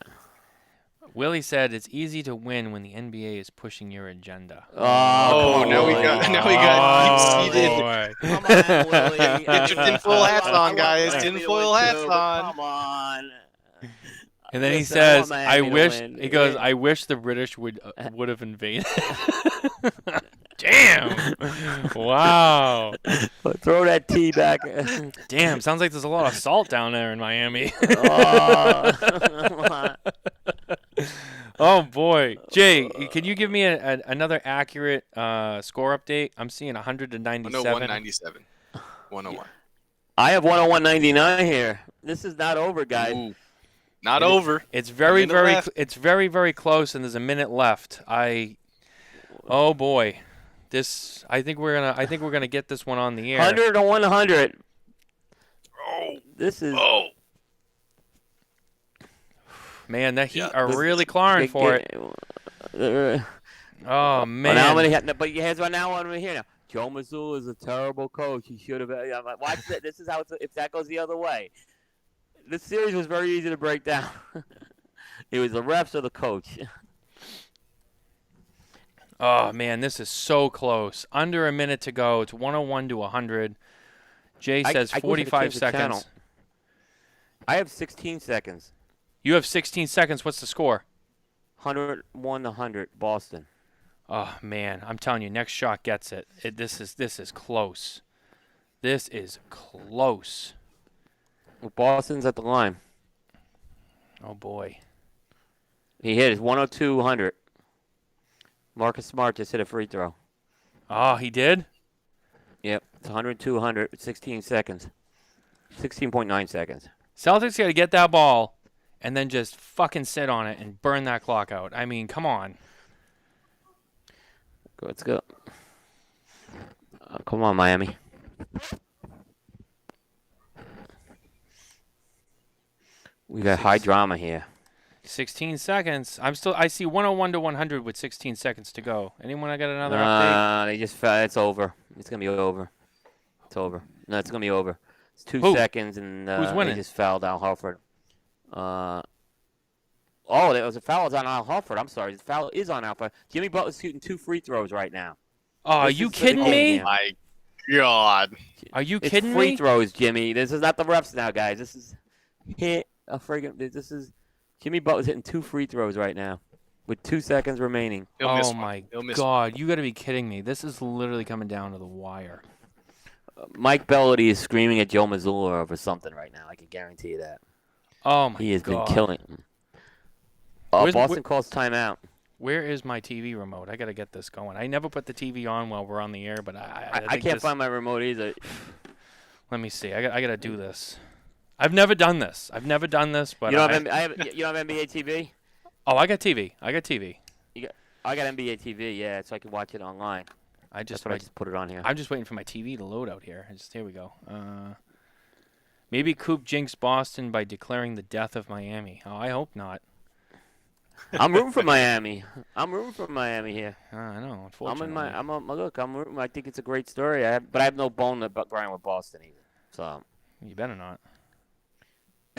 well. Willie said it's easy to win when the NBA is pushing your agenda. Now we got deep-seated. Come on, Willie. Get your tinfoil hats on, guys. Tinfoil hats on. Come on. And then he says, I wish the British would have invaded. Damn. Wow. Throw that tea back. Damn, sounds like there's a lot of salt down there in Miami. Oh, boy. Jay, can you give me another accurate score update? I'm seeing 197. 197. 101. I have 101.99 here. This is not over, guys. Ooh. Not over. It's very very close, and there's a minute left. Oh boy, I think we're gonna get this one on the air. 100 to 100. Oh, this is. Oh, man, that Heat are really clawing for it. Oh man. Well, now I'm gonna hit, but here's what now I'm here now. Joe Mazzulla is a terrible coach. He should have. I'm like, watch that. This is how if that goes the other way. This series was very easy to break down. It was the refs or the coach. Oh, man, this is so close. Under a minute to go. It's 101 to 100. Jay says I wish I could 45 change the channel. seconds. I have 16 seconds. You have 16 seconds. What's the score? 101 to 100, Boston. Oh, man, I'm telling you, next shot gets it. This is close. This is close. Well, Boston's at the line. Oh, boy. He hit his 102-100. Marcus Smart just hit a free throw. Oh, he did? Yep, it's 102-100 with 16 seconds. 16.9 seconds. Celtics got to get that ball and then just fucking sit on it and burn that clock out. I mean, come on. Let's go. Come on, Miami. We got high drama here. 16 seconds. I see 101 to 100 with 16 seconds to go. Anyone I got another update? They just fell. It's over. It's gonna be over. It's over. No, it's gonna be over. It's 2 Who? seconds and Who's winning? they just fouled Al Horford. Oh, there was a foul on Al Horford. I'm sorry. The foul is on Al Horford. Jimmy Butler's shooting 2 free throws right now. Oh, are This you is the kidding game. me? My God. Are you It's kidding free me? throws, Jimmy. This is not the refs now, guys. This is hit a friggin'. This is Jimmy Butler's hitting 2 free throws right now with 2 seconds remaining. He'll miss Oh, one. my He'll miss God. You got to be kidding me. This is literally coming down to the wire. Mike Bellady is screaming at Joe Mazzulla over something right now. I can guarantee you that. Oh, my God. He has been killing. Where's- Boston calls timeout. Where is my TV remote? I got to get this going. I never put the TV on while we're on the air, but I I think can't this- find my remote either. Let me see. I got to do this. I've never done this. But You don't have NBA TV? Oh, I got TV. I got NBA TV, yeah, so I can watch it online. That's what I just put it on here. I'm just waiting for my TV to load out here. Here we go. Maybe Coop jinxed Boston by declaring the death of Miami. Oh, I hope not. I'm rooting for Miami. Here. I know. Unfortunately, I'm rooting. I think it's a great story. But I have no bone about Brian with Boston either. So, you better not.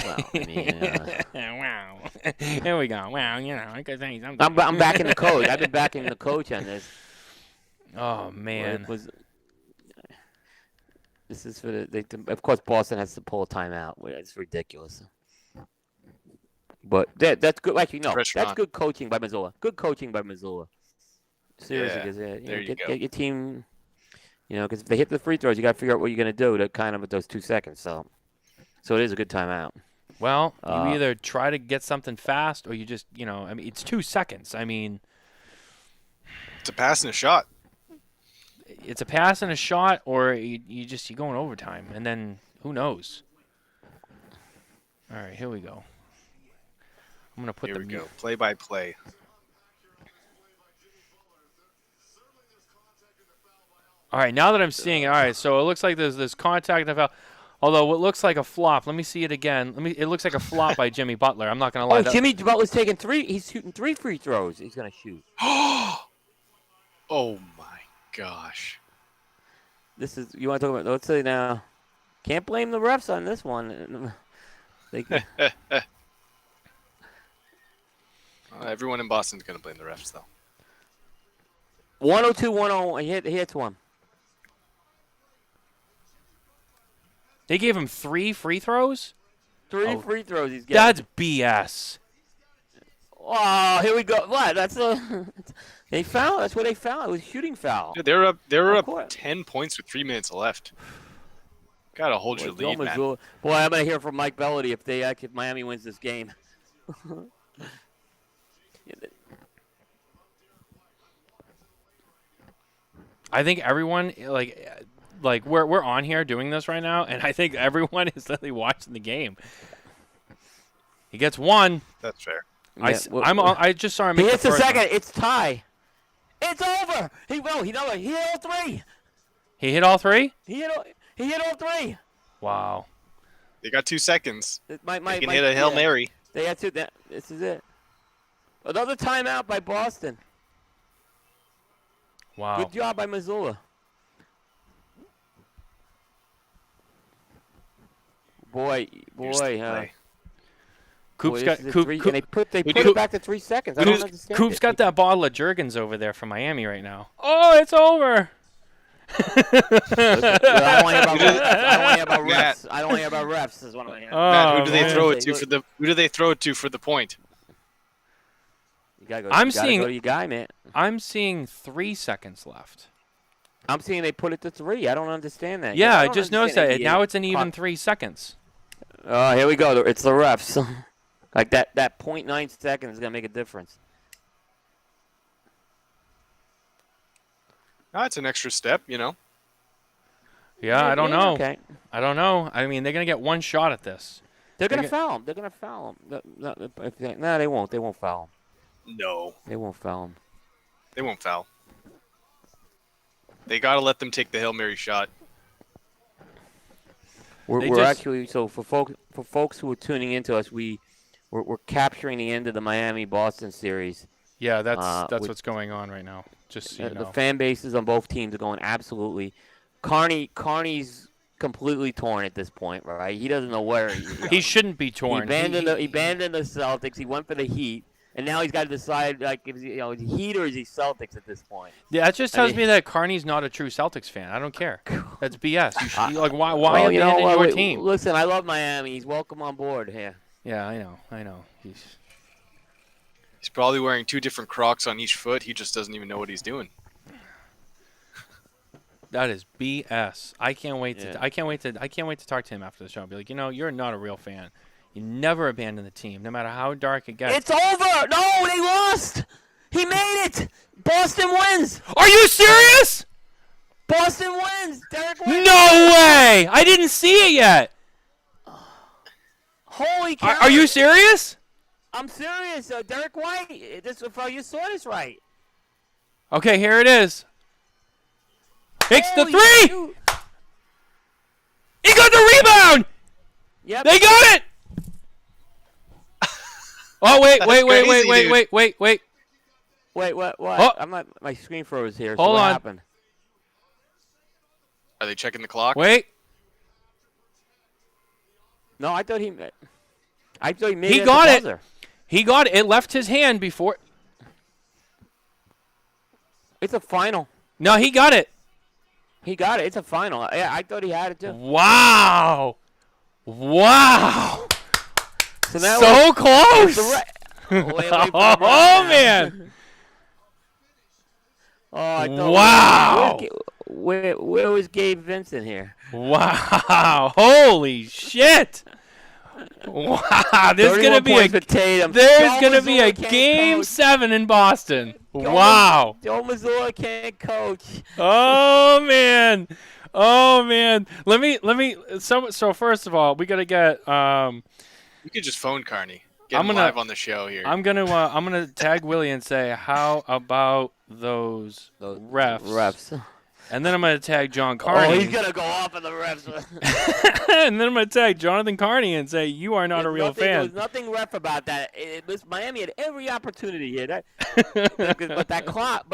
well, I mean, Wow. Here we go. Wow. I could say something. I'm backing the coach. I've been backing the coach on this. Oh man. This is for of course, Boston has to pull a timeout. It's ridiculous. But that's good. Actually, no, Pressure that's on. good coaching by Mazzulla. Good coaching by Mazzulla. Seriously, Yeah, because there you go. get your team. Because if they hit the free throws, you got to figure out what you're going to do to kind of with those 2 seconds. So it is a good timeout. Well, you either try to get something fast, or you just, I mean, it's 2 seconds. I mean, It's a pass and a shot. it's a pass and a shot, or you go in overtime, and then who knows? All right, here we go. I'm gonna put Here we go. Play by play. All right, now that I'm seeing it, all right, so it looks like there's contact and a foul. Although what looks like a flop, let me see it again. It looks like a flop by Jimmy Butler. I'm not gonna lie. Jimmy Butler's taking 3. He's shooting 3 free throws. He's going to shoot. Oh my gosh. You want to talk about? Let's say now. Can't blame the refs on this one. Everyone in Boston's going to blame the refs, though. 102-101. He hits one. They gave him 3 free throws? 3 free throws he's getting. That's BS. Oh, here we go. What? They fouled. That's what they fouled. It was a shooting foul. Dude, they were Of course. up 10 points with 3 minutes left. Gotta hold your lead, man. Boy, I'm gonna hear from Mike Bellady if Miami wins this game. I think everyone like we're on here doing this right now, and I think everyone is literally watching the game. He gets 1. That's fair. I just saw him. He Make hits the the first second. one. It's tie. It's over. He hit all 3. He hit all 3. He hit all 3. Wow. They got 2 seconds. They They can hit a Hail Mary. They had to. This is it. Another timeout by Boston. Wow. Good job by Mazzulla. Here's the Boy. play. Coop's Boy, got this is a Coop. three, Coop and they put Coop- it back to 3 seconds. I don't understand. Coop's got that bottle of Jergens over there from Miami right now. Oh, it's over. Listen, I don't want to hear about refs. Matt. I don't want to hear about refs. Is what I'm hearing. Matt, who Oh, do they man. throw it to for the? Who do they throw it to for the point? You gotta go. I'm you gotta seeing- go to your guy, man. I'm seeing 3 seconds left. I'm seeing they put it to 3. I don't understand that. Yeah, I don't just noticed understand that. Now it's an even 3 seconds. Oh, here we go. It's the refs. Like that 0.9 seconds is gonna make a difference. No, it's an extra step, Yeah, I don't know. Okay. I don't know. I mean, they're gonna get one shot at this. They're gonna They get- foul him. They're gonna foul him. No, they won't. They won't foul him. No, They won't foul him. they won't foul. They gotta let them take the Hail Mary shot. We're just- actually for folks who are tuning into us, we're capturing the end of the Miami-Boston series. Yeah, that's with- what's going on right now. Just so you The know. fan bases on both teams are going absolutely. Carney's completely torn at this point, right? He doesn't know where He shouldn't be He torn. abandoned the Celtics. He went for the Heat, and now he's got to decide is he Heat or is he Celtics at this point? Yeah, that just tells mean- me that Carney's not a true Celtics fan. I don't care. That's BS. You should, like, why Well, abandon your wait, team? Listen, I love Miami. He's welcome on board here. Yeah, I know. He's probably wearing 2 different Crocs on each foot. He just doesn't even know what he's doing. That is BS. I can't wait Yeah. to talk to him after the show. Be like, you're not a real fan. You never abandon the team, no matter how dark it gets. It's over. No, they lost. He made it. Boston wins. Are you serious? Boston wins. Derek wins. No way! I didn't see it yet. Holy cow. Are you serious? I'm serious. Derek White. You saw this right. Okay, here it is. Takes the Holy 3. shoot. He got the rebound. Yep. They got it. Oh wait, That's wait, crazy, dude. wait. Wait, what? Oh. I'm not. My screen froze here. Hold so what on. happened? Are they checking the clock? Wait. No, I thought he made He it. at got the it. buzzer. He got it. It left his hand before. It's a final. No, he got it. He got it. It's a final. Yeah, I thought he had it too. Wow. So now So close. wait for it. Oh man. Oh, I thought. Wow. Where was Gabe Vincent here? Wow. Holy shit. Wow. There's 31 gonna be points for Tatum. there's Joe gonna be a Mazzulla can't game coach. 7 in Boston. Joe Wow. Joe Mazzulla can't coach. Oh man. Oh man. Let me so first of all, we got to get You could just phone Carney. Get I'm him gonna- live on the show here. I'm going to tag Willie and say how about those refs? And then I'm going to tag John Carney. Oh, he's gonna go off on the refs. And then I'm going to tag Jonathan Carney and say you are not a real There fan. was nothing ref about that. Miami had every opportunity here. But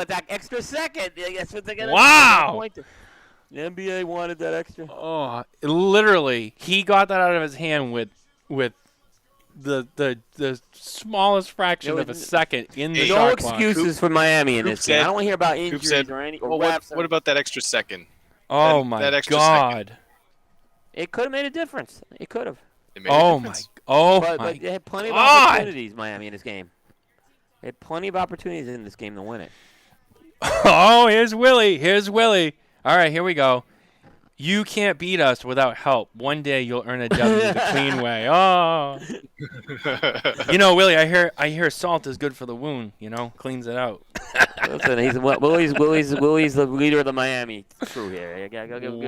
that extra second, that's what they're gonna Wow. point to. The NBA wanted that extra. Oh, literally, he got that out of his hand with the smallest fraction There of a was second in the Hey, No shot clock. excuses for Miami in Coop this game. I said- don't want to hear about Coop injuries said, or any. well, Or refs. what about that extra second? Oh that my extra god. It could have made a difference. It could have. It made a Oh my. difference. Oh But my. they had plenty of God. opportunities, Miami, in this game. They had plenty of opportunities in this game to win it. Oh, here's Willie. Here's Willie. All right, here we go. You can't beat us without help. One day you'll earn a W the clean way. Oh. Willie, I hear salt is good for the wound, cleans it out. Listen, Willie's the leader of the Miami crew here.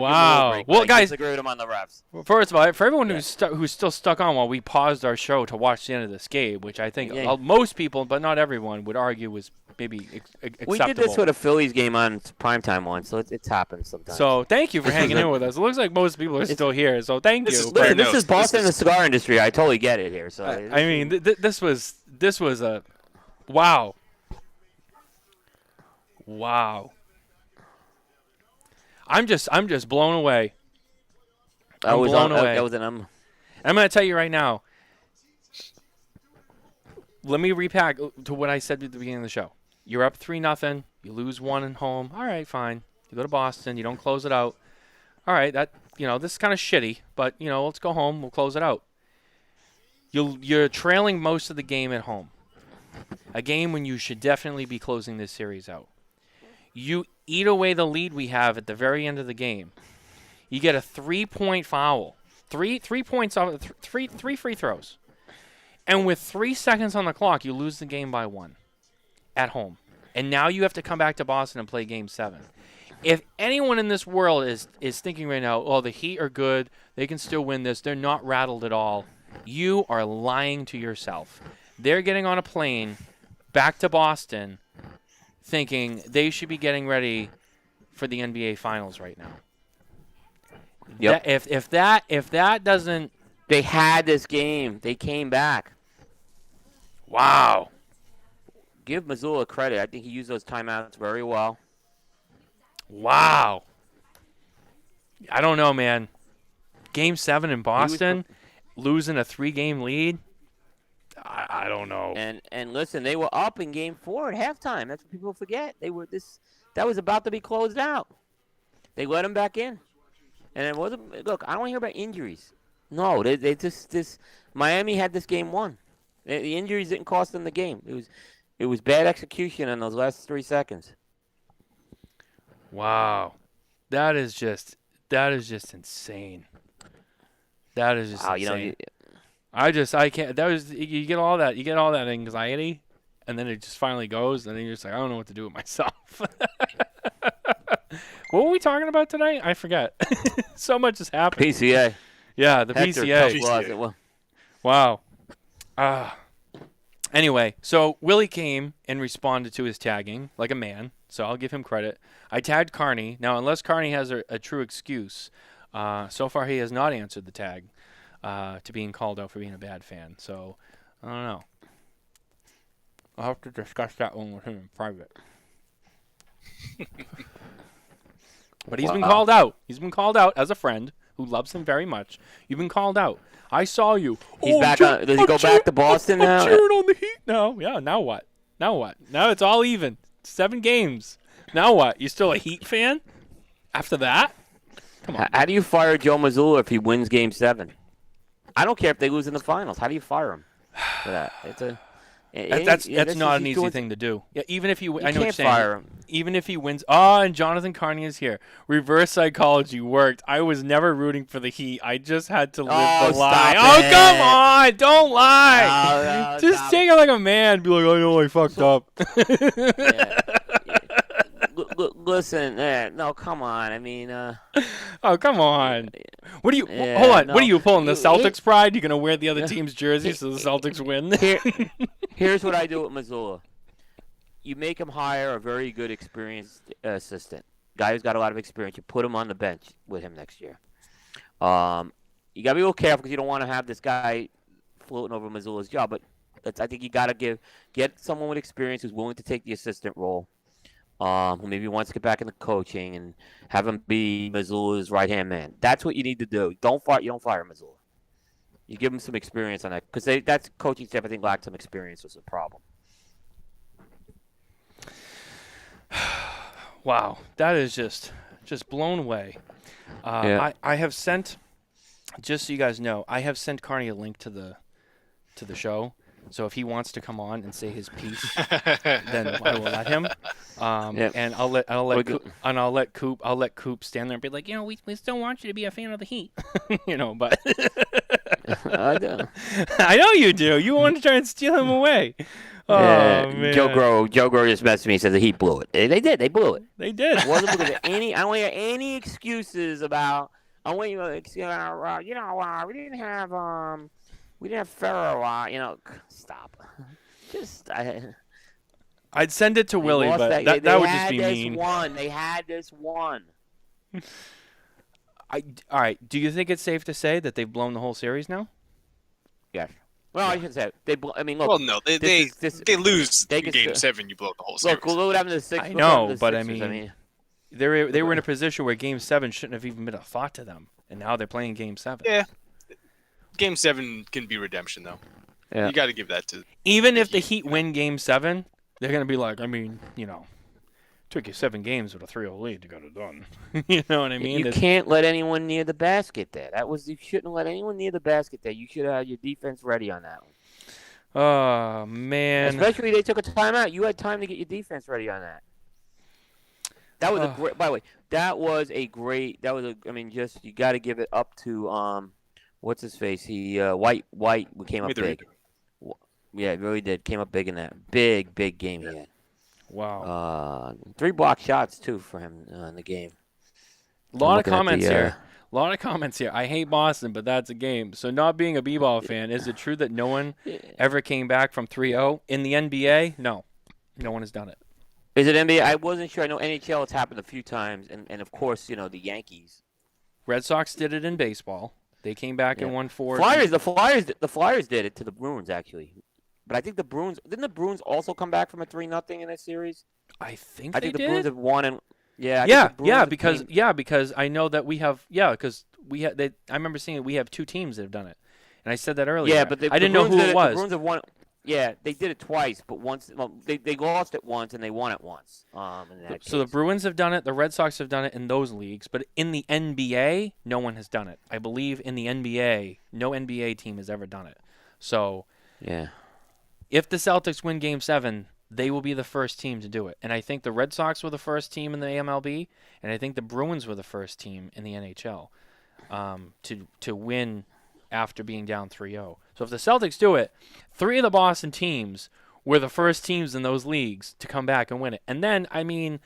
Wow. Well, guys- disagree with him on the refs. First of all, for everyone who's still stuck on while we paused our show to watch the end of this game, which I think Yeah. most people, but not everyone, would argue was maybe acceptable. We did this with a Phillies game on primetime once, so it's happened sometimes. So thank you for hanging in with us. It looks like most people are still here, so thank This you. is listen, fair this notes. is Boston, This the cigar industry. I totally get it here. So I mean, this was a wow. Wow. I'm just blown away. I'm blown away. That was an I'm going to tell you right now. let me repack to what I said at the beginning of the show. You're up 3-0. You lose 1 at home. All right, fine. You go to Boston. You don't close it out. All right, this is kind of shitty, but let's go home. We'll close it out. You're trailing most of the game at home. A game when you should definitely be closing this series out. You eat away the lead we have at the very end of the game. You get a 3-point foul. Three points off three free throws. And with 3 seconds on the clock, you lose the game by 1 at home. And now you have to come back to Boston and play Game 7. If anyone in this world is thinking right now, oh, the Heat are good, they can still win this, they're not rattled at all, you are lying to yourself. They're getting on a plane back to Boston thinking they should be getting ready for the NBA Finals right now. Yep. If that doesn't... They had this game. They came back. Wow. Give Missoula credit. I think he used those timeouts very well. Wow. I don't know, man. Game 7 in Boston, losing a 3-game lead. I don't know. And listen, they were up in Game 4 at halftime. That's what people forget. That was about to be closed out. They let them back in, and it wasn't. Look, I don't hear about injuries. No, they just Miami had this game won. The injuries didn't cost them the game. It was bad execution in those last 3 seconds. Wow, that is just insane. That is just insane. I can't. That was you get all that anxiety, and then it just finally goes, and then you're just like, I don't know what to do with myself. What were we talking about today? I forget. So much has happened. PCA. Yeah, the Hector PCA. Wow. Anyway, so Willie came and responded to his tagging like a man, so I'll give him credit. I tagged Carney. Now, unless Carney has a true excuse, so far he has not answered the tag to being called out for being a bad fan. So, I don't know. I'll have to discuss that one with him in private. But he's been called out. He's been called out as a friend who loves him very much. You've been called out. I saw you. He's back. Does he go back to Boston now? I'm cheering on the Heat now. Yeah, now what? Now it's all even. 7 games. Now what? You still a Heat fan? After that? Come on. How do you fire Joe Mazzulla if he wins Game 7? I don't care if they lose in the finals. How do you fire him for that? That's not an easy thing to do. Yeah, even if I know what you're saying. Fire him. Even if he wins. Oh, and Jonathan Carney is here. Reverse psychology worked. I was never rooting for the Heat. I just had to live the lie. Oh, come on. Don't lie. No, just take it like a man. Be like, I know I fucked up. Yeah. Listen, no, come on. I mean, oh, come on. What do you? Yeah, hold on. no. What are you pulling? The Celtics pride? You gonna wear the other team's jersey so the Celtics win? Here's what I do with Mazzulla. You make him hire a very good, experienced assistant, guy who's got a lot of experience. You put him on the bench with him next year. You gotta be a little careful because you don't want to have this guy floating over Mazzulla's job. But I think you gotta get someone with experience who's willing to take the assistant role. Who maybe wants to get back into coaching and have him be Mazzulla's right-hand man. That's what you need to do. You don't fire Mazzulla. You give him some experience on that because that's coaching staff. I think lacked some experience was a problem. Wow, that is just blown away. Yeah. I have sent, just so you guys know, I have sent Carney a link to the show. So if he wants to come on and say his piece, then I will let him. And I'll let Coop stand there and be like, we still want you to be a fan of the Heat, But I do. I know you do. You want to try and steal him away. Oh man. Joe Groh just messaged me and said the Heat blew it. They did. They blew it. They did. It wasn't because of any. I don't hear any excuses about. We didn't have We didn't have Ferro, stop. I'd send it to Willie, but that would just be mean. They had this one. All right. Do you think it's safe to say that they've blown the whole series now? Yes. Well, I should say look. Well, no, they lose Game 7. You blow the whole series. Look what happened to the Sixers. I know, but I mean, they were in a position where Game 7 shouldn't have even been a thought to them, and now they're playing Game 7. Yeah. Game 7 can be redemption, though. Yeah. You got to give that to. Even if the Heat win Game 7, they're going to be like, I mean, took you 7 games with a 3-0 lead to get it done. You know what I mean? You can't let anyone near the basket there. You shouldn't let anyone near the basket there. You should have your defense ready on that one. Oh, man. Especially they took a timeout. You had time to get your defense ready on that. That was a great. By the way, I mean, just you got to give it up to what's his face? He White came up big. Yeah, it really did. Came up big in that big game he had. Wow. 3 block shots too for him in the game. A lot of comments here. A lot of comments here. I hate Boston, but that's a game. So not being a B-ball fan, is it true that no one ever came back from 3-0 in the NBA? No. No one has done it. Is it NBA? I wasn't sure. I know NHL it's happened a few times, and of course, the Yankees. Red Sox did it in baseball. They came back and won 4. The Flyers did it to the Bruins actually. But I think the Bruins didn't the Bruins also come back from a 3-0 in that series? I think the Bruins have won and because I know that we have I remember seeing we have 2 teams that have done it, and I said that earlier. Yeah, but I didn't know who it was. The Bruins have won. Yeah, they did it twice, but once they lost it once and they won it once. So the Bruins have done it. The Red Sox have done it in those leagues, but in the NBA, no one has done it. I believe in the NBA, no NBA team has ever done it. So yeah, if the Celtics win Game 7. They will be the first team to do it. And I think the Red Sox were the first team in the MLB, and I think the Bruins were the first team in the NHL to win after being down 3-0. So if the Celtics do it, 3 of the Boston teams were the first teams in those leagues to come back and win it. And then, I mean,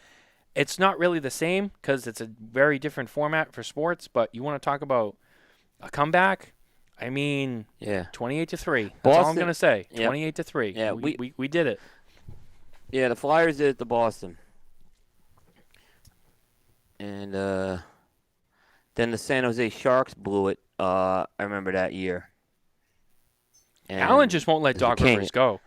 it's not really the same because it's a very different format for sports, but you want to talk about a comeback? I mean, 28-3. That's all I'm going to say. 28-3. Yeah, we did it. Yeah, the Flyers did it to Boston. And then the San Jose Sharks blew it. I remember that year. And Allen just won't let Doc Rivers go.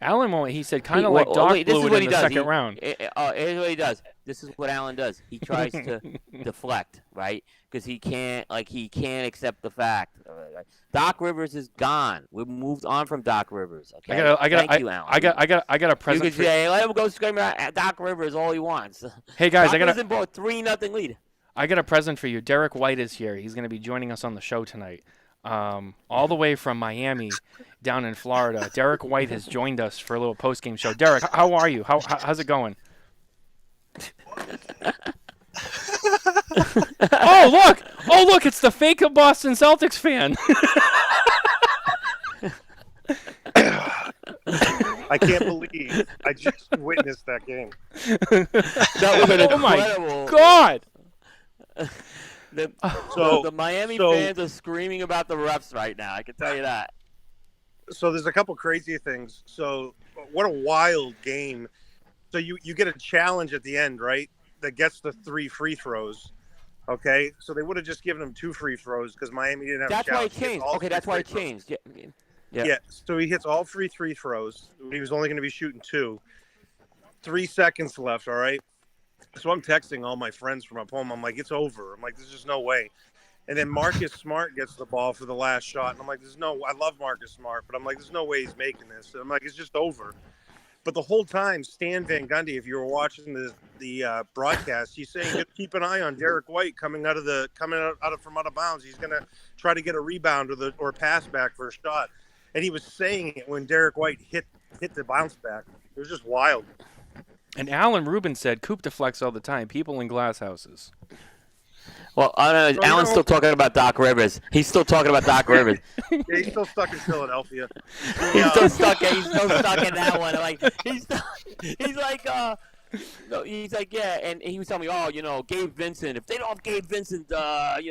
Allen won't. He said kind of like Doc blew it in the second round. Here's what he does. This is what Allen does. He tries to deflect, right? Because he can't accept the fact. Doc Rivers is gone. We've moved on from Doc Rivers. Okay. Thank you, Allen. I got a present. You could say, let him go scream at Doc Rivers all he wants. Hey guys, Doc Rivers in both 3-0 lead. I got a present for you. Derek White is here. He's going to be joining us on the show tonight. All the way from Miami down in Florida. Derek White has joined us for a little post-game show. Derek, how are you? How's it going? Oh, look, it's the fake Boston Celtics fan. I can't believe I just witnessed that game. That was incredible. Oh my God. The Miami fans are screaming about the refs right now. I can tell you that. So there's a couple crazy things. So what a wild game. So you get a challenge at the end, right? That gets the 3 free throws. Okay, so they would have just given him 2 free throws because Miami didn't have. That's a challenge. Why it changed. Okay, that's why it changed. Yeah. So he hits all 3 free throws. He was only going to be shooting 2. 3 seconds left. All right. So I'm texting all my friends from up home. I'm like, it's over. I'm like, there's just no way. And then Marcus Smart gets the ball for the last shot. And I'm like, I love Marcus Smart, but I'm like, there's no way he's making this. And I'm like, it's just over. But the whole time, Stan Van Gundy, if you were watching the broadcast, he's saying, keep an eye on Derek White coming out from out of bounds. He's going to try to get a rebound or pass back for a shot. And he was saying it when Derek White hit the bounce back. It was just wild. And Alan Rubin said, Coop deflects all the time. People in glass houses. Well, Alan's still talking about Doc Rivers. He's still talking about Doc Rivers. Yeah, he's still stuck in Philadelphia. He's still stuck in that one. Like he's like, yeah, and he was telling me, Gabe Vincent. If they don't have Gabe Vincent, Gabe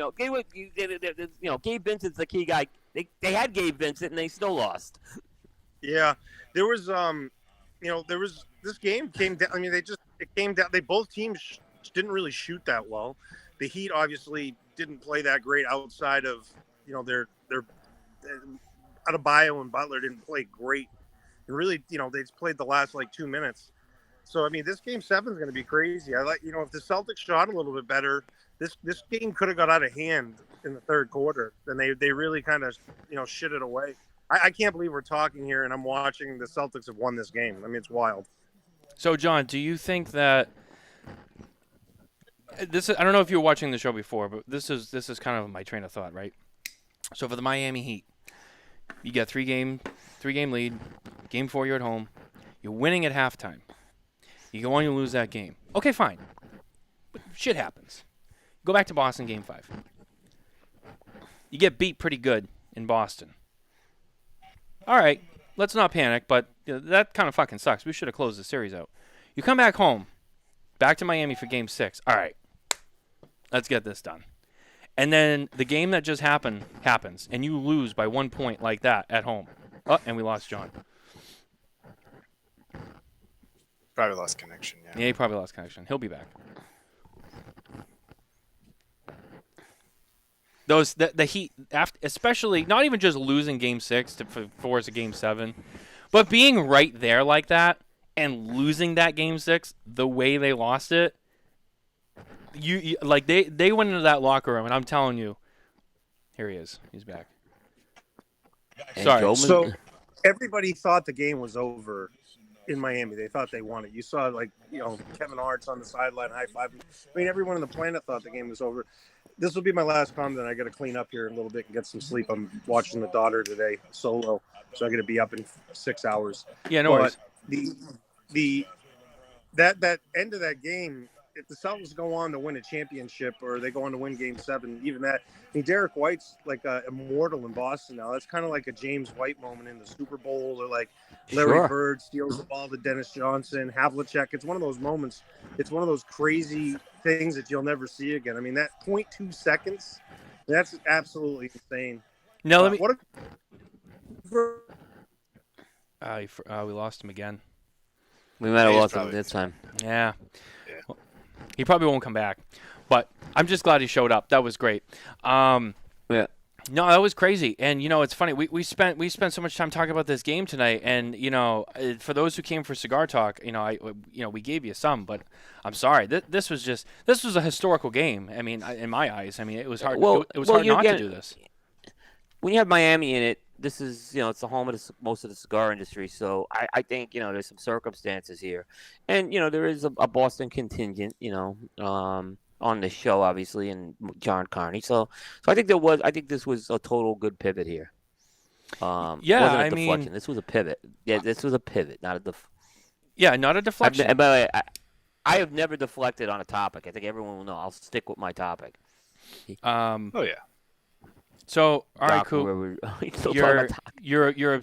Vincent's the key guy. They had Gabe Vincent and they still lost. Yeah, there was this game came down. I mean, it came down. Both teams didn't really shoot that well. The Heat obviously didn't play that great outside of their Adebayo and Butler didn't play great. And really, they played the last 2 minutes. So I mean, this game 7 is going to be crazy. If the Celtics shot a little bit better, this game could have got out of hand in the third quarter. Then they really kind of shit it away. I can't believe we're talking here and I'm watching the Celtics have won this game. I mean, it's wild. So, John, do you think that this is, I don't know if you were watching the show before, but this is kind of my train of thought, right? So for the Miami Heat, you get three game lead, game 4 you're at home, you're winning at halftime. You go on, you lose that game. Okay, fine. But shit happens. Go back to Boston game 5. You get beat pretty good in Boston. All right, let's not panic, but that kind of fucking sucks. We should have closed the series out. You come back home, back to Miami for game 6. All right, let's get this done. And then the game that just happens, and you lose by 1 point like that at home. Oh, and we lost John. Probably lost connection. Yeah. Yeah, he probably lost connection. He'll be back. The Heat, especially not even just losing Game 6 to force a Game 7, but being right there like that and losing that Game 6 the way they lost it. You like they went into that locker room, and I'm telling you, here he is. He's back. Sorry. So everybody thought the game was over in Miami. They thought they won it. You saw Kevin Hart's on the sideline high five. I mean, everyone on the planet thought the game was over. This will be my last comment. I got to clean up here in a little bit and get some sleep. I'm watching the daughter today solo, so I got to be up in 6 hours. Yeah, no worries. That end of that game, if the Celtics go on to win a championship or they go on to win Game 7, even that, I mean, Derek White's like immortal in Boston now. That's kind of like a James White moment in the Super Bowl, or like Larry Bird steals the ball to Dennis Johnson, Havlicek. It's one of those moments. It's one of those crazy things that you'll never see again. I mean, that 0.2 seconds, that's absolutely insane. No, let me. We lost him again. We might have lost him this time. Yeah. Well, he probably won't come back, but I'm just glad he showed up. That was great. Yeah. No, that was crazy. And it's funny. We spent so much time talking about this game tonight. And for those who came for Cigar Talk, we gave you some, but I'm sorry. This was a historical game. I mean, in my eyes, I mean, it was hard. It was hard not to do this. When you have Miami in it, this is it's the home of most of the cigar industry. So I think there's some circumstances here, and there is a Boston contingent, on the show, obviously, and John Carney. So I think this was a total good pivot here. Wasn't a deflection. This was a pivot. Yeah, this was a pivot, not a not a deflection. And by the way, I have never deflected on a topic. I think everyone will know. I'll stick with my topic. Oh yeah. So all right, cool. You're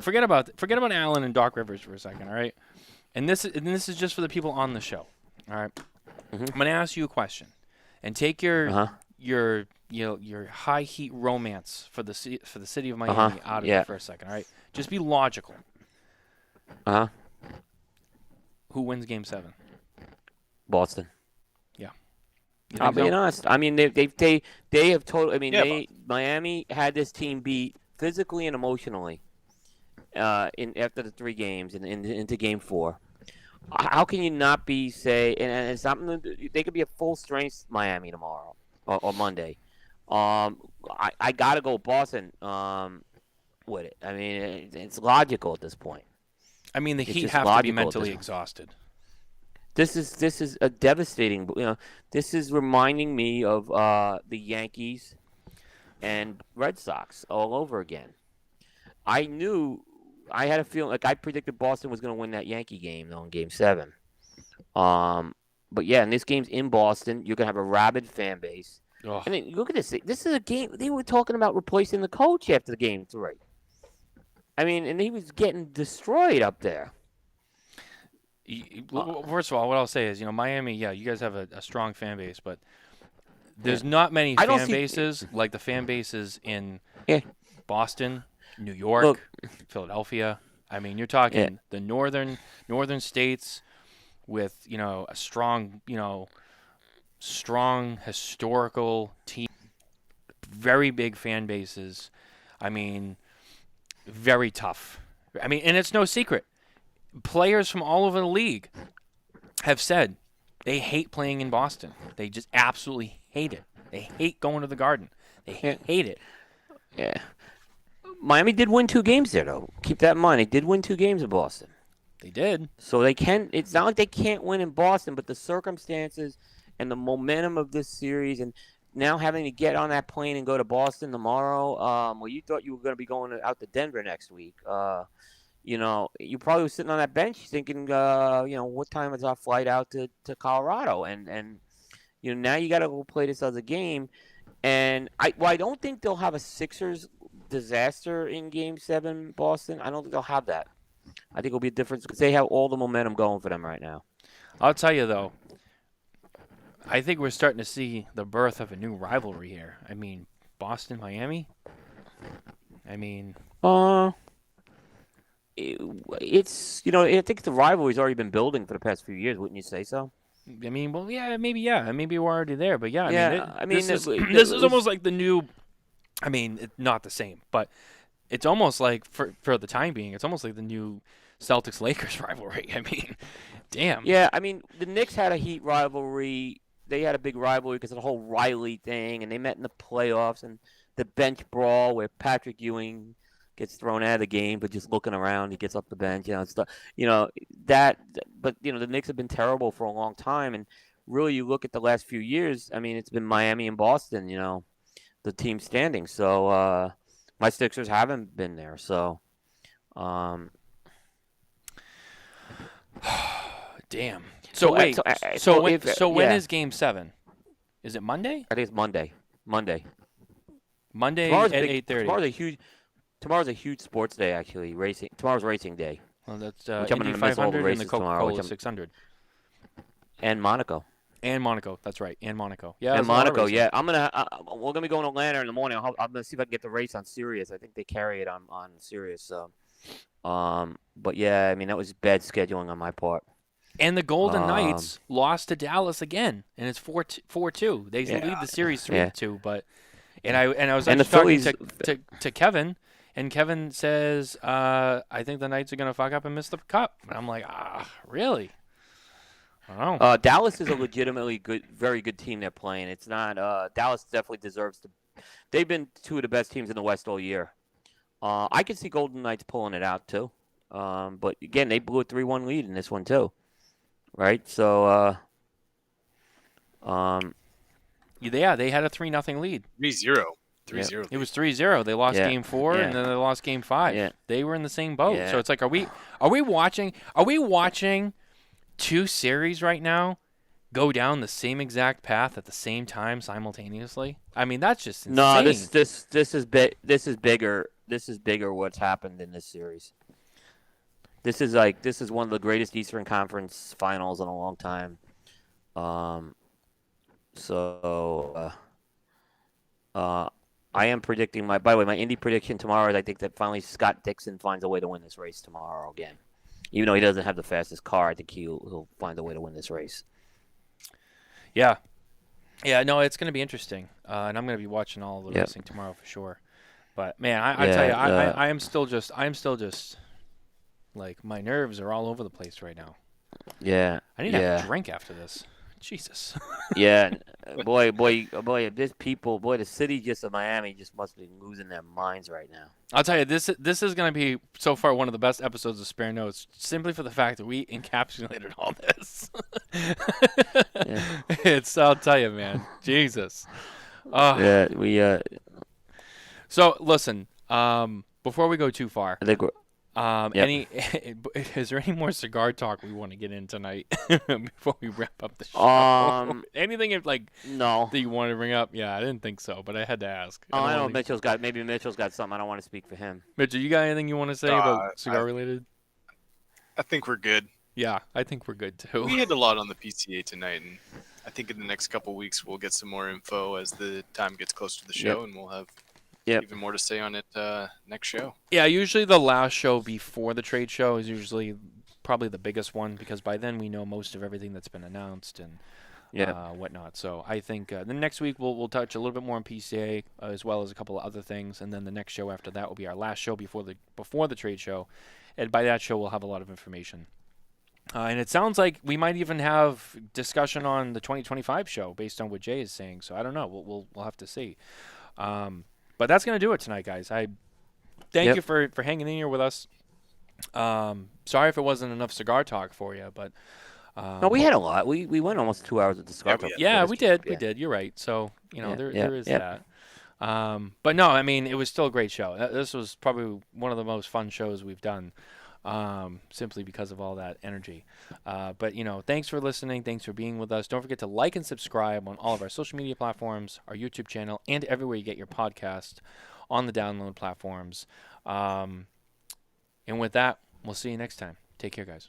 forget about Allen and Doc Rivers for a second, all right? And this is just for the people on the show, all right? Mm-hmm. I'm gonna ask you a question, and take your high heat romance for the city of Miami out of it for a second, all right? Just be logical. Who wins Game 7? Boston. Yeah. I'll be honest. I mean, they have total. I mean, Miami had this team beat physically and emotionally after the 3 games and into Game 4. How can you not be and it's something they could be a full strength Miami tomorrow or Monday. I gotta go Boston with it. I mean, it's logical at this point. I mean, the Heat have to be mentally exhausted. This is a devastating. This is reminding me of the Yankees and Red Sox all over again. I had a feeling like I predicted Boston was going to win that Yankee game though in Game 7. But yeah, and this game's in Boston. You're going to have a rabid fan base. Oh. And then look at this. This is a game. They were talking about replacing the coach after the Game 3. I mean, and he was getting destroyed up there. First of all, what I'll say is, Miami, yeah, you guys have a strong fan base, but there's not many fan bases like the fan bases in Boston, New York, Philadelphia. I mean, you're talking the northern states with, a strong historical team, very big fan bases. I mean, very tough. I mean, and it's no secret. Players from all over the league have said they hate playing in Boston. They just absolutely hate it. They hate going to the Garden. They hate it. Yeah. Miami did win 2 games there, though. Keep that in mind. They did win 2 games in Boston. They did. So they can. It's not like they can't win in Boston, but the circumstances and the momentum of this series, and now having to get on that plane and go to Boston tomorrow. Well, you thought you were going to be going out to Denver next week. You probably were sitting on that bench thinking, what time is our flight out to Colorado? And now you got to go play this other game. And I don't think they'll have a Sixers disaster in Game 7, Boston. I don't think they'll have that. I think it'll be a difference because they have all the momentum going for them right now. I'll tell you, though, I think we're starting to see the birth of a new rivalry here. I mean, Boston-Miami? I mean... It's, I think the rivalry's already been building for the past few years, wouldn't you say so? I mean, well, yeah, maybe we're already there, but yeah, this is almost like the new. I mean, it's not the same, but it's almost like for the time being, it's almost like the new Celtics-Lakers rivalry. I mean, damn. Yeah, I mean, the Knicks had a Heat rivalry. They had a big rivalry because of the whole Riley thing, and they met in the playoffs and the bench brawl where Patrick Ewing gets thrown out of the game, but just looking around, he gets up the bench, stuff. But the Knicks have been terrible for a long time, and really, you look at the last few years. I mean, it's been Miami and Boston, the team standing. So my Sixers haven't been there. So, damn. So wait. When is Game 7? Is it Monday? I think it's Monday. Monday At 8:30. Tomorrow's a huge sports day, actually. Tomorrow's racing day. Well, that's Indy 500 and the Coca-Cola 600. And Monaco. That's right. And Monaco. Yeah. And Monaco. Yeah. We're gonna be going to Atlanta in the morning. I'm gonna see if I can get the race on Sirius. I think they carry it on Sirius. So, but yeah, I mean that was bad scheduling on my part. And the Golden Knights lost to Dallas again, and it's 4-2. They lead the series 3-2, but. And I was actually talking to Kevin, and Kevin says, I think the Knights are going to fuck up and miss the cup. And I'm like, really? I don't know. Dallas is a legitimately good, very good team they're playing. It's not Dallas definitely deserves to. They've been 2 of the best teams in the West all year. I could see Golden Knights pulling it out too. But again, they blew a 3-1 lead in this one too, right? So. Yeah, they had a 3-0 lead. 3-0. 3-0. Yeah. It was 3-0. They lost Game 4 and then they lost Game 5. Yeah. They were in the same boat. Yeah. So it's like, are we watching 2 series right now go down the same exact path at the same time simultaneously? I mean, that's just insane. No, this is bigger. This is bigger what's happened in this series. This is one of the greatest Eastern Conference finals in a long time. So, I am predicting by the way, my Indy prediction tomorrow is I think that finally Scott Dixon finds a way to win this race tomorrow again. Even though he doesn't have the fastest car, I think he'll find a way to win this race. Yeah. Yeah, no, it's going to be interesting. And I'm going to be watching all of the racing tomorrow for sure. But, man, I tell you, I am still just, like, my nerves are all over the place right now. Yeah. I need to have a drink after this. Jesus. Yeah, boy, the city just of Miami just must be losing their minds right now. I'll tell you, this is going to be so far one of the best episodes of Spare Notes, simply for the fact that we encapsulated all this. I'll tell you, man, Jesus. Yeah, we. So listen, before we go too far, I think we're. Is there any more cigar talk we want to get in tonight before we wrap up the show? Anything no that you want to bring up? Yeah, I didn't think so, but I had to ask. I know Mitchell's got something. I don't want to speak for him. Mitchell, you got anything you want to say about cigar related? I think we're good. Yeah, I think we're good too. We had a lot on the PCA tonight, and I think in the next couple weeks we'll get some more info as the time gets close to the show, and we'll have even more to say on it next show. Yeah, usually the last show before the trade show is usually probably the biggest one because by then we know most of everything that's been announced and whatnot. So I think the next week we'll touch a little bit more on PCA as well as a couple of other things, and then the next show after that will be our last show before the trade show, and by that show we'll have a lot of information. And it sounds like we might even have discussion on the 2025 show based on what Jay is saying. So I don't know. We'll have to see. But that's going to do it tonight, guys. thank Yep. you for hanging in here with us. Sorry if it wasn't enough cigar talk for you, but No, we had a lot. We went almost 2 hours with the cigar we talk. did. yeah, we did. Yeah. We did. You're right. So, Yeah, there is yeah. that. But no, I mean, it was still a great show. This was probably one of the most fun shows we've done, simply because of all that energy. But, thanks for listening. Thanks for being with us. Don't forget to like and subscribe on all of our social media platforms, our YouTube channel, and everywhere you get your podcast on the download platforms. And with that, we'll see you next time. Take care, guys.